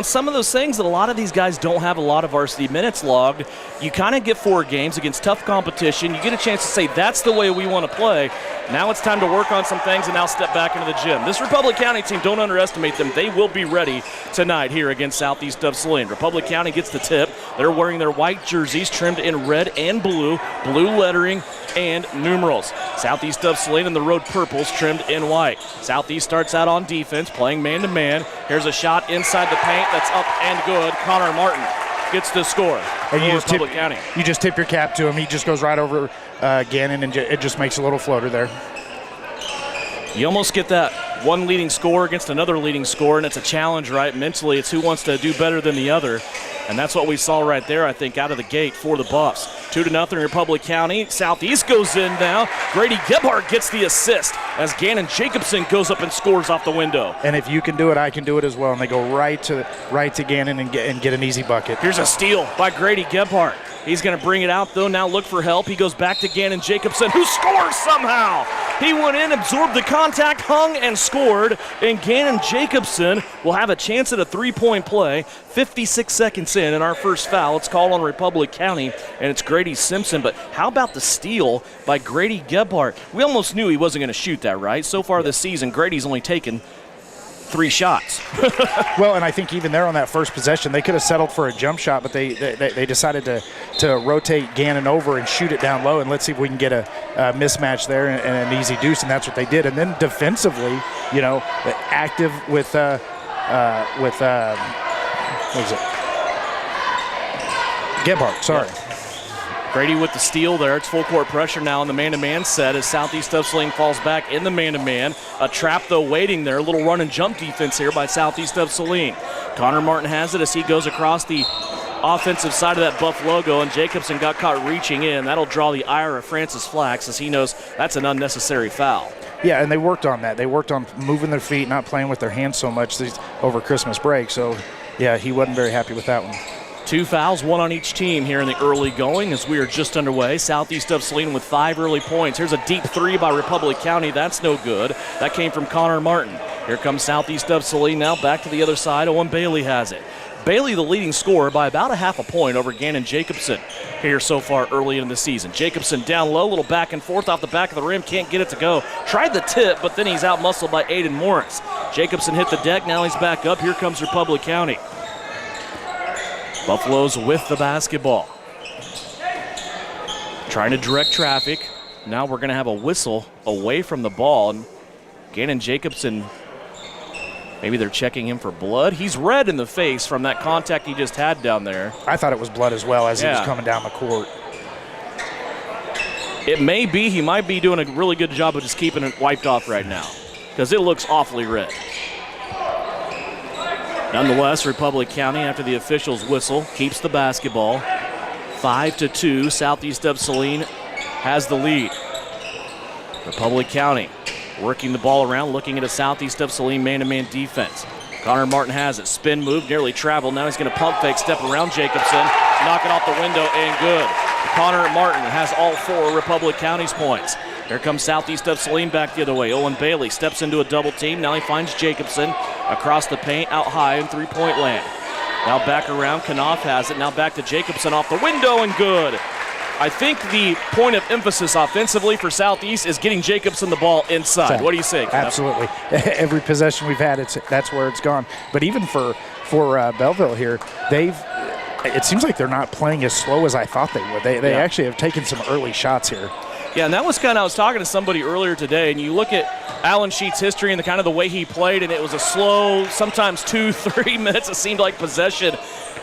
some of those things that a lot of these guys don't have a lot of varsity minutes logged. You kind of get 4 games against tough competition. You get a chance to say, that's the way we want to play. Now it's time to work on some things and now step back into the gym. This Republic County team, don't underestimate them. They will be ready tonight here against Southeast of Saline. Republic County gets the tip. They're wearing their white jerseys trimmed in red and blue lettering and numerals. Southeast of Saline in the road purples trimmed in white. Southeast starts out on defense, playing man-to-man. Here's a shot inside the paint that's up and good. Connor Martin gets the score. And you just tip your cap to him. He just goes right over Gannon, and it just makes a little floater there. You almost get that one leading scorer against another leading scorer, and it's a challenge, right? Mentally, it's who wants to do better than the other. And that's what we saw right there, I think, out of the gate for the Buffs. 2-0 Republic County. Southeast goes in now. Grady Gebhardt gets the assist as Gannon Jacobson goes up and scores off the window. And if you can do it, I can do it as well. And they go right to Gannon and get an easy bucket. Here's a steal by Grady Gebhardt. He's going to bring it out, though. Now look for help. He goes back to Gannon Jacobson, who scores somehow. He went in, absorbed the contact, hung, and scored. And Gannon Jacobson will have a chance at a 3-point play. 56 seconds in our first foul. It's called on Republic County, and it's Grady Simpson. But how about the steal by Grady Gebhardt? We almost knew he wasn't going to shoot that, right? So far this season, Grady's only taken 3 shots. Well, and I think even there on that first possession, they could have settled for a jump shot, but they decided to rotate Gannon over and shoot it down low, and let's see if we can get a mismatch there and an easy deuce, and that's what they did. And then defensively, active with what was it? Gebhardt, sorry. Yeah. Grady with the steal there. It's full court pressure now in the man-to-man set as Southeast of Saline falls back in the man-to-man. A trap, though, waiting there. A little run and jump defense here by Southeast of Saline. Connor Martin has it as he goes across the offensive side of that Buff logo, and Jacobson got caught reaching in. That'll draw the ire of Francis Flax as he knows that's an unnecessary foul. Yeah, and they worked on that. They worked on moving their feet, not playing with their hands so much over Christmas break. So, yeah, he wasn't very happy with that one. 2 fouls, 1 on each team here in the early going as we are just underway. Southeast of Salina with 5 early points. Here's a deep 3 by Republic County. That's no good. That came from Connor Martin. Here comes Southeast of Salina now back to the other side. Owen Bailey has it. Bailey the leading scorer by about a half a point over Gannon Jacobson here so far early in the season. Jacobson down low, little back and forth off the back of the rim, can't get it to go. Tried the tip, but then he's out-muscled by Aiden Morris. Jacobson hit the deck, now he's back up. Here comes Republic County. Buffaloes with the basketball. Trying to direct traffic. Now we're going to have a whistle away from the ball. And Gannon Jacobson, maybe they're checking him for blood. He's red in the face from that contact he just had down there. I thought it was blood as well as he was coming down the court. It may be. He might be doing a really good job of just keeping it wiped off right now because it looks awfully red. Nonetheless, Republic County, after the official's whistle, keeps the basketball. 5-2, Southeast of Saline has the lead. Republic County working the ball around, looking at a Southeast of Saline man-to-man defense. Connor Martin has it. Spin move, nearly traveled. Now he's going to pump fake, step around Jacobson, knock it off the window, and good. Connor Martin has all 4 Republic County's points. Here comes Southeast of Saline back the other way. Owen Bailey steps into a double team. Now he finds Jacobson across the paint, out high in three-point land. Now back around, Knopf has it. Now back to Jacobson off the window, and good. I think the point of emphasis offensively for Southeast is getting Jacobson the ball inside. What do you say, Knopf? Absolutely. Every possession we've had, that's where it's gone. But even for Belleville here, it seems like they're not playing as slow as I thought they would. They actually have taken some early shots here. Yeah, and that was I was talking to somebody earlier today, and you look at Alan Sheets' history and the way he played, and it was a slow, sometimes 2-3 minutes, it seemed like possession.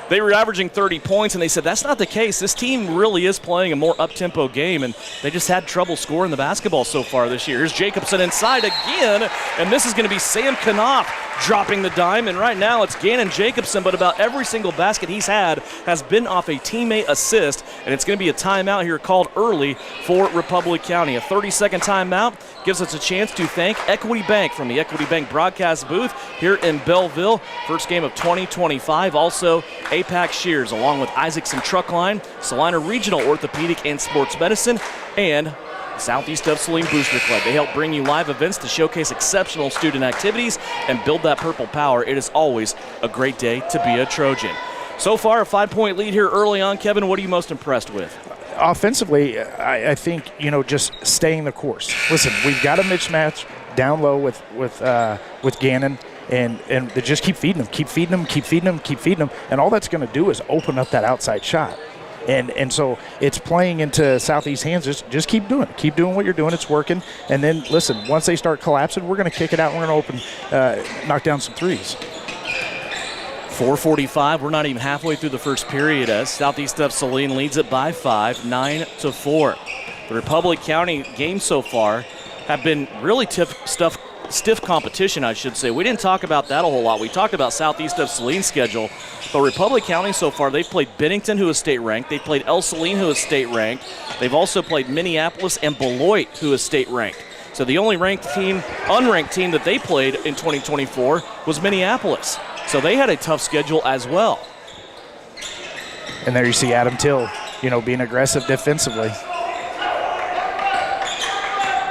They were averaging 30 points, and they said that's not the case. This team really is playing a more up-tempo game, and they just had trouble scoring the basketball so far this year. Here's Jacobson inside again, and this is going to be Sam Knopf dropping the dime, and right now it's Gannon Jacobson, but about every single basket he's had has been off a teammate assist, and it's going to be a timeout here called early for Republic County. A 30-second timeout gives us a chance to thank Equity Bank from the Equity Bank broadcast booth here in Belleville. First game of 2025. Also, APAC Shears, along with Isaacson Truckline, Salina Regional Orthopedic and Sports Medicine, and Southeast of Saline Booster Club. They help bring you live events to showcase exceptional student activities and build that purple power. It is always a great day to be a Trojan. So far, a 5-point lead here early on. Kevin, what are you most impressed with? Offensively, I think, just staying the course. Listen, we've got a mismatch down low with Gannon. And they just keep feeding them. And all that's going to do is open up that outside shot. And so it's playing into Southeast hands. Just keep doing it. Keep doing what you're doing. It's working. And then, listen, once they start collapsing, we're going to kick it out. We're going to knock down some threes. 4:45. We're not even halfway through the first period as Southeast of Saline leads it by 5, 9-4. The Republic County games so far have been really stiff competition, I should say. We didn't talk about that a whole lot. We talked about Southeast of Saline's schedule, but Republic County so far, they've played Bennington, who is state ranked. They've played El Saline, who is state ranked. They've also played Minneapolis and Beloit, who is state ranked. So the only unranked team that they played in 2024 was Minneapolis. So they had a tough schedule as well. And there you see Adam Till, being aggressive defensively.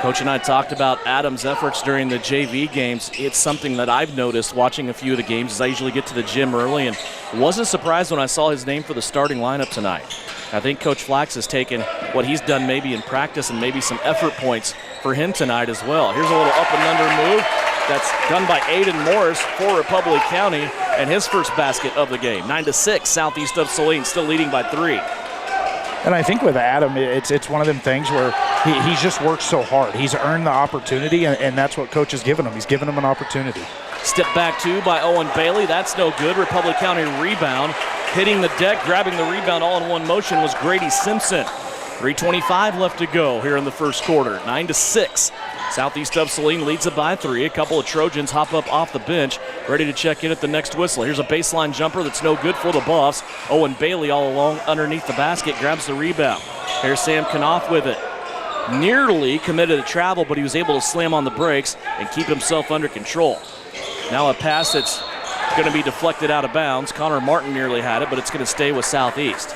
Coach and I talked about Adam's efforts during the JV games. It's something that I've noticed watching a few of the games as I usually get to the gym early, and wasn't surprised when I saw his name for the starting lineup tonight. I think Coach Flax has taken what he's done maybe in practice and maybe some effort points for him tonight as well. Here's a little up and under move that's done by Aiden Morris for Republic County, and his first basket of the game. 9-6, Southeast of Saline still leading by 3. And I think with Adam, it's one of them things where he's just worked so hard. He's earned the opportunity, and that's what Coach has given him. He's given him an opportunity. Step back two by Owen Bailey. That's no good. Republic County rebound. Hitting the deck, grabbing the rebound all in one motion was Grady Simpson. 3:25 left to go here in the first quarter. 9-6. Southeast of Saline leads it by 3. A couple of Trojans hop up off the bench, ready to check in at the next whistle. Here's a baseline jumper that's no good for the Buffs. Owen Bailey all along underneath the basket, grabs the rebound. Here's Sam Knopf with it. Nearly committed a travel, but he was able to slam on the brakes and keep himself under control. Now a pass that's Going to be deflected out of bounds. Connor Martin nearly had it, but it's going to stay with Southeast.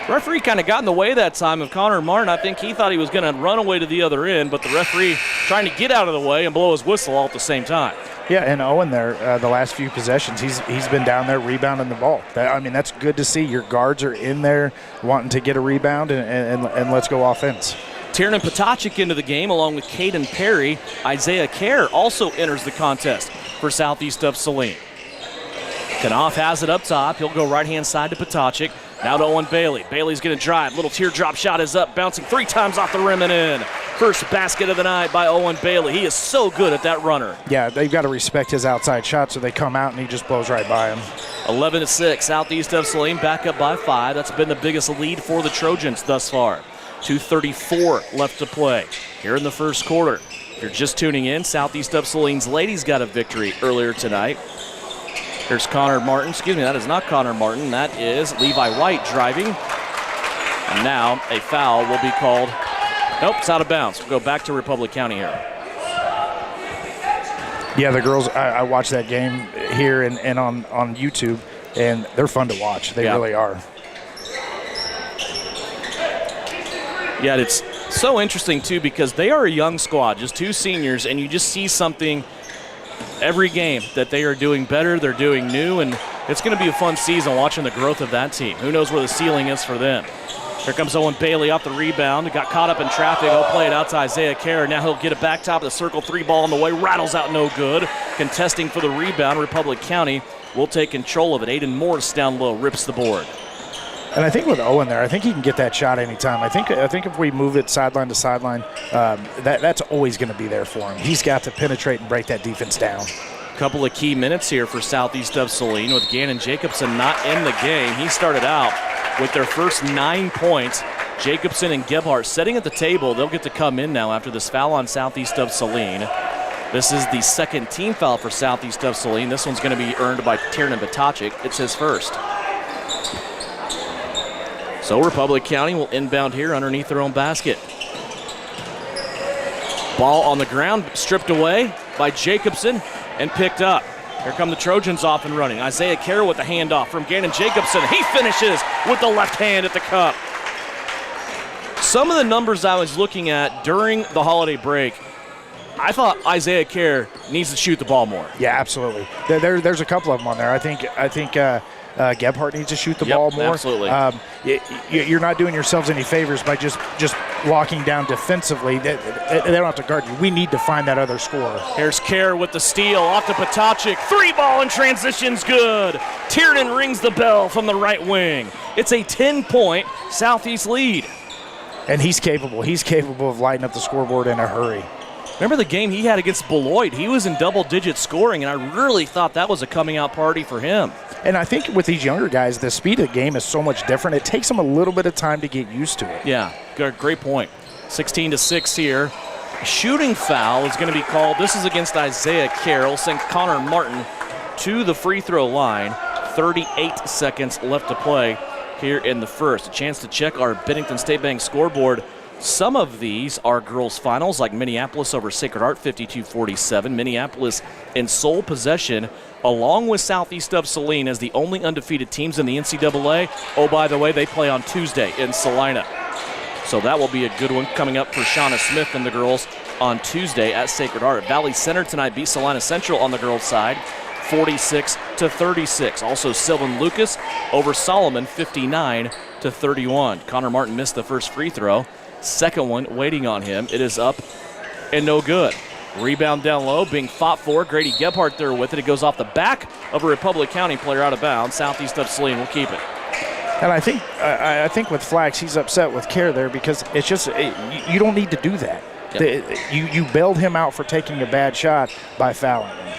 Referee kind of got in the way that time of Connor Martin. I think he thought he was going to run away to the other end, but the referee trying to get out of the way and blow his whistle all at the same time. Yeah, and Owen there, the last few possessions, he's been down there rebounding the ball. That's good to see. Your guards are in there wanting to get a rebound, and let's go offense. Tiernan Potocik into the game along with Caden Perry. Isaiah Kerr also enters the contest for Southeast of Saline. Knopf has it up top. He'll go right-hand side to Potocik. Now to Owen Bailey. Bailey's going to drive. Little teardrop shot is up, bouncing 3 times off the rim and in. First basket of the night by Owen Bailey. He is so good at that runner. Yeah, they've got to respect his outside shot, so they come out and he just blows right by him. 11-6, Southeast of Saline back up by 5. That's been the biggest lead for the Trojans thus far. 2:34 left to play here in the first quarter. If you're just tuning in, Southeast of Saline's ladies got a victory earlier tonight. Here's Connor Martin. Excuse me, that is not Connor Martin. That is Levi White driving. And now a foul will be called. Nope, it's out of bounds. We'll go back to Republic County here. Yeah, the girls, I watched that game here and on YouTube, and they're fun to watch. They really are. Yeah, it's so interesting, too, because they are a young squad, just 2 seniors, and you just see something every game that they are doing better, they're doing new, and it's going to be a fun season watching the growth of that team. Who knows where the ceiling is for them. Here comes Owen Bailey off the rebound. Got caught up in traffic. He'll play it out to Isaiah Kerr. Now he'll get it back top of the circle. 3 ball on the way. Rattles out no good. Contesting for the rebound, Republic County will take control of it. Aiden Morris down low, rips the board. And I think with Owen there, I think he can get that shot anytime. I think if we move it sideline to sideline, that's always going to be there for him. He's got to penetrate and break that defense down. Couple of key minutes here for Southeast of Saline with Gannon Jacobson not in the game. He started out with their first 9 points. Jacobson and Gebhardt sitting at the table. They'll get to come in now after this foul on Southeast of Saline. This is the second team foul for Southeast of Saline. This one's going to be earned by Tiernan Potocik. It's his first. So Republic County will inbound here underneath their own basket. Ball on the ground, stripped away by Jacobson and picked up. Here come the Trojans off and running. Isaiah Kerr with the handoff from Gannon Jacobson. He finishes with the left hand at the cup. Some of the numbers I was looking at during the holiday break, I thought Isaiah Kerr needs to shoot the ball more. Yeah, absolutely. There's a couple of them on there. I think Gebhardt needs to shoot the ball more. Absolutely. You're not doing yourselves any favors by just locking down defensively. They don't have to guard you. We need to find that other scorer. Here's Kerr with the steal off to Potocik. 3 ball in transition's good. Tiernan rings the bell from the right wing. It's a 10-point Southeast lead. And he's capable. He's capable of lighting up the scoreboard in a hurry. Remember the game he had against Beloit? He was in double-digit scoring, and I really thought that was a coming-out party for him. And I think with these younger guys, the speed of the game is so much different. It takes them a little bit of time to get used to it. Yeah, great point. 16-6 here. Shooting foul is going to be called. This is against Isaiah Carroll. Send Connor Martin to the free throw line. 38 seconds left to play here in the first. A chance to check our Bennington State Bank scoreboard. Some of these are girls' finals, like Minneapolis over Sacred Heart, 52-47. Minneapolis in sole possession, along with Southeast of Saline, as the only undefeated teams in the NCAA. Oh, by the way, they play on Tuesday in Salina. So that will be a good one coming up for Shauna Smith and the girls on Tuesday at Sacred Heart. Valley Center tonight beat Salina Central on the girls' side, 46-36. Also, Sylvan Lucas over Solomon, 59-31. Connor Martin missed the first free throw. Second one waiting on him. It is up and no good. Rebound down low being fought for. Grady Gebhardt there with it. It goes off the back of a Republic County player out of bounds. Southeast of Saline will keep it. And I think with Flax, he's upset with Kerr there because it's just you don't need to do that. Yep. You bailed him out for taking a bad shot by fouling him.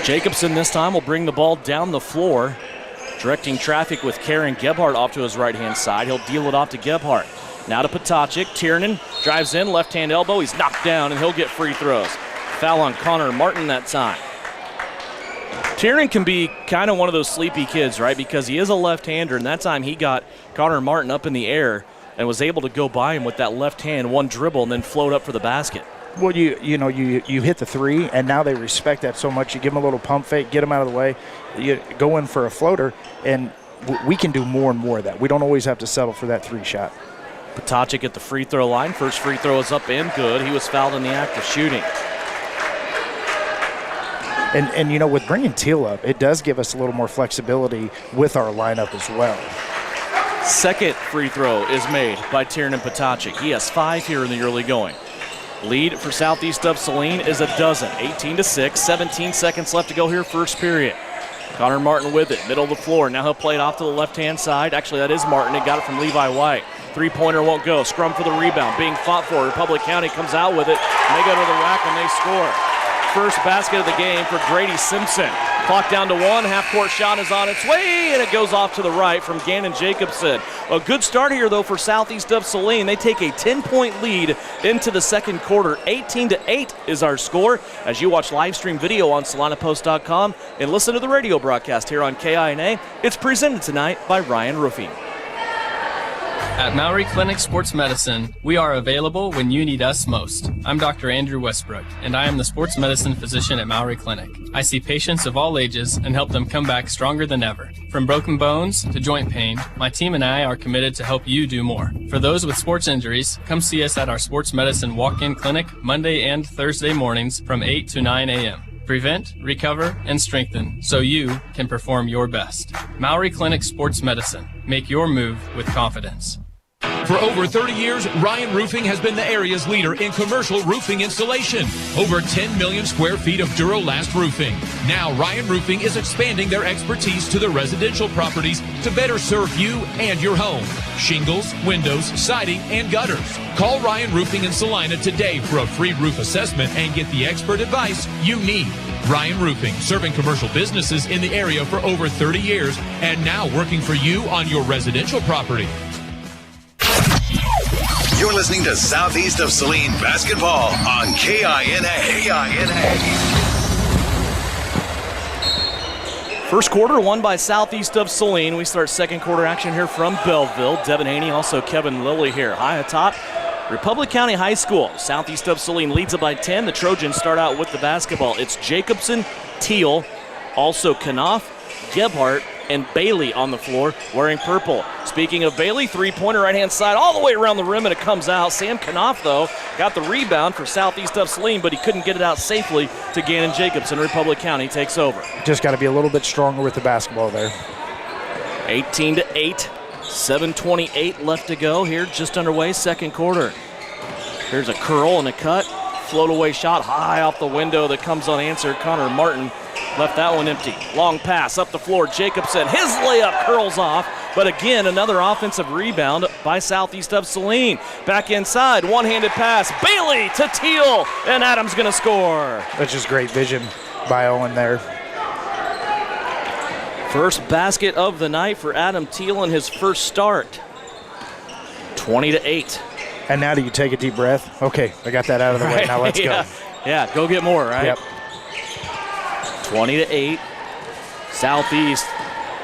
Jacobson this time will bring the ball down the floor, directing traffic with Kerr and Gebhardt off to his right-hand side. He'll deal it off to Gebhardt. Now to Potocik. Tiernan drives in, left-hand elbow. He's knocked down, and he'll get free throws. Foul on Connor Martin that time. Tiernan can be kind of one of those sleepy kids, right, because he is a left-hander, and that time he got Connor Martin up in the air and was able to go by him with that left hand, one dribble, and then float up for the basket. Well, you hit the three, and now they respect that so much. You give them a little pump fake, get them out of the way, you go in for a floater, and we can do more and more of that. We don't always have to settle for that three shot. Patochik at the free throw line. First free throw is up and good. He was fouled in the act of shooting. And with bringing Teal up, it does give us a little more flexibility with our lineup as well. Second free throw is made by Tiernan Patochik. He has 5 here in the early going. Lead for Southeast of Saline is a dozen, 18-6, 17 seconds left to go here, first period. Connor Martin with it, middle of the floor. Now he'll play it off to the left-hand side. Actually, that is Martin. He got it from Levi White. Three-pointer won't go. Scrum for the rebound. Being fought for. Republic County comes out with it. And they go to the rack and they score. First basket of the game for Grady Simpson. Clock down to 1. Half-court shot is on its way, and it goes off to the right from Gannon Jacobson. A good start here, though, for Southeast of Saline. They take a 10-point lead into the second quarter. 18-8 is our score. As you watch live stream video on SalinaPost.com and listen to the radio broadcast here on KINA, it's presented tonight by Ryan Roofing. At Maury Clinic Sports Medicine, we are available when you need us most. I'm Dr. Andrew Westbrook, and I am the sports medicine physician at Maury Clinic. I see patients of all ages and help them come back stronger than ever. From broken bones to joint pain, my team and I are committed to help you do more. For those with sports injuries, come see us at our sports medicine walk-in clinic Monday and Thursday mornings from 8 to 9 a.m. Prevent, recover, and strengthen so you can perform your best. Maury Clinic Sports Medicine. Make your move with confidence. For over 30 years, Ryan Roofing has been the area's leader in commercial roofing installation. Over 10 million square feet of Durolast roofing. Now, Ryan Roofing is expanding their expertise to the residential properties to better serve you and your home. Shingles, windows, siding, and gutters. Call Ryan Roofing in Salina today for a free roof assessment and get the expert advice you need. Ryan Roofing, serving commercial businesses in the area for over 30 years and now working for you on your residential property. You're listening to Southeast of Saline Basketball on KINA. First quarter won by Southeast of Saline. We start second quarter action here from Belleville. Devin Haney, also Kevin Lilly here. High atop Republic County High School. Southeast of Saline leads it by 10. The Trojans start out with the basketball. It's Jacobson, Teal, also Knopf, Gebhardt, and Bailey on the floor wearing purple. Speaking of Bailey, three-pointer right-hand side all the way around the rim, and it comes out. Sam Knopf, though, got the rebound for Southeast of Saline, but he couldn't get it out safely to Gannon Jacobson. Republic County takes over. Just got to be a little bit stronger with the basketball there. 18-8, 7:28 left to go here, just underway, second quarter. Here's a curl and a cut. Float away shot high off the window that comes unanswered. Connor Martin left that one empty. Long pass up the floor. Jacobson, his layup curls off. But again, another offensive rebound by Southeast of Saline. Back inside, one-handed pass. Bailey to Teal, and Adams going to score. That's just great vision by Owen there. First basket of the night for Adam Teal in his first start. 20-8. And now do you take a deep breath? Okay, I got that out of the way. Now let's go. Yeah, go get more, right? Yep. 20-8. Southeast.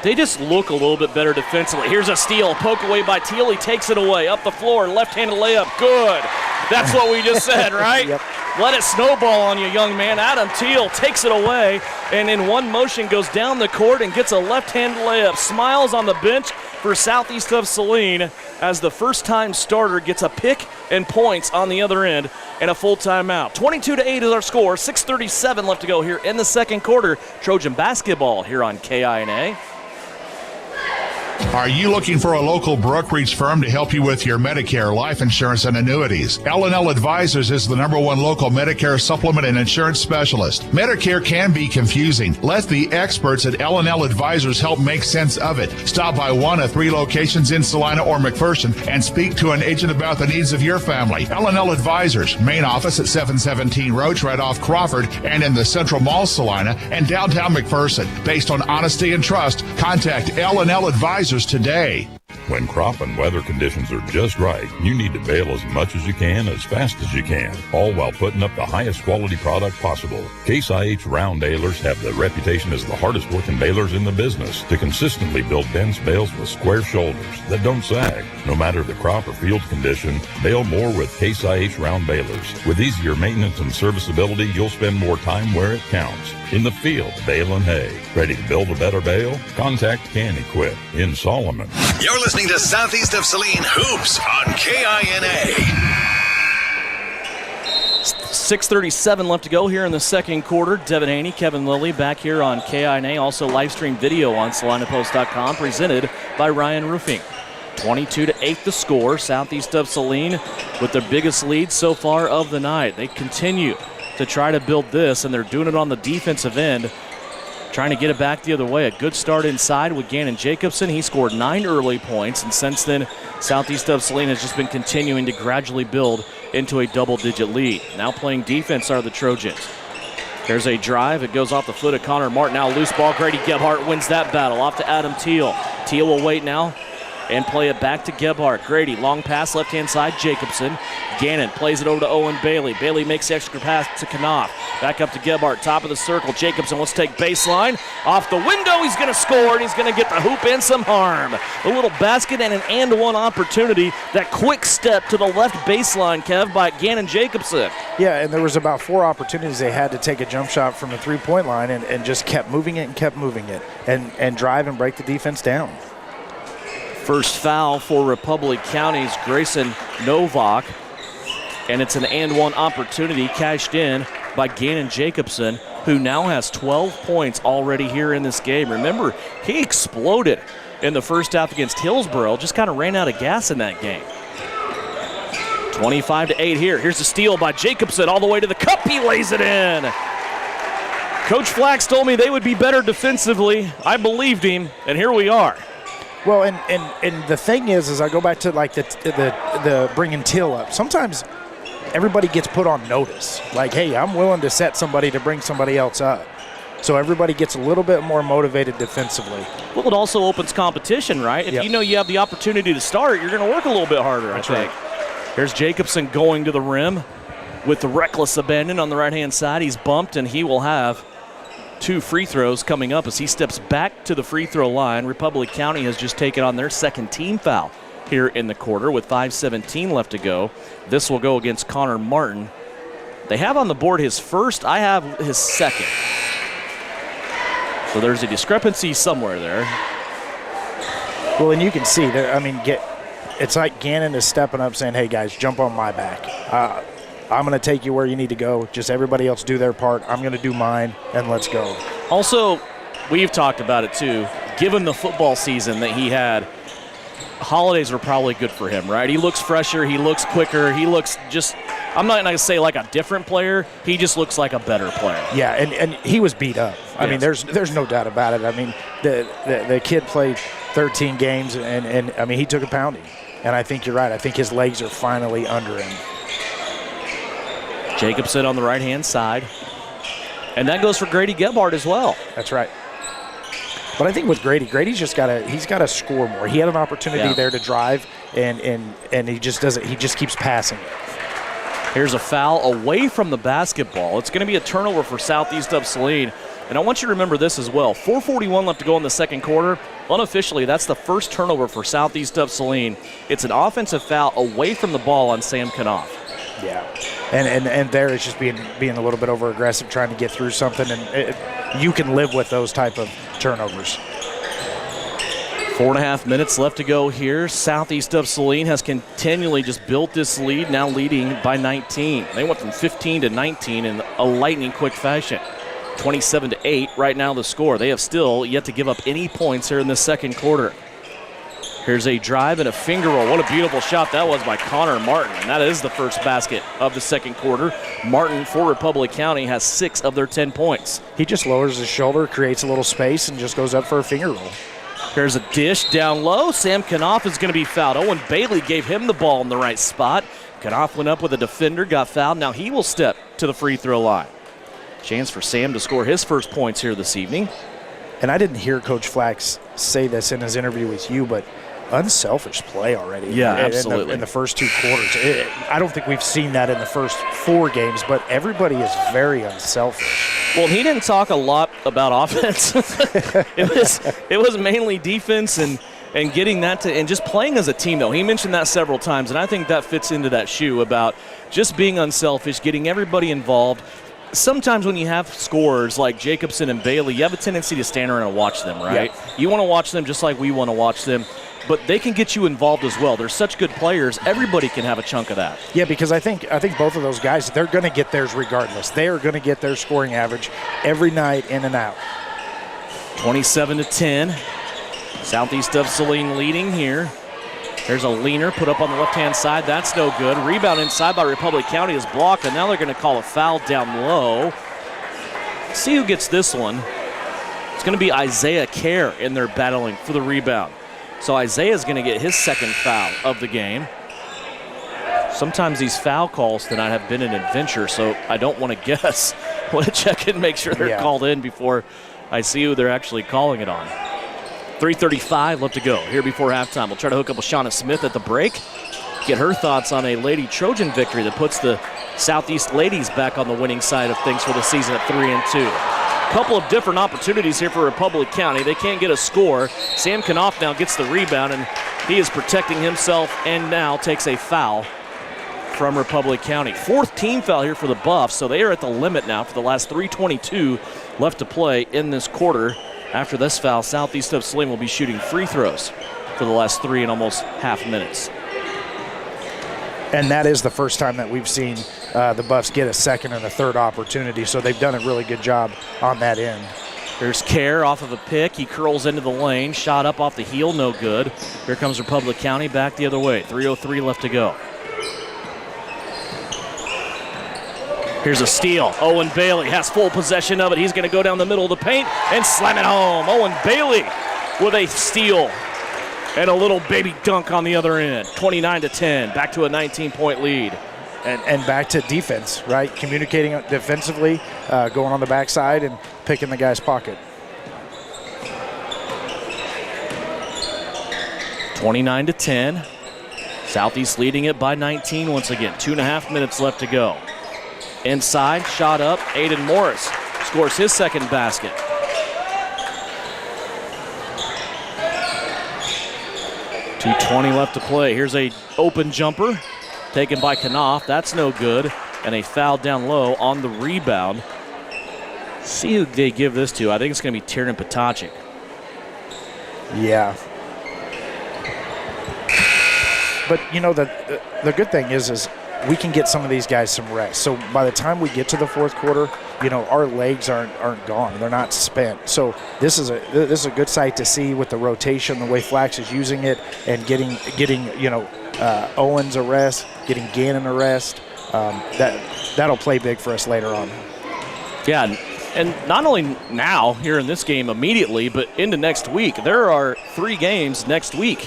They just look a little bit better defensively. Here's a steal. Poke away by Teal. He takes it away. Up the floor. Left-handed layup. Good. That's what we just said, right? Yep. Let it snowball on you, young man. Adam Teal takes it away and in one motion goes down the court and gets a left-handed layup. Smiles on the bench for Southeast of Saline as the first-time starter gets a pick and points on the other end and a full timeout. 22-8 is our score. 6:37 left to go here in the second quarter. Trojan basketball here on KINA. Are you looking for a local brokerage firm to help you with your Medicare, life insurance, and annuities? L&L Advisors is the #1 local Medicare supplement and insurance specialist. Medicare can be confusing. Let the experts at L&L Advisors help make sense of it. Stop by one of 3 locations in Salina or McPherson and speak to an agent about the needs of your family. L&L Advisors, main office at 717 Roach right off Crawford and in the Central Mall Salina and downtown McPherson. Based on honesty and trust, contact L&L Advisors today. When crop and weather conditions are just right, you need to bale as much as you can, as fast as you can, all while putting up the highest quality product possible. Case IH round balers have the reputation as the hardest working balers in the business to consistently build dense bales with square shoulders that don't sag. No matter the crop or field condition, bale more with Case IH round balers. With easier maintenance and serviceability, you'll spend more time where it counts. In the field, baling hay. Ready to build a better bale? Contact Can Equip in Solomon. You're listening to Southeast of Saline Hoops on KINA. 6:37 left to go here in the second quarter. Devin Haney, Kevin Lilly back here on KINA. Also live stream video on SalinaPost.com, presented by Ryan Roofing. 22-8 the score. Southeast of Saline with their biggest lead so far of the night. They continue to try to build this, and they're doing it on the defensive end, trying to get it back the other way. A good start inside with Gannon Jacobson. He scored 9 early points, and since then, Southeast of Saline has just been continuing to gradually build into a double-digit lead. Now playing defense are the Trojans. There's a drive. It goes off the foot of Connor Martin. Now loose ball. Grady Gebhardt wins that battle. Off to Adam Teal. Teal will wait now and play it back to Gebhardt. Grady, long pass, left-hand side, Jacobson. Gannon plays it over to Owen Bailey. Bailey makes the extra pass to Knopf. Back up to Gebhardt, top of the circle. Jacobson wants to take baseline. Off the window, he's going to score, and he's going to get the hoop and some harm. A little basket and an and-one opportunity. That quick step to the left baseline, Kev, by Gannon Jacobson. Yeah, and there was about 4 opportunities they had to take a jump shot from the three-point line and just kept moving it and drive and break the defense down. First foul for Republic County's Grayson Novak, and it's an and-one opportunity cashed in by Gannon Jacobson, who now has 12 points already here in this game. Remember, he exploded in the first half against Hillsboro, just kind of ran out of gas in that game. 25-8 here. Here's a steal by Jacobson all the way to the cup. He lays it in. Coach Flax told me they would be better defensively. I believed him, and here we are. Well, and the thing is I go back to like the bringing Till up. Sometimes everybody gets put on notice. Like, hey, I'm willing to set somebody to bring somebody else up. So everybody gets a little bit more motivated defensively. Well, it also opens competition, right? If you know you have the opportunity to start, you're going to work a little bit harder, I think. Right. Here's Jacobson going to the rim with the reckless abandon on the right-hand side. He's bumped, and he will have 2 free throws coming up as he steps back to the free throw line. Republic County has just taken on their second team foul here in the quarter with 5:17 left to go. This will go against Connor Martin. They have on the board his first. I have his second. So there's a discrepancy somewhere there. Well, and you can see that. I mean, it's like Gannon is stepping up saying, hey, guys, jump on my back. I'm going to take you where you need to go. Just everybody else do their part. I'm going to do mine, and let's go. Also, we've talked about it too. Given the football season that he had, holidays were probably good for him, right? He looks fresher. He looks quicker. He looks just, I'm not going to say like a different player. He just looks like a better player. Yeah, and he was beat up. I mean, there's no doubt about it. I mean, the kid played 13 games, and I mean, he took a pounding. And I think you're right. I think his legs are finally under him. Jacobson on the right-hand side. And that goes for Grady Gebhardt as well. That's right. But I think with Grady's just got to score more. He had an opportunity there to drive, and he just doesn't. He just keeps passing it. Here's a foul away from the basketball. It's going to be a turnover for Southeast of Saline. And I want you to remember this as well. 4:41 left to go in the second quarter. Unofficially, that's the first turnover for Southeast of Saline. It's an offensive foul away from the ball on Sam Knopf. Yeah, and there it's just being a little bit over aggressive, trying to get through something, and you can live with those type of turnovers. 4.5 minutes left to go here. Southeast of Saline has continually just built this lead, now leading by 19. They went from 15 to 19 in a lightning quick fashion. 27-8 right now the score. They have still yet to give up any points here in the second quarter. Here's a drive and a finger roll. What a beautiful shot that was by Connor Martin. And that is the first basket of the second quarter. Martin for Republic County has 6 of their 10 points. He just lowers his shoulder, creates a little space, and just goes up for a finger roll. Here's a dish down low. Sam Knopf is going to be fouled. Owen Bailey gave him the ball in the right spot. Knopf went up with a defender, got fouled. Now he will step to the free throw line. Chance for Sam to score his first points here this evening. And I didn't hear Coach Flax say this in his interview with you, but unselfish play already. Yeah, absolutely. In the first 2 quarters. I don't think we've seen that in the first 4 games, but everybody is very unselfish. Well, he didn't talk a lot about offense. it was mainly defense and getting that to, and just playing as a team, though. He mentioned that several times, and I think that fits into that shoe about just being unselfish, getting everybody involved. Sometimes when you have scorers like Jacobson and Bailey, you have a tendency to stand around and watch them, right? Yeah. You want to watch them just like we want to watch them, but they can get you involved as well. They're such good players. Everybody can have a chunk of that. Yeah, because I think both of those guys, they're going to get theirs regardless. They are going to get their scoring average every night in and out. 27-10. Southeast of Saline leading here. There's a leaner put up on the left-hand side. That's no good. Rebound inside by Republic County is blocked, and now they're going to call a foul down low. See who gets this one. It's going to be Isaiah Kerr in there battling for the rebound. So Isaiah's going to get his second foul of the game. Sometimes these foul calls tonight have been an adventure, so I don't want to guess. I want to check and make sure they're called in before I see who they're actually calling it on. 3:35 left to go here before halftime. We'll try to hook up with Shauna Smith at the break, get her thoughts on a Lady Trojan victory that puts the Southeast ladies back on the winning side of things for the season at 3-2. A couple of different opportunities here for Republic County. They can't get a score. Sam Knopf now gets the rebound, and he is protecting himself and now takes a foul from Republic County. 4th team foul here for the Buffs, so they are at the limit now for the last 3:22 left to play in this quarter. After this foul, Southeast of Saline will be shooting free throws for the last 3 and almost half minutes. And that is the first time that we've seen the Buffs get a second and a third opportunity, so they've done a really good job on that end. There's Kerr off of a pick. He curls into the lane. Shot up off the heel, no good. Here comes Republic County back the other way. 3:03 left to go. Here's a steal. Owen Bailey has full possession of it. He's going to go down the middle of the paint and slam it home. Owen Bailey with a steal and a little baby dunk on the other end. 29-10, back to a 19-point lead. And back to defense, right? Communicating defensively, going on the backside and picking the guy's pocket. 29-10. Southeast leading it by 19 once again. 2.5 minutes left to go. Inside, shot up, Aiden Morris scores his second basket. .220 left to play. Here's a open jumper taken by Knopf. That's no good. And a foul down low on the rebound. See who they give this to. I think it's going to be Tiernan Patacic. Yeah. But, you know, the good thing is we can get some of these guys some rest. So by the time we get to the fourth quarter, you know, our legs aren't gone. They're not spent. So this is a good sight to see with the rotation, the way Flax is using it, and getting you know, Owens a rest, getting Gannon a rest. That'll play big for us later on. Yeah, and not only now here in this game immediately, but into next week. There are 3 games next week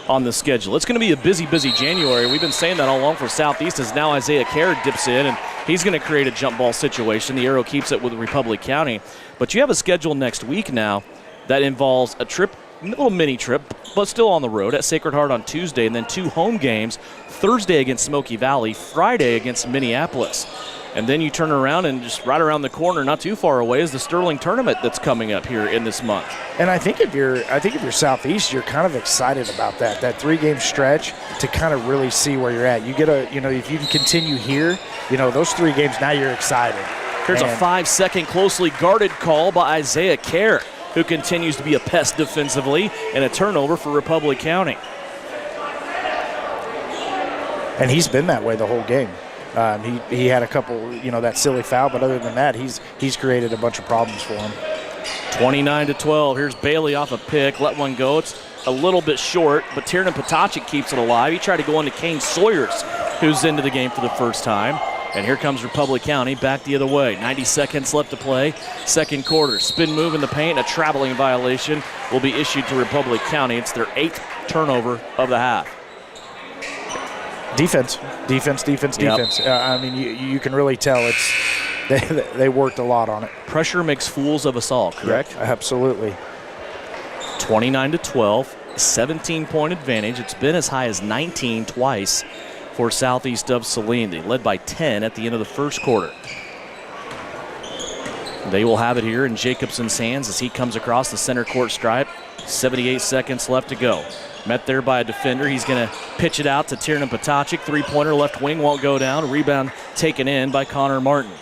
on the schedule. It's going to be a busy January. We've been saying that all along for Southeast, as now Isaiah Kerr dips in, and he's going to create a jump ball situation. The arrow keeps it with Republic County. But you have a schedule next week now that involves a trip, a little mini trip, but still on the road at Sacred Heart on Tuesday, and then 2 home games, Thursday against Smoky Valley, Friday against Minneapolis. And then you turn around and just right around the corner, not too far away, is the Sterling tournament that's coming up here in this month. And I think if you're Southeast, you're kind of excited about that 3-game stretch to kind of really see where you're at. You get if you can continue here, you know, those 3 games, now you're excited. Here's a 5-second closely guarded call by Isaiah Kerr, who continues to be a pest defensively, and a turnover for Republic County. And he's been that way the whole game. He had a couple, you know, that silly foul, but other than that, he's created a bunch of problems for him. 29-12. Here's Bailey off a pick. Let one go. It's a little bit short, but Tiernan Patacic keeps it alive. He tried to go into Kane Sawyers, who's into the game for the first time. And here comes Republic County back the other way. 90 seconds left to play. Second quarter. Spin move in the paint. A traveling violation will be issued to Republic County. It's their 8th turnover of the half. Defense. Yep. I mean, you can really tell they worked a lot on it. Pressure makes fools of us all, correct? Yep, absolutely. 29-12. 17-point advantage. It's been as high as 19 twice for Southeast of Saline. They led by 10 at the end of the first quarter. They will have it here in Jacobson's hands as he comes across the center court stripe. 78 seconds left to go. Met there by a defender. He's going to pitch it out to Tiernan Patacic. Three-pointer left wing won't go down. Rebound taken in by Connor Martin.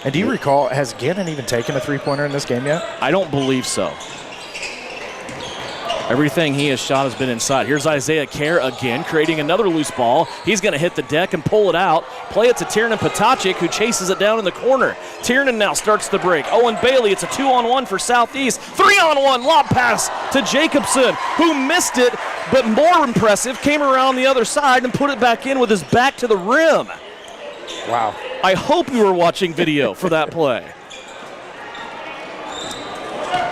And do you recall, has Gannon even taken a three-pointer in this game yet? I don't believe so. Everything he has shot has been inside. Here's Isaiah Kerr again, creating another loose ball. He's going to hit the deck and pull it out. Play it to Tiernan Patacic, who chases it down in the corner. Tiernan now starts the break. Owen Bailey, it's a 2-on-1 for Southeast. 3-on-1 lob pass to Jacobson, who missed it, but more impressive, came around the other side and put it back in with his back to the rim. Wow. I hope you were watching video for that play.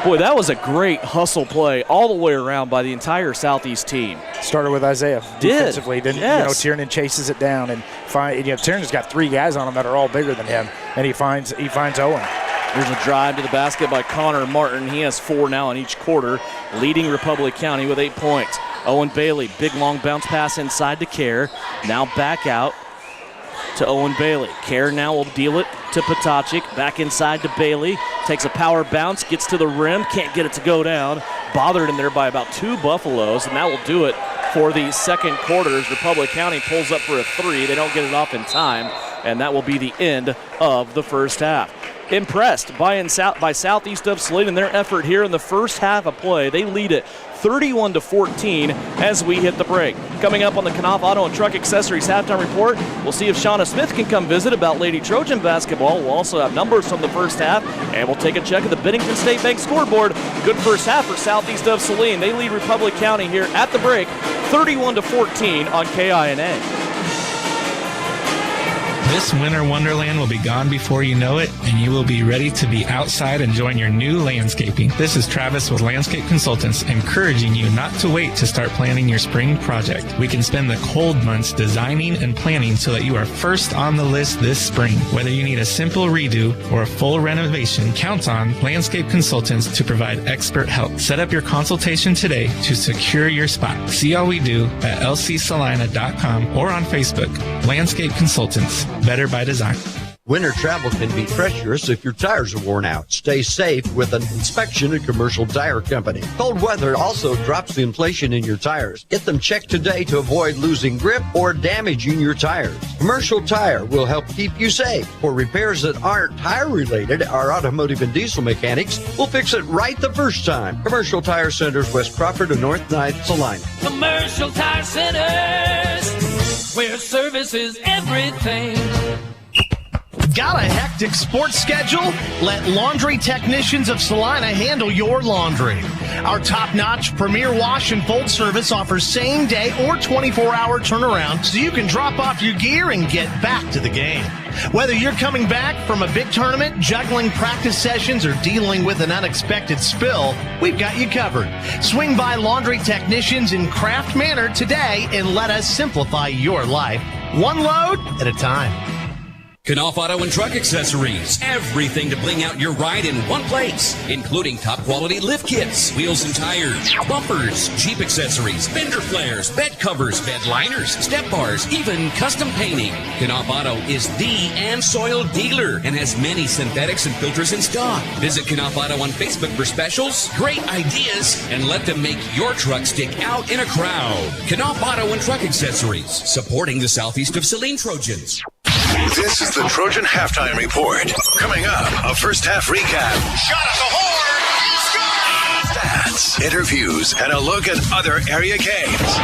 Boy, that was a great hustle play all the way around by the entire Southeast team. Started with Isaiah defensively. Then yes. Tiernan chases it down and Tiernan's got three guys on him that are all bigger than him, and he finds Owen. There's a drive to the basket by Connor Martin. He has 4 now in each quarter, leading Republic County with 8 points. Owen Bailey, big long bounce pass inside to Kerr. Now back out to Owen Bailey. Kerr now will deal it to Patacic. Back inside to Bailey. Takes a power bounce, gets to the rim, can't get it to go down. Bothered in there by about 2 Buffaloes, and that will do it for the second quarter as Republic County pulls up for a 3. They don't get it off in time, and that will be the end of the first half. Impressed by Southeast of Saline in their effort here in the first half of play. They lead it 31-14 as we hit the break. Coming up on the Knopf Auto and Truck Accessories halftime report, we'll see if Shauna Smith can come visit about Lady Trojan basketball. We'll also have numbers from the first half, and we'll take a check of the Bennington State Bank scoreboard. Good first half for Southeast of Saline. They lead Republic County here at the break, 31-14 on KINA. This winter wonderland will be gone before you know it, and you will be ready to be outside enjoying your new landscaping. This is Travis with Landscape Consultants, encouraging you not to wait to start planning your spring project. We can spend the cold months designing and planning so that you are first on the list this spring. Whether you need a simple redo or a full renovation, count on Landscape Consultants to provide expert help. Set up your consultation today to secure your spot. See all we do at lcsalina.com or on Facebook. Landscape Consultants. Better by design. Winter travel can be treacherous if your tires are worn out. Stay safe with an inspection at Commercial Tire Company. Cold weather also drops the inflation in your tires. Get them checked today to avoid losing grip or damaging your tires. Commercial Tire will help keep you safe. For repairs that aren't tire-related, our automotive and diesel mechanics will fix it right the first time. Commercial Tire Centers, West Crawford and North 9th, Salina. Commercial Tire Centers, where service is everything. Got a hectic sports schedule? Let Laundry Technicians of Salina handle your laundry. Our top-notch Premier Wash and Fold service offers same-day or 24-hour turnaround so you can drop off your gear and get back to the game. Whether you're coming back from a big tournament, juggling practice sessions, or dealing with an unexpected spill, we've got you covered. Swing by Laundry Technicians in Craft Manor today and let us simplify your life, one load at a time. Knopf Auto and Truck Accessories. Everything to bling out your ride in one place, including top quality lift kits, wheels and tires, bumpers, Jeep accessories, fender flares, bed covers, bed liners, step bars, even custom painting. Knopf Auto is the and soil dealer and has many synthetics and filters in stock. Visit Knopf Auto on Facebook for specials, great ideas, and let them make your truck stick out in a crowd. Knopf Auto and Truck Accessories, supporting the Southeast of Saline Trojans. This is the Trojan Halftime Report. Coming up, a first half recap. Shot at the horn. Stats, interviews, and a look at other area games.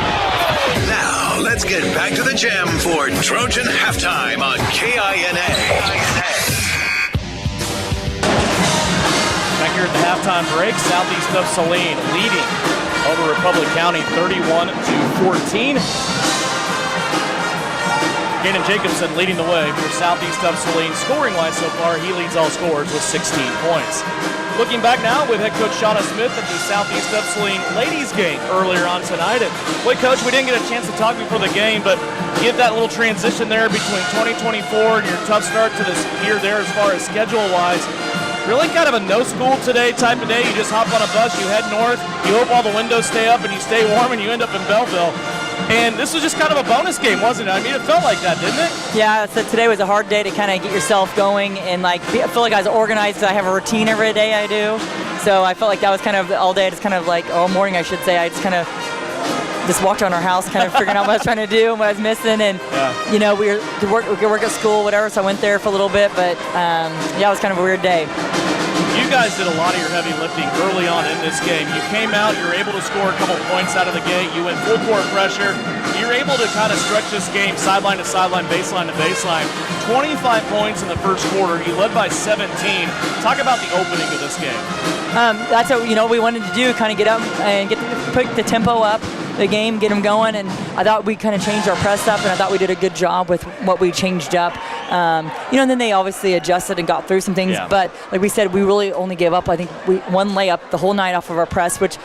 Now, let's get back to the gym for Trojan Halftime on KINA. Back here at the halftime break, Southeast of Saline leading over Republic County 31-14. Caden Jacobson leading the way for Southeast of Saline. Scoring-wise so far, he leads all scorers with 16 points. Looking back now with head coach Shauna Smith at the Southeast of Saline ladies game earlier on tonight. And boy, coach, we didn't get a chance to talk before the game, but give that little transition there between 2024 and your tough start to this year there as far as schedule-wise. really kind of a no school today type of day. You just hop on a bus, you head north, you hope all the windows stay up and you stay warm, and you end up in Belleville. And this was just kind of a bonus game, wasn't it? I mean, it felt like that, didn't it? Yeah, so today was a hard day to kind of get yourself going and I feel like I was organized. I have a routine every day I do. So I felt like that was kind of all day. It's kind of like all morning, I should say. I just kind of just walked around our house, kind of figuring out what I was trying to do and what I was missing. And, we could work at school, whatever, so I went there for a little bit. But, it was kind of a weird day. You guys did a lot of your heavy lifting early on in this game. You came out, you were able to score a couple points out of the gate. You went full court pressure. You were able to kind of stretch this game sideline to sideline, baseline to baseline. 25 points in the first quarter. You led by 17. Talk about the opening of this game. That's what we wanted to do, kind of get up and put the tempo up, the game, get them going. And I thought we kind of changed our press up, and I thought we did a good job with what we changed up. And then they obviously adjusted and got through some things. Yeah. But like we said, we really only gave up, I think, one layup the whole night off of our press, which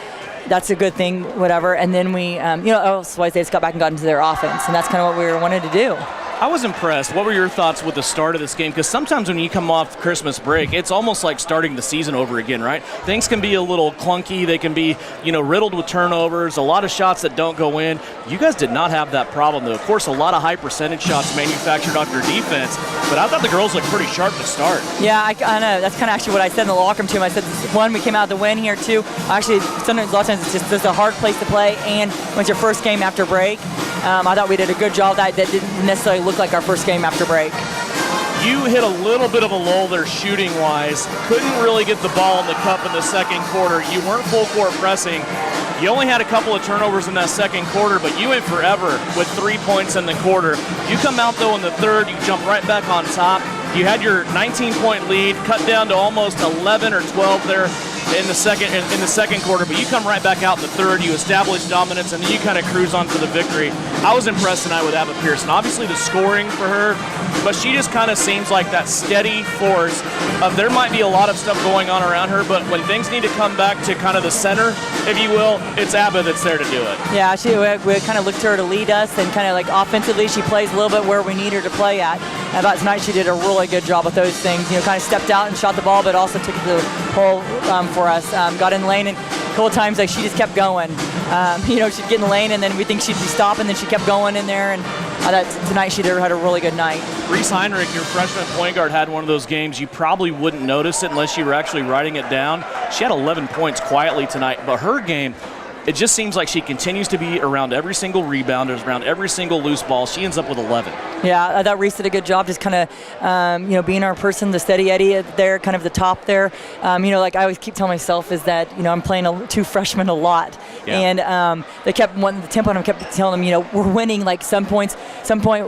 that's a good thing, whatever. And then we, otherwise they just got back and got into their offense, and that's kind of what we wanted to do. I was impressed. What were your thoughts with the start of this game? Because sometimes when you come off Christmas break, it's almost like starting the season over again, right? Things can be a little clunky. They can be, riddled with turnovers, a lot of shots that don't go in. You guys did not have that problem, though. Of course, a lot of high percentage shots manufactured off your defense, but I thought the girls looked pretty sharp to start. Yeah, I know. That's kind of actually what I said in the locker room to them. I said, one, we came out to win here, too. Actually, a lot of times it's just a hard place to play, and when it's your first game after break, I thought we did a good job. That didn't necessarily look like our first game after break. You hit a little bit of a lull there shooting-wise. Couldn't really get the ball in the cup in the second quarter. You weren't full court pressing. You only had a couple of turnovers in that second quarter, but you went forever with 3 points in the quarter. You come out, though, in the third. You jump right back on top. You had your 19-point lead cut down to almost 11 or 12 there in the second quarter, but you come right back out in the third. You establish dominance, and then you kind of cruise on for the victory. I was impressed tonight with Abba Pearson. Obviously, the scoring for her, but she just kind of seems like that steady force of there might be a lot of stuff going on around her, but when things need to come back to kind of the center, if you will, it's Abba that's there to do it. Yeah, we kind of looked to her to lead us, and kind of like offensively, she plays a little bit where we need her to play at. And I thought tonight she did a really good job with those things. Kind of stepped out and shot the ball, but also took the hole for us. Got in the lane, and a couple of times she just kept going. She'd get in the lane, and then we think she'd be stopping, then she kept going in there. And I thought tonight she had a really good night. Reese Heinrich, your freshman point guard, had one of those games you probably wouldn't notice it unless you were actually writing it down. She had 11 points quietly tonight, but her game, it just seems like she continues to be around every single rebound, around every single loose ball. She ends up with 11. Yeah, I thought Reese did a good job just kind of, being our person, the steady Eddie there, kind of the top there. Like I always keep telling myself is that, I'm playing two freshmen a lot. Yeah. And they kept wanting the tempo, and I kept telling them, we're winning like some point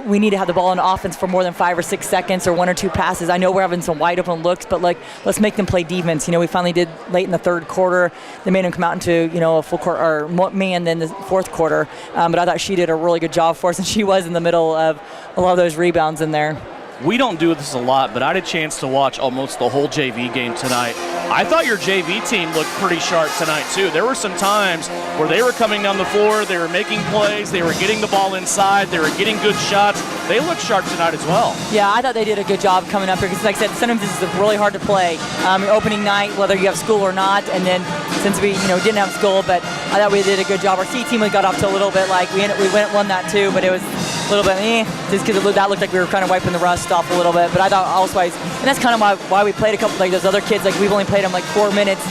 we need to have the ball in offense for more than 5 or 6 seconds or 1 or 2 passes. I know we're having some wide open looks, but let's make them play defense. We finally did late in the third quarter. They made them come out into, a full court or man then the fourth quarter. But I thought she did a really good job for us, and she was in the middle of a lot of those rebounds in there. We don't do this a lot, but I had a chance to watch almost the whole JV game tonight. I thought your JV team looked pretty sharp tonight, too. There were some times where they were coming down the floor, they were making plays, they were getting the ball inside, they were getting good shots. They looked sharp tonight as well. Yeah, I thought they did a good job coming up here because, like I said, sometimes this is really hard to play. Your opening night, whether you have school or not, and then since we didn't have school, but I thought we did a good job. Our C team got off to a little bit we won that too, but it was a little bit just because that looked like we were kind of wiping the rust off a little bit. But I thought also, and that's kind of why we played a couple like those other kids. Like we've only played them 4 minutes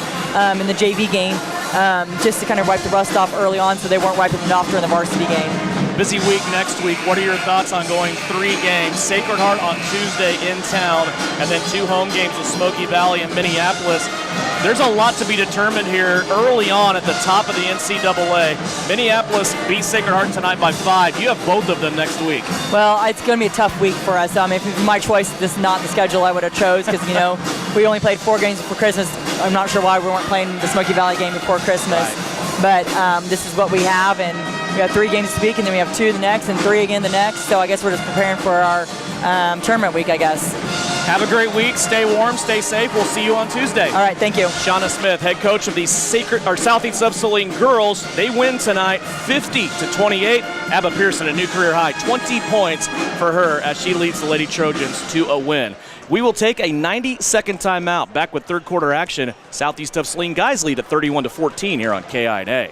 in the JV game, just to kind of wipe the rust off early on, so they weren't wiping it off during the varsity game. Busy week next week. What are your thoughts on going 3 games? Sacred Heart on Tuesday in town, and then 2 home games with Smoky Valley and Minneapolis. There's a lot to be determined here early on at the top of the NCAA. Minneapolis beat Sacred Heart tonight by 5. You have both of them next week. Well, it's going to be a tough week for us. If it was my choice, this is not the schedule I would have chose because, we only played 4 games before Christmas. I'm not sure why we weren't playing the Smoky Valley game before Christmas. Right. But this is what we have, and we have 3 games this week, and then we have 2 the next, and 3 again the next. So I guess we're just preparing for our tournament week, I guess. Have a great week. Stay warm. Stay safe. We'll see you on Tuesday. All right. Thank you. Shauna Smith, head coach of the Southeast of Saline girls. They win tonight, 50-28. Abba Pearson, a new career high, 20 points for her as she leads the Lady Trojans to a win. We will take a 90-second timeout. Back with third quarter action. Southeast of Saline guys lead at 31-14 here on KINA.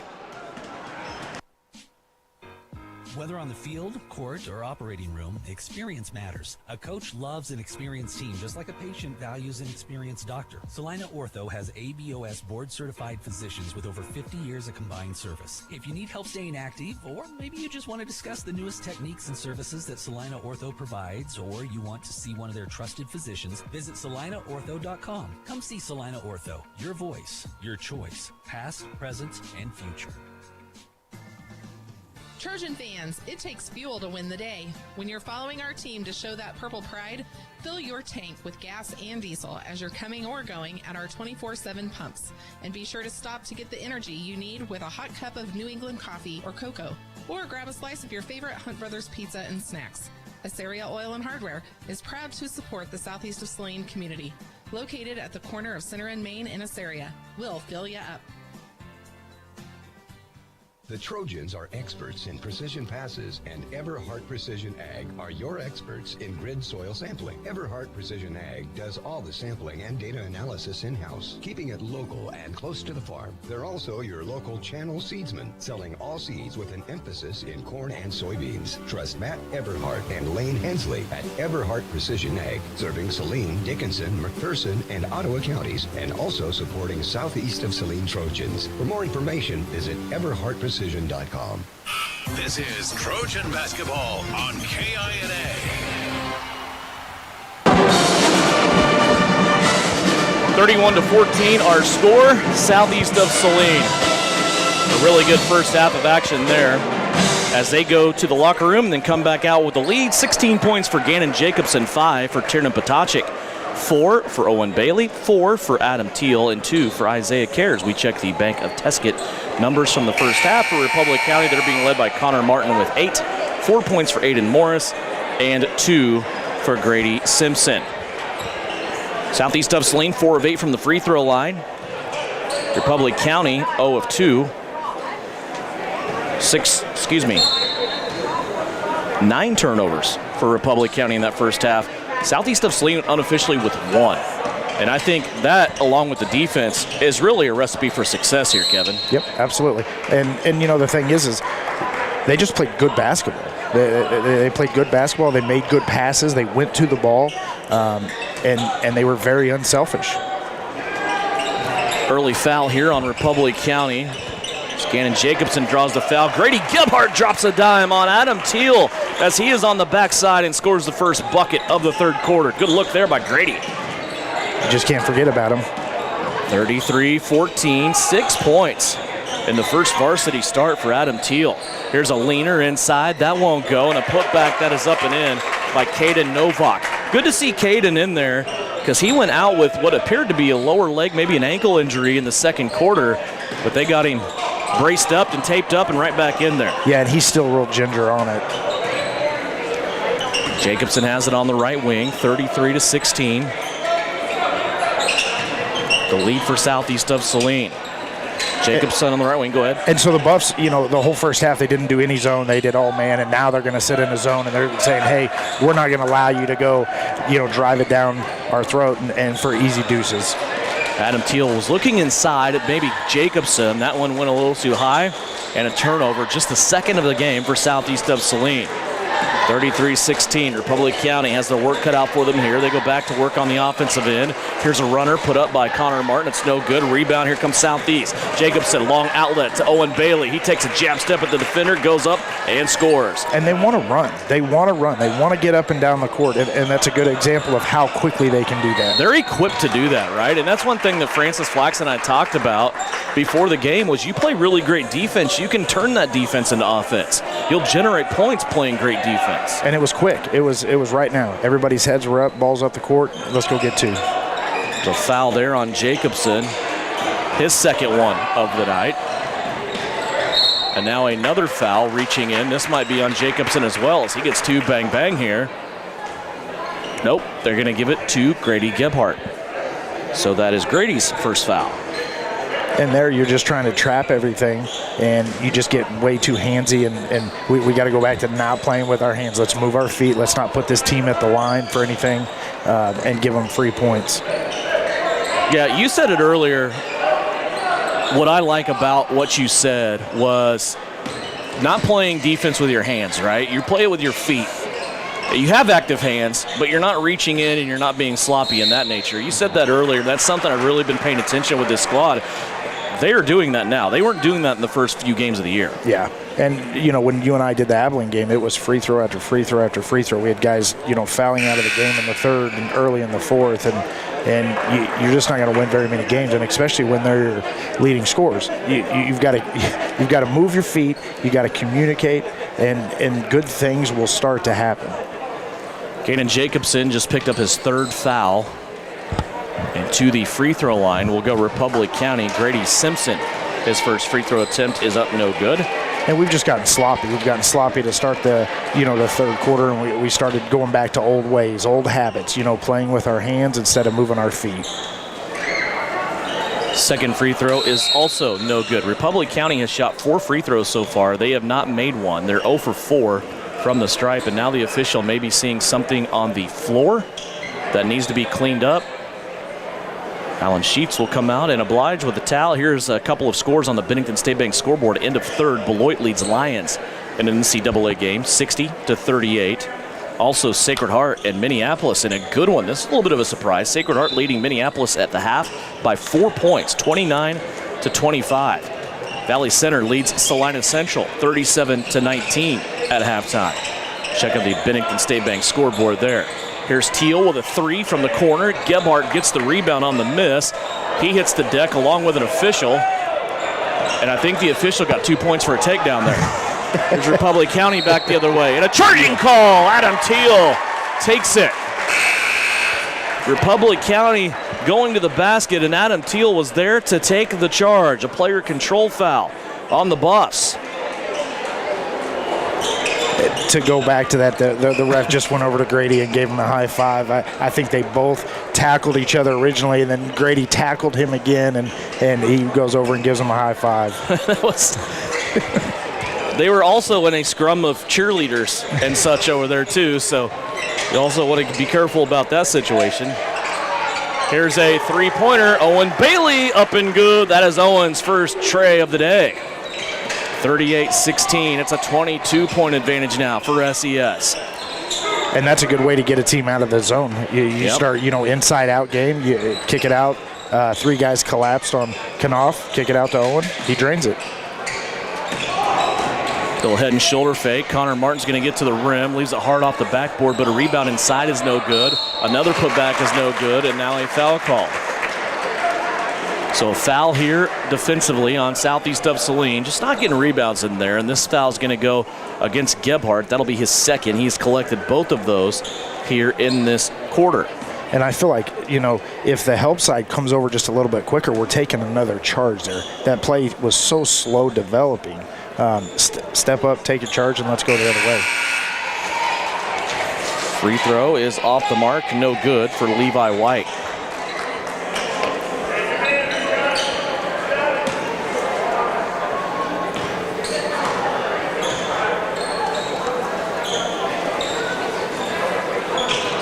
Whether on the field, court, or operating room, experience matters. A coach loves an experienced team, just like a patient values an experienced doctor. Salina Ortho has ABOS board-certified physicians with over 50 years of combined service. If you need help staying active, or maybe you just want to discuss the newest techniques and services that Salina Ortho provides, or you want to see one of their trusted physicians, visit salinaortho.com. Come see Salina Ortho, your voice, your choice, past, present, and future. Trojan fans, it takes fuel to win the day. When you're following our team to show that purple pride, fill your tank with gas and diesel as you're coming or going at our 24/7 pumps. And be sure to stop to get the energy you need with a hot cup of New England coffee or cocoa. Or grab a slice of your favorite Hunt Brothers pizza and snacks. Assyria Oil and Hardware is proud to support the Southeast of Saline community. Located at the corner of Center and Main in Assyria. We'll fill you up. The Trojans are experts in precision passes, and Everhart Precision Ag are your experts in grid soil sampling. Everhart Precision Ag does all the sampling and data analysis in-house, keeping it local and close to the farm. They're also your local channel seedsman, selling all seeds with an emphasis in corn and soybeans. Trust Matt Everhart and Lane Hensley at Everhart Precision Ag, serving Saline, Dickinson, McPherson, and Ottawa counties, and also supporting Southeast of Saline Trojans. For more information, visit everhartprecision.com. This is Trojan Basketball on KINA. 31-14 our score, Southeast of Saline. A really good first half of action there as they go to the locker room and then come back out with the lead. 16 points for Gannon Jacobson, 5 for Tiernan Potacek, 4 for Owen Bailey, 4 for Adam Teal, and 2 for Isaiah Cares. We check the Bank of Teskett numbers from the first half for Republic County. They're being led by Connor Martin with 8, 4 points for Aiden Morris, and 2 for Grady Simpson. Southeast of Saline, 4 of 8 from the free throw line. Republic County, 0 of 2. 9 turnovers for Republic County in that first half. Southeast of Saline unofficially with 1. And I think that, along with the defense, is really a recipe for success here, Kevin. Yep, absolutely. And you know, the thing is they just played good basketball. They played good basketball. They made good passes. They went to the ball, and they were very unselfish. Early foul here on Republic County. Gannon Jacobson draws the foul. Grady Gebhardt drops a dime on Adam Teal as he is on the backside and scores the first bucket of the third quarter. Good look there by Grady. You just can't forget about him. 33-14, 6 points in the first varsity start for Adam Teal. Here's a leaner inside. That won't go, and a putback that is up and in by Caden Novak. Good to see Caden in there because he went out with what appeared to be a lower leg, maybe an ankle injury in the second quarter, but they got him braced up and taped up and right back in there. Yeah, and he's still real ginger on it. Jacobson has it on the right wing, 33-16. The lead for Southeast of Saline. Jacobson on the right wing, go ahead. And so the Buffs, you know, the whole first half they didn't do any zone, they did all man, and now they're going to sit in the zone and they're saying, hey, we're not going to allow you to go, you know, drive it down our throat and for easy deuces. Adam Teal was looking inside at maybe Jacobson. That one went a little too high, and a turnover, just the second of the game for Southeast of Saline. 33-16, Republic County has their work cut out for them here. They go back to work on the offensive end. Here's a runner put up by Connor Martin. It's no good. Rebound. Here comes Southeast. Jacobson, long outlet to Owen Bailey. He takes a jab step at the defender, goes up and scores. And they want to run. They want to run. They want to get up and down the court, and that's a good example of how quickly they can do that. They're equipped to do that, right? And that's one thing that Francis Flax and I talked about before the game was you play really great defense, you can turn that defense into offense. You'll generate points playing great defense. And it was quick. It was right now. Everybody's heads were up, balls up the court. Let's go get 2. The foul there on Jacobson, his second one of the night. And now another foul reaching in. This might be on Jacobson as well as he gets 2 bang here. Nope, they're going to give it to Grady Gebhardt. So that is Grady's first foul. And there you're just trying to trap everything, and you just get way too handsy, and we got to go back to not playing with our hands. Let's move our feet. Let's not put this team at the line for anything and give them free points. Yeah, you said it earlier. What I like about what you said was not playing defense with your hands, right? You play it with your feet. You have active hands, but you're not reaching in and you're not being sloppy in that nature. You said that earlier. That's something I've really been paying attention with this squad. They are doing that now. They weren't doing that in the first few games of the year. Yeah. And, when you and I did the Abilene game, it was free throw after free throw after free throw. We had guys, fouling out of the game in the third and early in the fourth. And you're just not going to win very many games, and especially when they're leading scorers. You've got to move your feet. You've got to communicate, and good things will start to happen. Caden Jacobson just picked up his third foul. And to the free throw line will go Republic County. Grady Simpson, his first free throw attempt is up no good. And we've just gotten sloppy. We've gotten sloppy to start the third quarter, and we started going back to old ways, old habits, playing with our hands instead of moving our feet. Second free throw is also no good. Republic County has shot 4 free throws so far. They have not made one. They're 0 for 4 from the stripe, and now the official may be seeing something on the floor that needs to be cleaned up. Alan Sheets will come out and oblige with the towel. Here's a couple of scores on the Bennington State Bank scoreboard. End of third, Beloit leads Lions in an NCAA game, 60-38. Also, Sacred Heart and Minneapolis in a good one. This is a little bit of a surprise. Sacred Heart leading Minneapolis at the half by 4 points, 29-25. Valley Center leads Salina Central, 37-19 at halftime. Check out the Bennington State Bank scoreboard there. Here's Teal with a 3 from the corner. Gebhardt gets the rebound on the miss. He hits the deck along with an official. And I think the official got 2 points for a takedown there. Here's Republic County back the other way. And a charging call. Adam Teal takes it. Republic County going to the basket, and Adam Teal was there to take the charge. A player control foul on the bus. To go back to that, the ref just went over to Grady and gave him a high five. I think they both tackled each other originally, and then Grady tackled him again, and he goes over and gives him a high five. They were also in a scrum of cheerleaders and such over there too, so you also want to be careful about that situation. Here's a three-pointer. Owen Bailey up and good. That is Owen's first tray of the day. 38-16. It's a 22-point advantage now for SES. And that's a good way to get a team out of the zone. You start, inside-out game. You kick it out. 3 guys collapsed on Knopf. Kick it out to Owen. He drains it. Little head and shoulder fake. Connor Martin's going to get to the rim. Leaves it hard off the backboard, but a rebound inside is no good. Another putback is no good, and now a foul call. So a foul here defensively on southeast of Saline. Just not getting rebounds in there, and this foul is going to go against Gebhardt. That'll be his second. He's collected both of those here in this quarter. And I feel like, if the help side comes over just a little bit quicker, we're taking another charge there. That play was so slow developing. Step up, take a charge, and let's go the other way. Free throw is off the mark. No good for Levi White.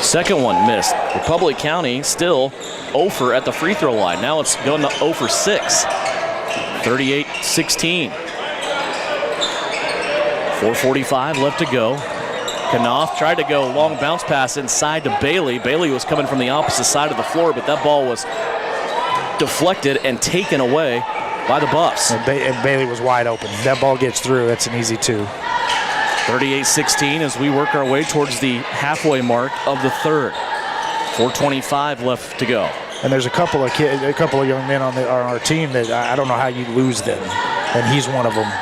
Second one missed. Republic County still 0 for at the free throw line. Now it's going to 0 for 6. 38-16. 4:45 left to go. Knopf tried to go long bounce pass inside to Bailey. Bailey was coming from the opposite side of the floor, but that ball was deflected and taken away by the Buffs. And Bailey was wide open. That ball gets through. That's an easy 2. 38-16 as we work our way towards the halfway mark of the third. 4:25 left to go. And there's a couple of young men on our team that I don't know how you lose them, and he's one of them.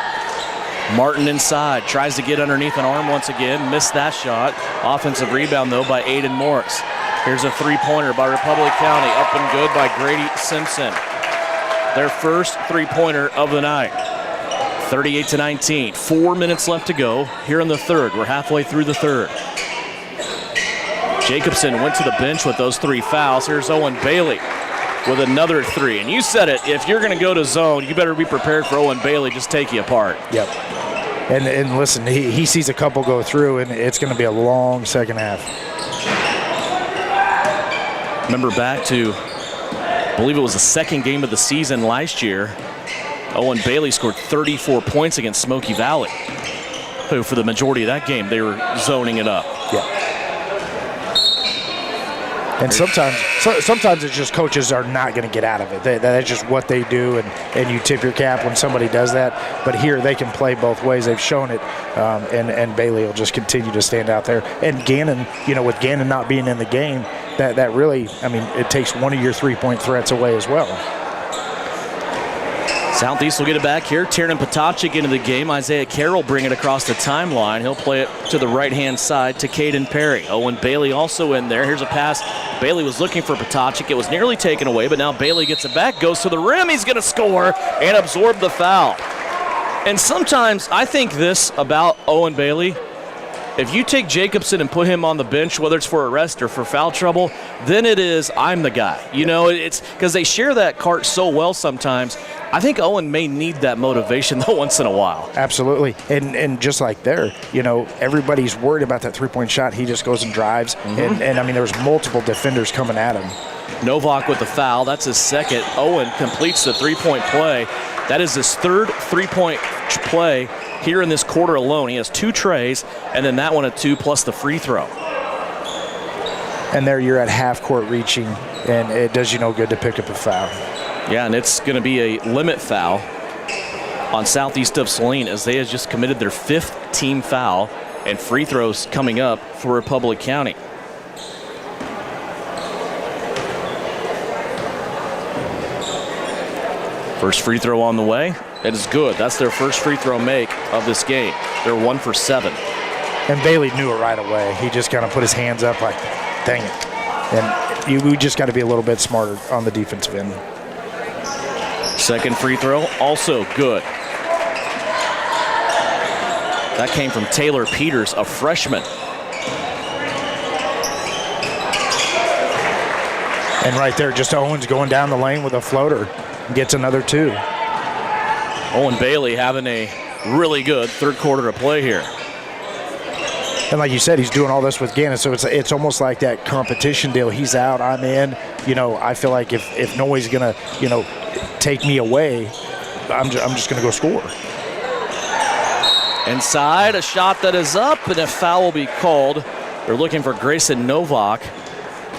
Martin inside, tries to get underneath an arm once again, missed that shot. Offensive rebound, though, by Aiden Morris. Here's a three-pointer by Republic County, up and good by Grady Simpson. Their first three-pointer of the night. 38-19, 4 minutes left to go here in the third. We're halfway through the third. Jacobson went to the bench with those 3 fouls. Here's Owen Bailey. with another three. And you said it, if you're going to go to zone, you better be prepared for Owen Bailey just take you apart. Yep. And listen, he sees a couple go through, and it's going to be a long second half. Remember back to, I believe it was the second game of the season last year, Owen Bailey scored 34 points against Smoky Valley, who for the majority of that game, they were zoning it up. Yeah. And sometimes it's just coaches are not going to get out of it. That's just what they do, and you tip your cap when somebody does that. But here they can play both ways. They've shown it, and Bailey will just continue to stand out there. And Gannon, with Gannon not being in the game, that really, it takes one of your three-point threats away as well. Southeast will get it back here. Tiernan Potocik into the game. Isaiah Carroll bring it across the timeline. He'll play it to the right-hand side to Caden Perry. Owen Bailey also in there. Here's a pass. Bailey was looking for Potocik. It was nearly taken away, but now Bailey gets it back, goes to the rim. He's going to score and absorb the foul. And sometimes I think this about Owen Bailey. If you take Jacobson and put him on the bench, whether it's for a rest or for foul trouble, then it is, I'm the guy. It's because they share that cart so well sometimes. I think Owen may need that motivation, though, once in a while. Absolutely. And just like there, everybody's worried about that three-point shot. He just goes and drives. Mm-hmm. And there's multiple defenders coming at him. Novak with the foul. That's his second. Owen completes the three-point play. That is his third three-point play here in this quarter alone. He has 2 trays, and then that one at 2 plus the free throw. And there you're at half court reaching, and it does you no good to pick up a foul. Yeah, and it's going to be a limit foul on Southeast of Saline as they have just committed their 5th team foul, and free throws coming up for Republic County. First free throw on the way. It is good. That's their first free throw make of this game. They're 1 for 7. And Bailey knew it right away. He just kind of put his hands up like, dang it. And we just got to be a little bit smarter on the defensive end. Second free throw, also good. That came from Taylor Peters, a freshman. And right there, just Owens going down the lane with a floater. Gets another 2. Owen Bailey having a really good third quarter of play here. And like you said, he's doing all this with Gannon, so it's almost like that competition deal. He's out, I'm in. I feel like if nobody's going to, take me away, I'm just going to go score. Inside, a shot that is up, and a foul will be called. They're looking for Grayson Novak,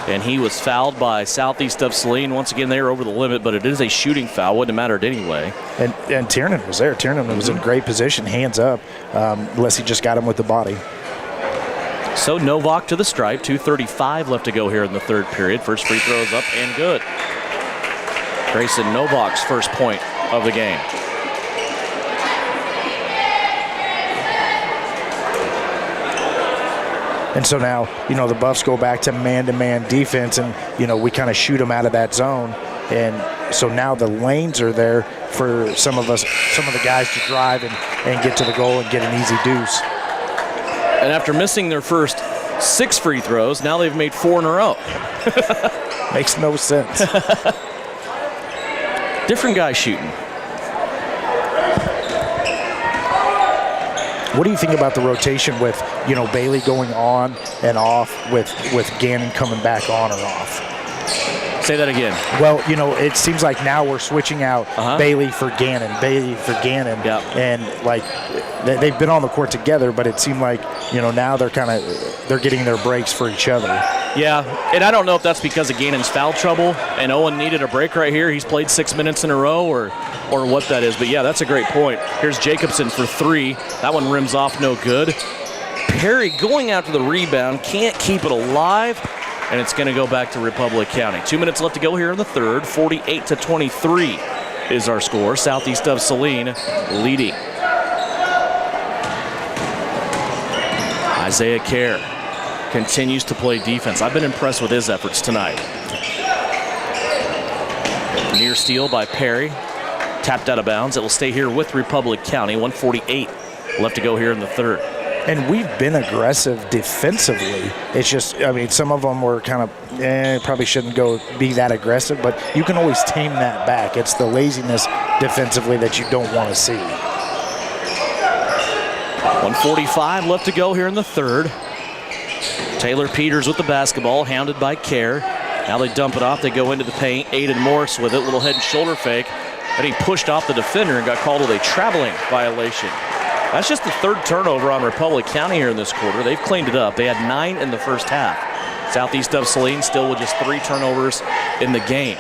and he was fouled by Southeast of Saline. Once again, they are over the limit, but it is a shooting foul. Wouldn't have mattered anyway. And Tiernan was there. Tiernan was in great position, hands up, unless he just got him with the body. So Novak to the stripe, 2:35 left to go here in the third period. First free throw is up and good. Grayson Novak's first point of the game. And so now, the Buffs go back to man-to-man defense, and, we kind of shoot them out of that zone. And so now the lanes are there for some of the guys to drive and get to the goal and get an easy deuce. And after missing their first 6 free throws, now they've made 4 in a row. Makes no sense. Different guy shooting. What do you think about the rotation with, Bailey going on and off with Gannon coming back on and off? Say that again. Well, it seems like now we're switching out Bailey for Gannon. Yep. And, they've been on the court together, but it seemed like, now they're getting their breaks for each other. Yeah, and I don't know if that's because of Gannon's foul trouble and Owen needed a break right here. He's played 6 minutes in a row or what that is. But, yeah, that's a great point. Here's Jacobson for 3. That one rims off no good. Perry going after the rebound, can't keep it alive, and it's going to go back to Republic County. 2 minutes left to go here in the third. 48-23 is our score. Southeast of Saline leading. Isaiah Kerr continues to play defense. I've been impressed with his efforts tonight. Near steal by Perry. Tapped out of bounds. It will stay here with Republic County. 1:48 left to go here in the third. And we've been aggressive defensively. It's just, I mean, some of them were kind of, probably shouldn't be that aggressive, but you can always tame that back. It's the laziness defensively that you don't want to see. 1:45 left to go here in the third. Taylor Peters with the basketball, hounded by Kerr. Now they dump it off. They go into the paint. Aiden Morris with it. Little head and shoulder fake. But he pushed off the defender and got called with a traveling violation. That's just the third turnover on Republic County here in this quarter. They've cleaned it up. They had 9 in the first half. Southeast of Saline still with just 3 turnovers in the game.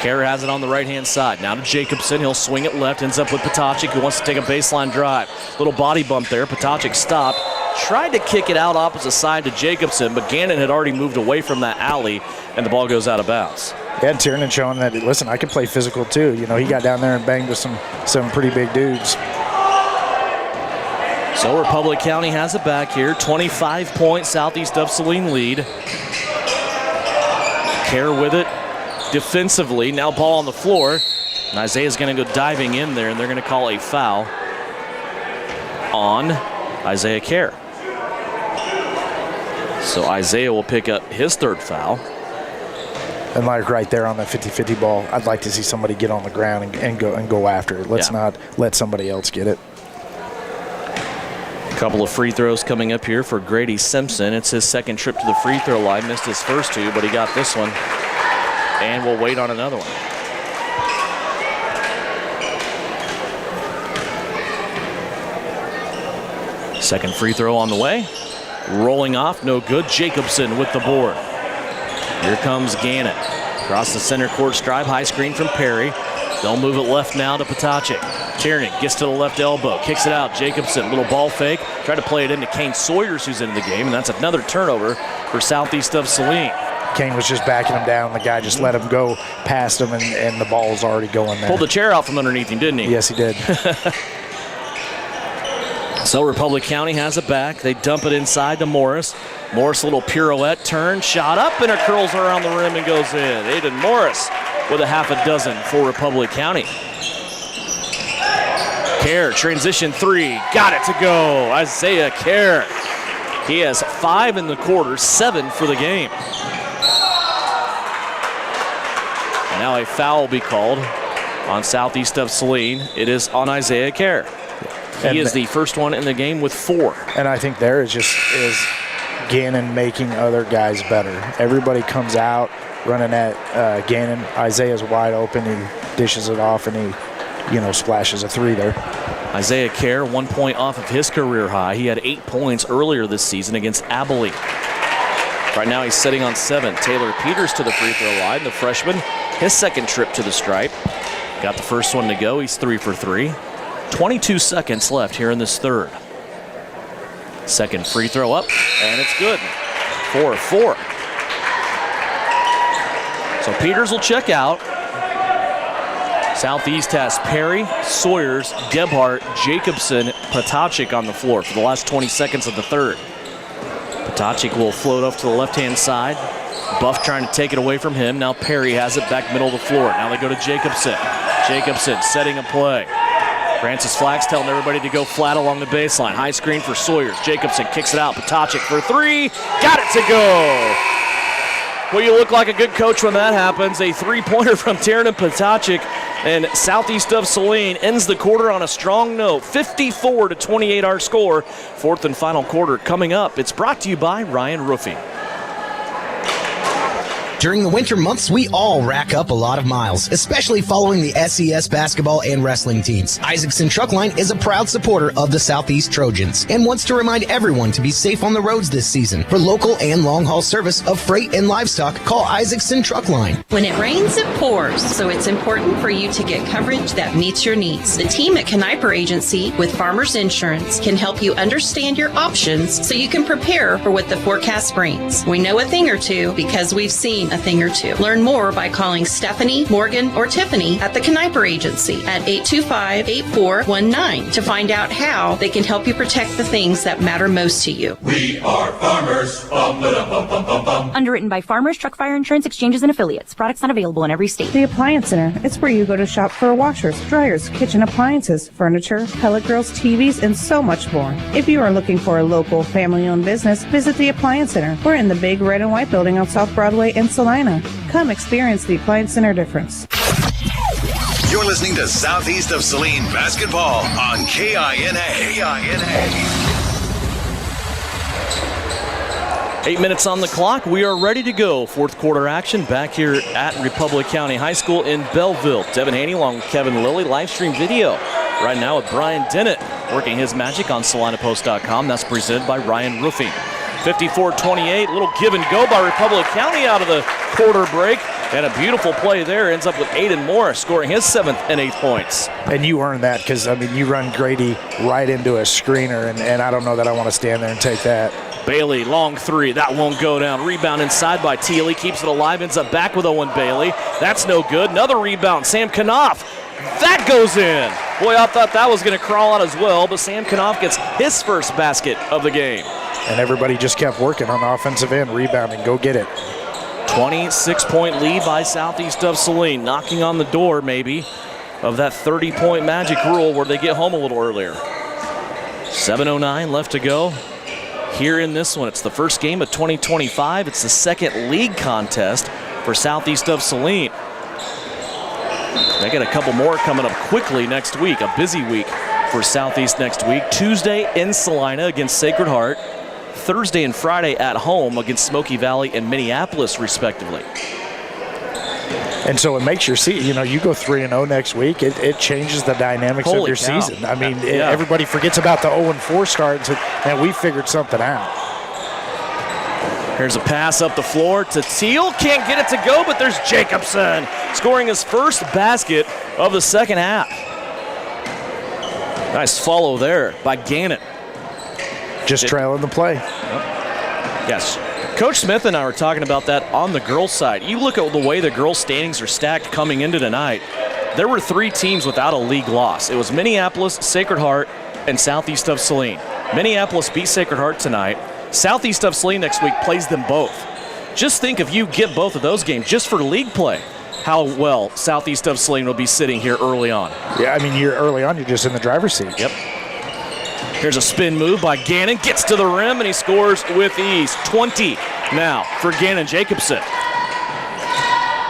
Kerr has it on the right-hand side. Now to Jacobson. He'll swing it left. Ends up with Potacik, who wants to take a baseline drive. Little body bump there. Potacik stopped. Tried to kick it out opposite side to Jacobson, but Gannon had already moved away from that alley, and the ball goes out of bounds. Yeah, Tiernan showing that, listen, I can play physical too. You know, he got down there and banged with some pretty big dudes. So Republic County has it back here. 25-point Southeast of Saline lead. Kerr with it defensively. Now ball on the floor. And Isaiah's going to go diving in there, and they're going to call a foul on Isaiah Kerr. So Isaiah will pick up his third foul. And like right there on that 50-50 ball, I'd like to see somebody get on the ground and go after it. Let's not let somebody else get it. A couple of free throws coming up here for Grady Simpson. It's his second trip to the free throw line. Missed his first 2, but he got this one. And we'll wait on another one. Second free throw on the way. Rolling off, no good. Jacobson with the board. Here comes Gannon. Across the center court stripe, high screen from Perry. They'll move it left now to Potacik. Tiernan gets to the left elbow, kicks it out. Jacobson, little ball fake. Tried to play it into Kane Sawyers, who's into the game, and that's another turnover for Southeast of Saline. Kane was just backing him down. The guy just let him go past him, and the ball's already going there. Pulled the chair out from underneath him, didn't he? Yes, he did. So Republic County has it back. They dump it inside to Morris. Morris, a little pirouette, turn, shot up, and it curls around the rim and goes in. Aiden Morris with a half a dozen for Republic County. Kerr, transition 3, got it to go. Isaiah Kerr. He has 5 in the quarter, 7 for the game. And now a foul will be called on Southeast of Saline. It is on Isaiah Kerr. He is the first one in the game with 4. And I think there is Gannon making other guys better. Everybody comes out running at Gannon. Isaiah's wide open. He dishes it off, and he, splashes a 3 there. Isaiah Kerr, 1 point off of his career high. He had 8 points earlier this season against Abilene. Right now he's sitting on 7. Taylor Peters to the free throw line, the freshman. His second trip to the stripe. Got the first one to go. He's 3 for 3. 22 seconds left here in this third. Second free throw up, and it's good. 4-4. So Peters will check out. Southeast has Perry, Sawyers, Gebhardt, Jacobson, Potacik on the floor for the last 20 seconds of the third. Potacik will float off to the left-hand side. Buff trying to take it away from him. Now Perry has it back middle of the floor. Now they go to Jacobson. Jacobson setting a play. Francis Flax telling everybody to go flat along the baseline. High screen for Sawyers. Jacobson kicks it out. Potacik for 3. Got it to go. Well, you look like a good coach when that happens. A 3-pointer from Tiernan Potacik, and Southeast of Saline ends the quarter on a strong note. 54-28 our score. Fourth and final quarter coming up. It's brought to you by Ryan Roofing. During the winter months, we all rack up a lot of miles, especially following the SES basketball and wrestling teams. Isaacson Truckline is a proud supporter of the Southeast Trojans and wants to remind everyone to be safe on the roads this season. For local and long-haul service of freight and livestock, call Isaacson Truckline. When it rains, it pours, so it's important for you to get coverage that meets your needs. The team at Kniper Agency with Farmers Insurance can help you understand your options so you can prepare for what the forecast brings. We know a thing or two because we've seen a thing or two. Learn more by calling Stephanie, Morgan, or Tiffany at the Kniper Agency at 825-8419 to find out how they can help you protect the things that matter most to you. We are farmers. Bum, ba-dum, bum, bum, bum, bum. Underwritten by Farmers, Truck Fire Insurance Exchanges and Affiliates. Products not available in every state. The Appliance Center. It's where you go to shop for washers, dryers, kitchen appliances, furniture, pellet grills, TVs, and so much more. If you are looking for a local family-owned business, visit the Appliance Center. We're in the big red and white building on South Broadway in Salina. Come experience the Appliance Center difference. You're listening to Southeast of Saline Basketball on KINA. 8 minutes on the clock. We are ready to go. Fourth quarter action back here at Republic County High School in Belleville. Devin Haney along with Kevin Lilly. Live stream video right now with Brian Dennett working his magic on SalinaPost.com. That's presented by Ryan Roofing. 54-28. Little give and go by Republic County out of the quarter break. And a beautiful play there. Ends up with Aiden Morris scoring his 7th and 8th points. And you earned that because, I mean, you run Grady right into a screener, and I don't know that I want to stand there and take that. Bailey, long three. That won't go down. Rebound inside by Thiele. Keeps it alive. Ends up back with Owen Bailey. That's no good. Another rebound. Sam Knopf. That goes in. Boy, I thought that was going to crawl out as well, but Sam Knopf gets his first basket of the game. And everybody just kept working on the offensive end, rebounding. Go get it. 26-point lead by Southeast of Saline. Knocking on the door, maybe, of that 30-point magic rule where they get home a little earlier. 7:09 left to go. Here in this one, it's the first game of 2025. It's the second league contest for Southeast of Saline. They got a couple more coming up quickly next week, a busy week for Southeast next week. Tuesday in Salina against Sacred Heart. Thursday and Friday at home against Smoky Valley and Minneapolis, respectively. And so it makes your season, you know, you go 3-0 next week, it changes the dynamics of your season. I mean, everybody forgets about the 0-4 start, and we figured something out. Here's a pass up the floor to Teal. Can't get it to go, but there's Jacobson scoring his first basket of the second half. Nice follow there by Gannett. Just trailing the play. Yes. Coach Smith and I were talking about that on the girls' side. You look at the way the girls' standings are stacked coming into tonight. There were 3 teams without a league loss. It was Minneapolis, Sacred Heart, and Southeast of Saline. Minneapolis beat Sacred Heart tonight. Southeast of Saline next week plays them both. Just think if you get both of those games just for league play, how well Southeast of Saline will be sitting here early on. Yeah, I mean, early on, you're just in the driver's seat. Yep. Here's a spin move by Gannon. Gets to the rim, and he scores with ease. 20 now for Gannon Jacobson.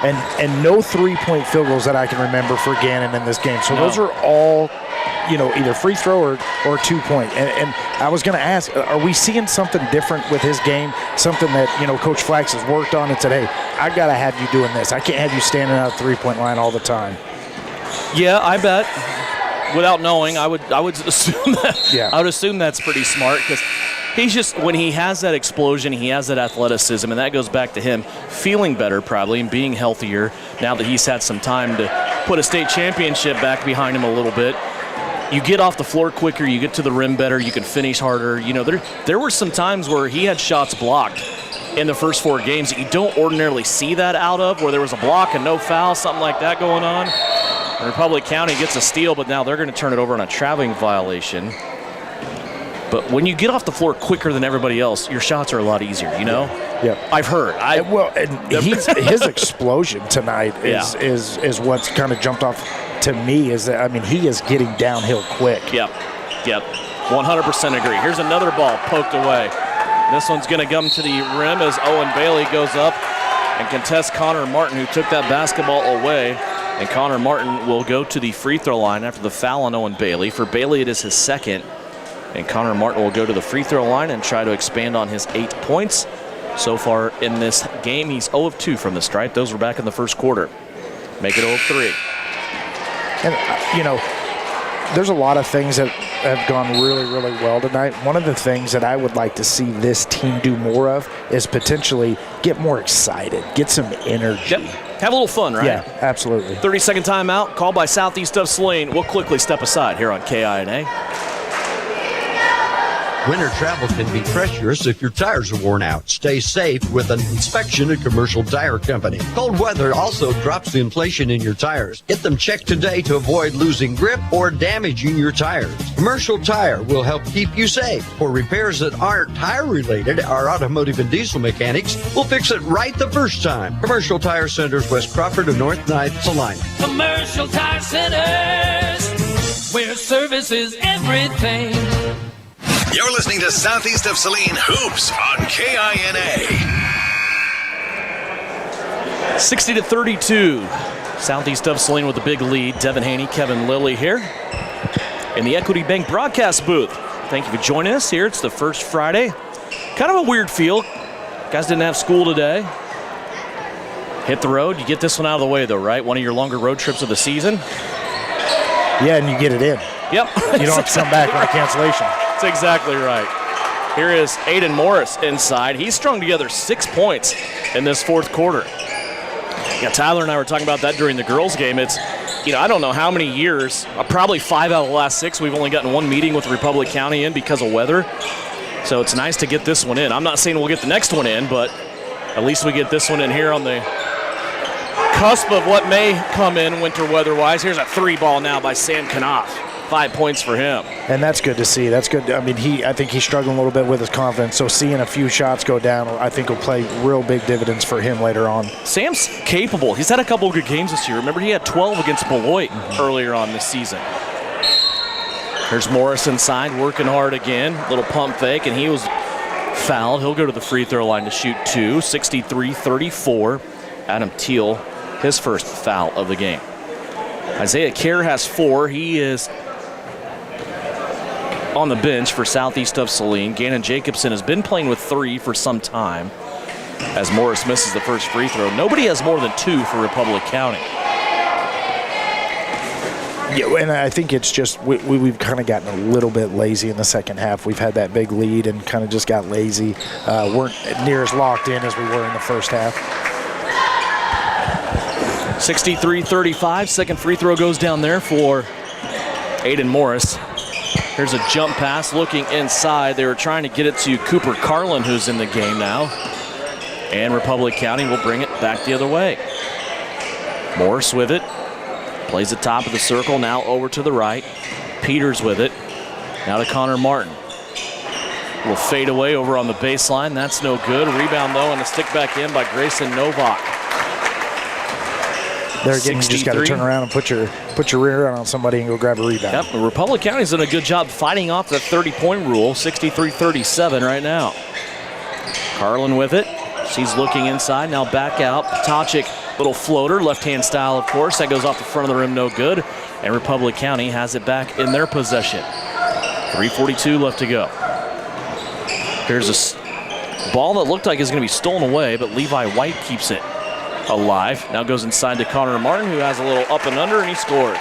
And no 3-point field goals that I can remember for Gannon in this game. So those are all, you know, either free throw or 2-point. And I was going to ask, are we seeing something different with his game? Something that, you know, Coach Flax has worked on and said, hey, I got to have you doing this. I can't have you standing out of the 3-point line all the time. Yeah, I bet. Without knowing, I would assume that. Yeah. I would assume that's pretty smart because he's just, when he has that explosion, he has that athleticism, and that goes back to him feeling better probably and being healthier now that he's had some time to put a state championship back behind him a little bit. You get off the floor quicker, you get to the rim better, you can finish harder. You know, there were some times where he had shots blocked in the first 4 games that you don't ordinarily see that out of, where there was a block and no foul, something like that going on. Republic County gets a steal, but now they're going to turn it over on a traveling violation. But when you get off the floor quicker than everybody else, your shots are a lot easier, you know? Yeah. I've heard. His explosion tonight is what's kind of jumped off to me is that, I mean, he is getting downhill quick. Yep. 100% agree. Here's another ball poked away. This one's going to come to the rim as Owen Bailey goes up and contests Connor Martin, who took that basketball away. And Connor Martin will go to the free throw line after the foul on Owen Bailey. For Bailey, it is his second. And Connor Martin will go to the free throw line and try to expand on his 8 points. So far in this game, he's 0 of 2 from the stripe. Those were back in the first quarter. Make it 0 of 3. And, you know, there's a lot of things that have gone really, really well tonight. One of the things that I would like to see this team do more of is potentially get more excited, get some energy. Yep. Have a little fun, right? Yeah, absolutely. 30-second timeout called by Southeast of Saline. We'll quickly step aside here on KINA. Winter travel can be treacherous if your tires are worn out. Stay safe with an inspection at Commercial Tire Company. Cold weather also drops the inflation in your tires. Get them checked today to avoid losing grip or damaging your tires. Commercial Tire will help keep you safe. For repairs that aren't tire related, our automotive and diesel mechanics will fix it right the first time. Commercial Tire Centers, West Crawford and North 9th, Salina. Commercial Tire Centers, where service is everything. You're listening to Southeast of Saline Hoops on KINA. 60-32. Southeast of Saline with a big lead. Devin Haney, Kevin Lilly here in the Equity Bank broadcast booth. Thank you for joining us here. It's the first Friday. Kind of a weird feel. Guys didn't have school today. Hit the road. You get this one out of the way, though, right? One of your longer road trips of the season. Yeah, and you get it in. Yep. You don't have to come back on a cancellation. That's exactly right. Here is Aiden Morris inside. He's strung together 6 points in this fourth quarter. Yeah, Tyler and I were talking about that during the girls' game. It's, I don't know how many years, probably 5 out of the last 6, we've only gotten one meeting with Republic County in because of weather. So it's nice to get this one in. I'm not saying we'll get the next one in, but at least we get this one in here on the cusp of what may come in winter weather-wise. Here's a 3-ball now by Sam Knopf. 5 points for him. And that's good to see. That's good. I mean, I think he's struggling a little bit with his confidence, so seeing a few shots go down, I think will play real big dividends for him later on. Sam's capable. He's had a couple of good games this year. Remember, he had 12 against Beloit earlier on this season. There's Morris inside, working hard again. Little pump fake, and he was fouled. He'll go to the free throw line to shoot 2. 63-34. Adam Teal, his first foul of the game. Isaiah Kerr has 4. He is on the bench for Southeast of Saline. Gannon Jacobson has been playing with 3 for some time as Morris misses the first free throw. Nobody has more than 2 for Republic County. Yeah, and I think it's just we've kind of gotten a little bit lazy in the second half. We've had that big lead and kind of just got lazy. Weren't near as locked in as we were in the first half. 63-35. Second free throw goes down there for Aiden Morris. Here's a jump pass looking inside. They were trying to get it to Cooper Carlin, who's in the game now. And Republic County will bring it back the other way. Morris with it. Plays the top of the circle, now over to the right. Peters with it. Now to Connor Martin. Will fade away over on the baseline. That's no good. Rebound, though, and a stick back in by Grayson Novak. There again, you just got to turn around and put your rear on somebody and go grab a rebound. Yep, Republic County's done a good job fighting off the 30-point rule. 63-37 right now. Carlin with it. She's looking inside, now back out. Ptacek, little floater, left-hand style, of course. That goes off the front of the rim, no good. And Republic County has it back in their possession. 3:42 left to go. Here's a ball that looked like it's going to be stolen away, but Levi White keeps it alive. Now goes inside to Connor Martin, who has a little up and under, and he scores.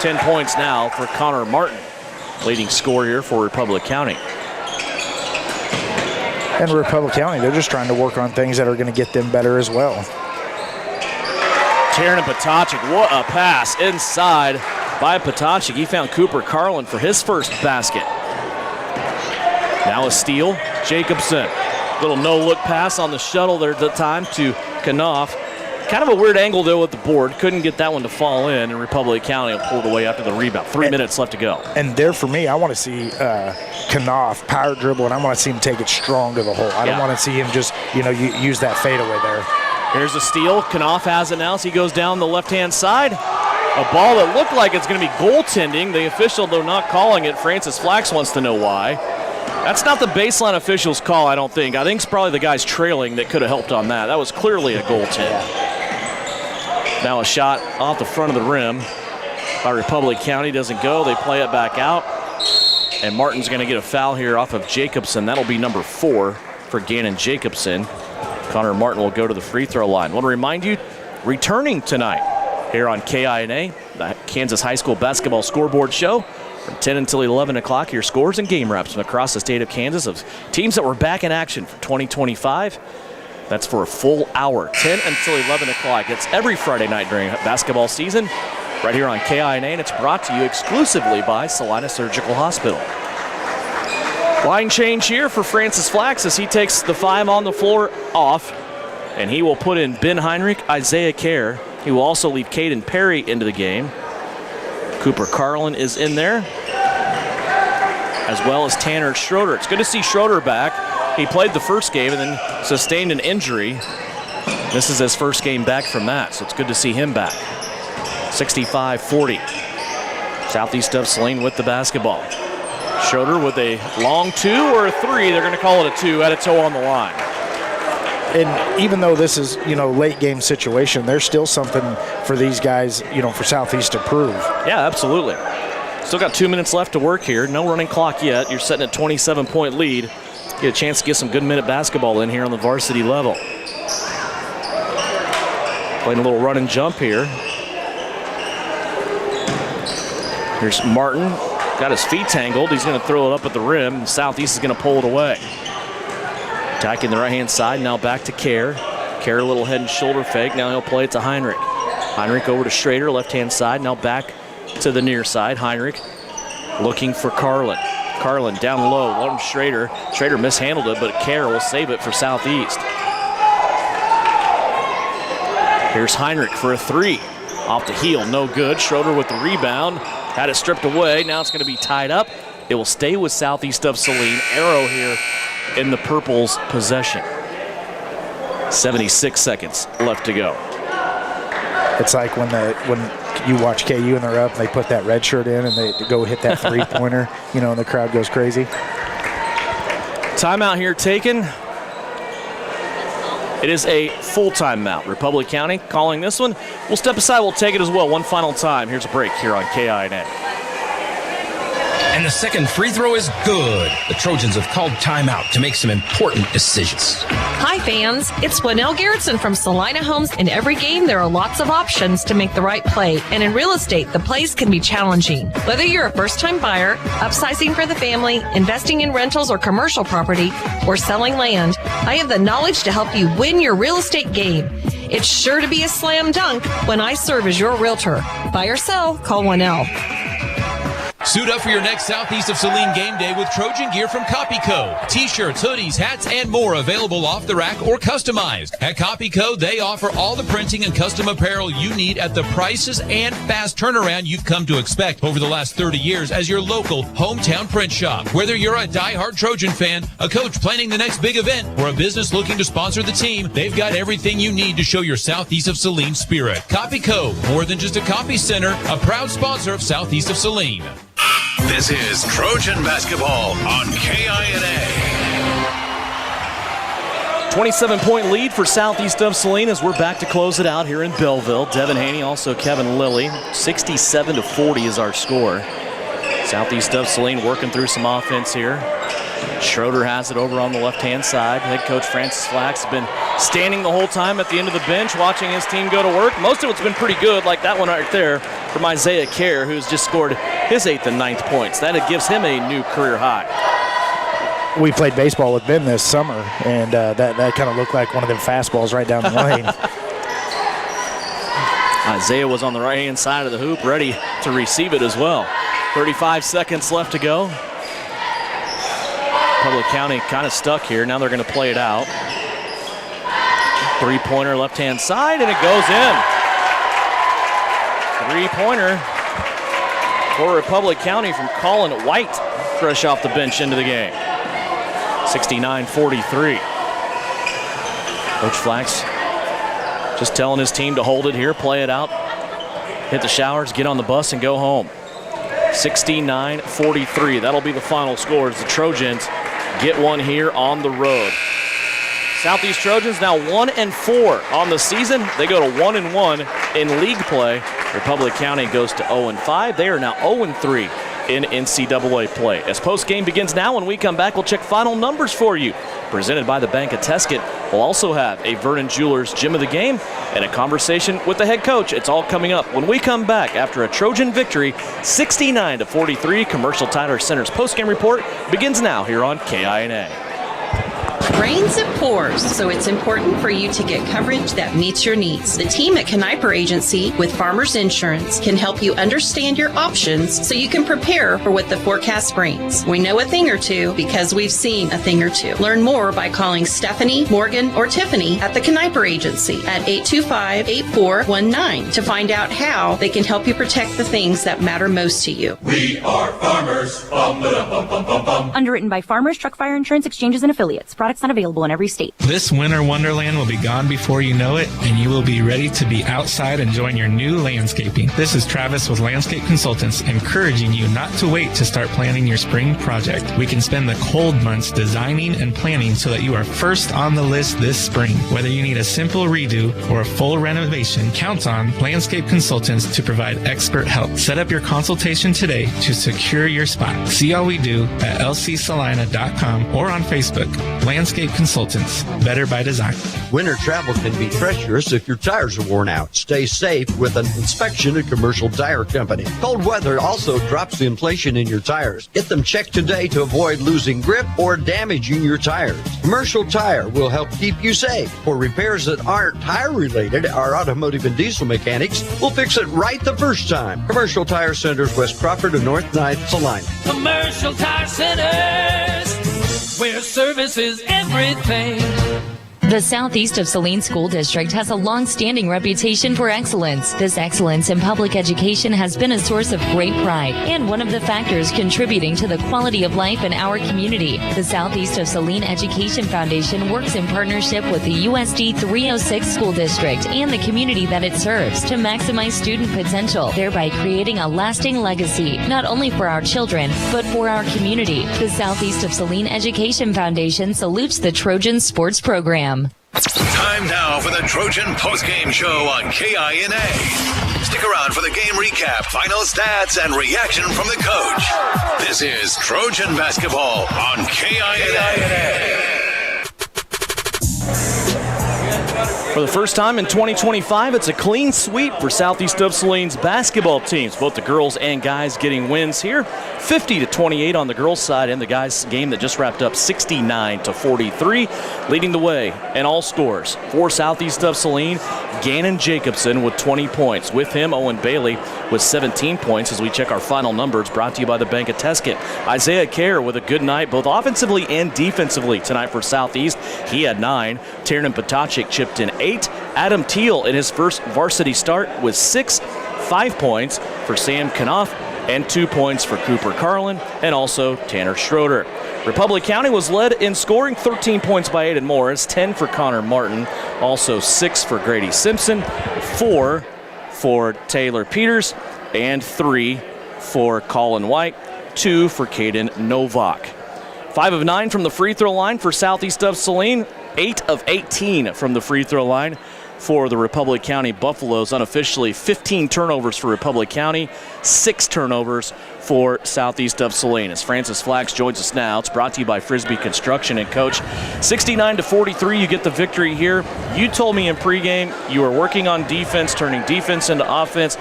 10 points now for Connor Martin, leading scorer here for Republic County. And Republic County, they're just trying to work on things that are going to get them better as well. Taryn Ptacek, what a pass inside by Ptacek. He found Cooper Carlin for his first basket. Now a steal, Jacobson. Little no-look pass on the shuttle there at the time to Knopf. Kind of a weird angle, though, at the board. Couldn't get that one to fall in, and Republic County pulled away after the rebound. 3 minutes left to go. And there, for me, I want to see Knopf power dribble, and I want to see him take it strong to the hole. I don't want to see him just, use that fadeaway there. Here's a steal. Knopf has it now as he goes down the left-hand side. A ball that looked like it's going to be goaltending. The official, though, not calling it. Francis Flax wants to know why. That's not the baseline official's call, I don't think. I think it's probably the guys trailing that could have helped on that. That was clearly a goaltend. Now a shot off the front of the rim by Republic County. Doesn't go. They play it back out. And Martin's going to get a foul here off of Jacobson. That'll be number 4 for Gannon Jacobson. Connor Martin will go to the free throw line. I want to remind you, returning tonight here on KINA, the Kansas High School Basketball Scoreboard Show. From 10 until 11 o'clock, your scores and game wraps from across the state of Kansas of teams that were back in action for 2025. That's for a full hour, 10 until 11 o'clock. It's every Friday night during basketball season, right here on KINA, and it's brought to you exclusively by Salina Surgical Hospital. Line change here for Francis Flax as he takes the 5 on the floor off, and he will put in Ben Heinrich, Isaiah Kerr. He will also leave Caden Perry into the game. Cooper Carlin is in there, as well as Tanner Schroeder. It's good to see Schroeder back. He played the first game and then sustained an injury. This is his first game back from that, so it's good to see him back. 65-40. Southeast of Saline with the basketball. Schroeder with a long 2 or a 3. They're going to call it a 2. At a toe on the line. And even though this is, late game situation, there's still something for these guys, for Southeast to prove. Yeah, absolutely. Still got 2 minutes left to work here. No running clock yet. You're setting a 27-point lead. Get a chance to get some good minute basketball in here on the varsity level. Playing a little run and jump here. Here's Martin. Got his feet tangled. He's going to throw it up at the rim. Southeast is going to pull it away. Attacking the right-hand side. Now back to Kerr. Kerr, a little head and shoulder fake. Now he'll play it to Heinrich. Heinrich over to Schrader, left-hand side. Now back to the near side. Heinrich looking for Carlin. Carlin down low. One Schrader. Schrader mishandled it, but Kerr will save it for Southeast. Here's Heinrich for a 3. Off the heel, no good. Schroeder with the rebound. Had it stripped away. Now it's going to be tied up. It will stay with Southeast of Saline. Arrow here in the Purple's possession. 76 seconds left to go. It's like when you watch KU and they're up and they put that red shirt in and they go hit that three-pointer, and the crowd goes crazy. Timeout here taken. It is a full timeout. Republic County calling this one. We'll step aside. We'll take it as well. One final time. Here's a break here on KINA. And the second free throw is good. The Trojans have called timeout to make some important decisions. Hi, fans. It's Winnell Garrettson from Salina Homes. In every game, there are lots of options to make the right play. And in real estate, the plays can be challenging. Whether you're a first-time buyer, upsizing for the family, investing in rentals or commercial property, or selling land, I have the knowledge to help you win your real estate game. It's sure to be a slam dunk when I serve as your realtor. Buy or sell, call Winnell. Suit up for your next Southeast of Saline game day with Trojan gear from CopyCo. T-shirts, hoodies, hats, and more available off the rack or customized. At CopyCo, they offer all the printing and custom apparel you need at the prices and fast turnaround you've come to expect over the last 30 years as your local hometown print shop. Whether you're a diehard Trojan fan, a coach planning the next big event, or a business looking to sponsor the team, they've got everything you need to show your Southeast of Saline spirit. CopyCo, more than just a copy center, a proud sponsor of Southeast of Saline. This is Trojan Basketball on KINA. 27-point lead for Southeast of Saline as we're back to close it out here in Belleville. Devin Haney, also Kevin Lilly. 67-40 is our score. Southeast of Saline working through some offense here. Schroeder has it over on the left-hand side. Head coach Francis Flax has been standing the whole time at the end of the bench watching his team go to work. Most of it's been pretty good, like that one right there from Isaiah Kerr, who's just scored his 8th and 9th points. That gives him a new career high. We played baseball with Ben this summer, and that kind of looked like one of them fastballs right down the lane. Isaiah was on the right-hand side of the hoop, ready to receive it as well. 35 seconds left to go. Public County kind of stuck here. Now they're going to play it out. Three-pointer left-hand side, and it goes in. Three-pointer for Republic County from Colin White, fresh off the bench into the game. 69-43. Coach Flax just telling his team to hold it here, play it out, hit the showers, get on the bus, and go home. 69-43. That'll be the final score as the Trojans get one here on the road. Southeast Trojans now 1-4 on the season. They go to 1-1 in league play. Republic County goes to 0-5. They are now 0-3 in NCAA play. As postgame begins now, when we come back, we'll check final numbers for you. Presented by the Bank of Tesket. We'll also have a Vernon Jewelers Gym of the Game and a conversation with the head coach. It's all coming up when we come back after a Trojan victory, 69-43. Commercial Tire Center's postgame report begins now here on KINA. rains, it pours. So it's important for you to get coverage that meets your needs. The team at Kniper Agency with Farmers Insurance can help you understand your options so you can prepare for what the forecast brings. We know a thing or two because we've seen a thing or two. Learn more by calling Stephanie, Morgan, or Tiffany at the Kniper Agency at 825-8419 to find out how they can help you protect the things that matter most to you. We are farmers. Bum, ba-dum, bum, bum, bum, bum. Underwritten by Farmers Truck Fire Insurance Exchanges and Affiliates. Products not available in every state. This winter wonderland will be gone before you know it, and you will be ready to be outside enjoying your new landscaping. This is Travis with Landscape Consultants, encouraging you not to wait to start planning your spring project. We can spend the cold months designing and planning so that you are first on the list this spring. Whether you need a simple redo or a full renovation, count on Landscape Consultants to provide expert help. Set up your consultation today to secure your spot. See all we do at lcsalina.com or on Facebook. Landscape Consultants, better by design. Winter travel can be treacherous if your tires are worn out. Stay safe with an inspection at Commercial Tire Company. Cold weather also drops the inflation in your tires. Get them checked today to avoid losing grip or damaging your tires. Commercial Tire will help keep you safe. For repairs that aren't tire related, our automotive and diesel mechanics will fix it right the first time. Commercial Tire Centers, West Crawford and North 9th, Salina. Commercial Tire Centers, where service is everything. The Southeast of Saline School District has a long-standing reputation for excellence. This excellence in public education has been a source of great pride and one of the factors contributing to the quality of life in our community. The Southeast of Saline Education Foundation works in partnership with the USD 306 School District and the community that it serves to maximize student potential, thereby creating a lasting legacy, not only for our children, but for our community. The Southeast of Saline Education Foundation salutes the Trojan Sports Program. Time now for the Trojan postgame show on KINA. Stick around for the game recap, final stats, and reaction from the coach. This is Trojan Basketball on KINA. For the first time in 2025, it's a clean sweep for Southeast of Saline's basketball teams. Both the girls and guys getting wins here. 50-28 on the girls' side, and the guys' game that just wrapped up 69-43. Leading the way in all scores for Southeast of Saline, Gannon Jacobson with 20 points. With him, Owen Bailey with 17 points as we check our final numbers, brought to you by the Bank of Tesket. Isaiah Kerr with a good night, both offensively and defensively tonight for Southeast. He had 9. Tiernan Potacek chipped in 8. Adam Teal in his first varsity start with 6. 5 points for Sam Knopf and 2 points for Cooper Carlin and also Tanner Schroeder. Republic County was led in scoring, 13 points by Aiden Morris, 10 for Connor Martin, also 6 for Grady Simpson, 4 for Taylor Peters, and 3 for Colin White, 2 for Caden Novak. 5 of 9 from the free throw line for Southeast of Saline, 8 of 18 from the free throw line for the Republic County Buffaloes. Unofficially, 15 turnovers for Republic County, 6 turnovers for Southeast of Saline. As Francis Flax joins us now, it's brought to you by Frisbee Construction and Coach. 69-43, you get the victory here. You told me in pregame you were working on defense, turning defense into offense.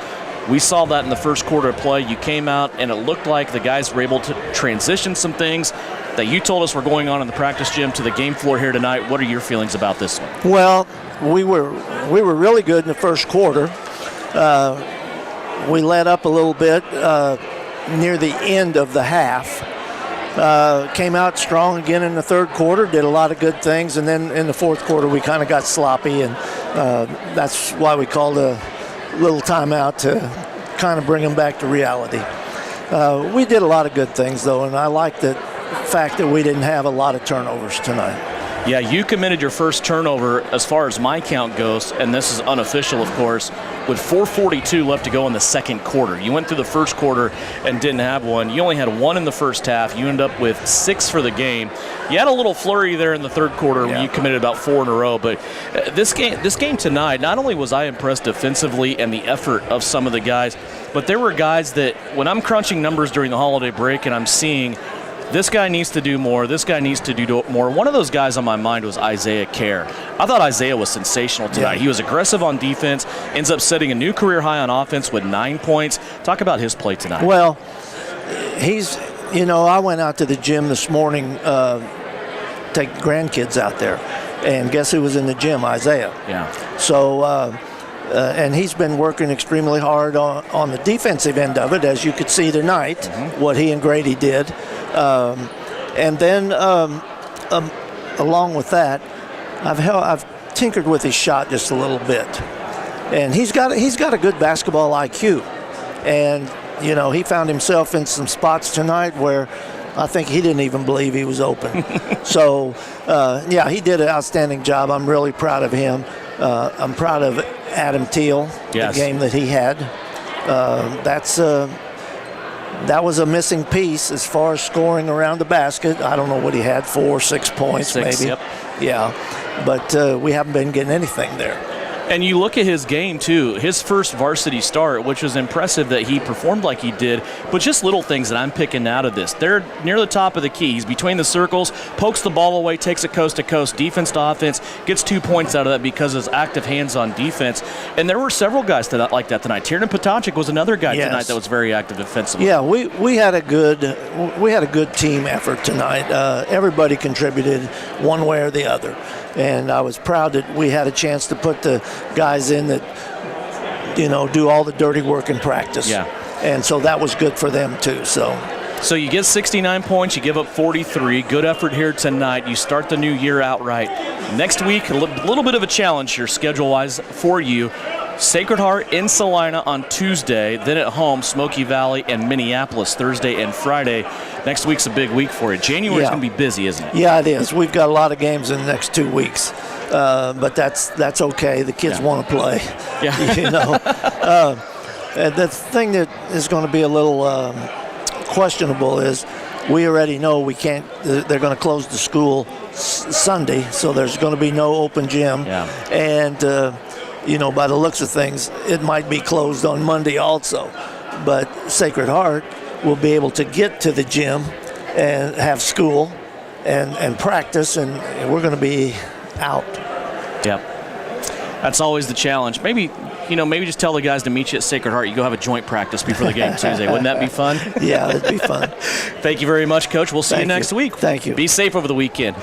We saw that in the first quarter of play. You came out and it looked like the guys were able to transition some things that you told us were going on in the practice gym to the game floor here tonight. What are your feelings about this one? Well, we were really good in the first quarter. We let up a little bit near the end of the half. Came out strong again in the third quarter, did a lot of good things, and then in the fourth quarter we kind of got sloppy, and that's why we called a little timeout to kind of bring them back to reality. We did a lot of good things, though, and I like the fact that we didn't have a lot of turnovers tonight. Yeah, you committed your first turnover as far as my count goes, and this is unofficial, of course, with 4:42 left to go in the second quarter. You went through the first quarter and didn't have one. You only had 1 in the first half. You ended up with 6 for the game. You had a little flurry there in the third quarter when you committed about 4 in a row, but this game tonight, not only was I impressed defensively and the effort of some of the guys, but there were guys that when I'm crunching numbers during the holiday break and I'm seeing this guy needs to do more, this guy needs to do more. One of those guys on my mind was Isaiah Kerr. I thought Isaiah was sensational tonight. Yeah. He was aggressive on defense, ends up setting a new career high on offense with 9 points. Talk about his play tonight. Well, he's, I went out to the gym this morning to take the grandkids out there. And guess who was in the gym? Isaiah. Yeah. So, and he's been working extremely hard on the defensive end of it, as you could see tonight, what he and Grady did. And then along with that, I've tinkered with his shot just a little bit. And he's got a good basketball IQ. And, you know, he found himself in some spots tonight where I think he didn't even believe he was open. So, yeah, he did an outstanding job. I'm really proud of him. I'm proud of Adam Teal, the game that he had. That was a missing piece as far as scoring around the basket. I don't know what he had, 4 or 6 points maybe. Yep. Yeah, but we haven't been getting anything there. And you look at his game, too. His first varsity start, which was impressive that he performed like he did, but just little things that I'm picking out of this. They're near the top of the key. He's between the circles, pokes the ball away, takes it coast to coast, defense to offense, gets 2 points out of that because of his active hands on defense. And there were several guys like that tonight. Tiernan Potocik was another guy tonight that was very active defensively. Yeah, we had a good team effort tonight. Everybody contributed one way or the other. And I was proud that we had a chance to put the guys in that, you know, do all the dirty work in practice. Yeah. And so that was good for them too. So you get 69 points, you give up 43. Good effort here tonight. You start the new year out right. Next week, a little bit of a challenge here schedule-wise for you. Sacred Heart in Salina on Tuesday, then at home, Smoky Valley and Minneapolis Thursday and Friday. Next week's a big week for you. January's going to be busy, isn't it? Yeah, it is. We've got a lot of games in the next 2 weeks, but that's okay. The kids want to play. Yeah. You know, and the thing that is going to be a little questionable is we already know we can't. They're going to close the school Sunday, so there's going to be no open gym. Yeah. And you know, by the looks of things, it might be closed on Monday also. But Sacred Heart will be able to get to the gym and have school and practice, and we're going to be out. Yep. That's always the challenge. Maybe just tell the guys to meet you at Sacred Heart. You go have a joint practice before the game Tuesday. Wouldn't that be fun? Yeah, it'd be fun. Thank you very much, Coach. We'll see you next week. Thank you. Be safe over the weekend.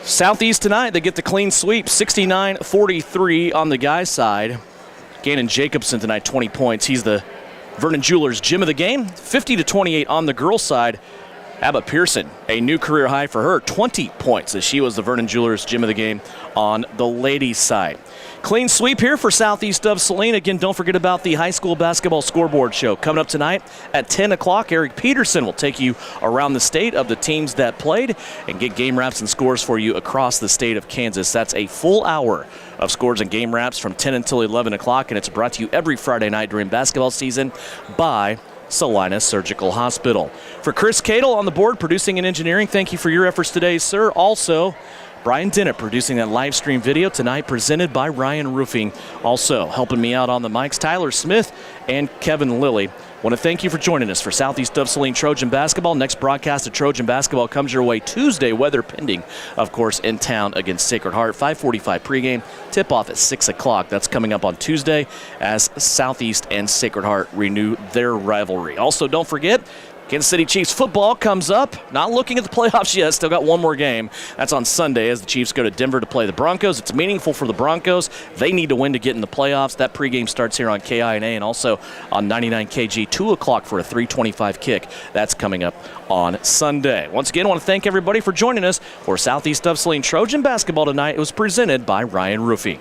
Southeast tonight, they get the clean sweep, 69-43 on the guys' side. Gannon Jacobson tonight, 20 points. He's the Vernon Jewelers Gym of the game. 50-28 on the girls' side. Abba Pearson, a new career high for her, 20 points as she was the Vernon Jewelers Gym of the game on the ladies' side. Clean sweep here for Southeast of Salina. Again, don't forget about the high school basketball scoreboard show. Coming up tonight at 10 o'clock, Eric Peterson will take you around the state of the teams that played and get game wraps and scores for you across the state of Kansas. That's a full hour of scores and game wraps from 10 until 11 o'clock, and it's brought to you every Friday night during basketball season by Salina Surgical Hospital. For Chris Cadle on the board, producing and engineering, thank you for your efforts today, sir. Also, Brian Dennett producing that live stream video tonight, presented by Ryan Roofing. Also helping me out on the mics, Tyler Smith and Kevin Lilly. Want to thank you for joining us for Southeast of Saline Trojan Basketball. Next broadcast of Trojan Basketball comes your way Tuesday, weather pending, of course, in town against Sacred Heart. 5:45 pregame, tip-off at 6 o'clock. That's coming up on Tuesday as Southeast and Sacred Heart renew their rivalry. Also, don't forget, Kansas City Chiefs football comes up. Not looking at the playoffs yet. Still got one more game. That's on Sunday as the Chiefs go to Denver to play the Broncos. It's meaningful for the Broncos. They need to win to get in the playoffs. That pregame starts here on KINA and also on 99 KG, 2 o'clock for a 3:25 kick. That's coming up on Sunday. Once again, I want to thank everybody for joining us for Southeast of Saline Trojan Basketball tonight. It was presented by Ryan Roofing.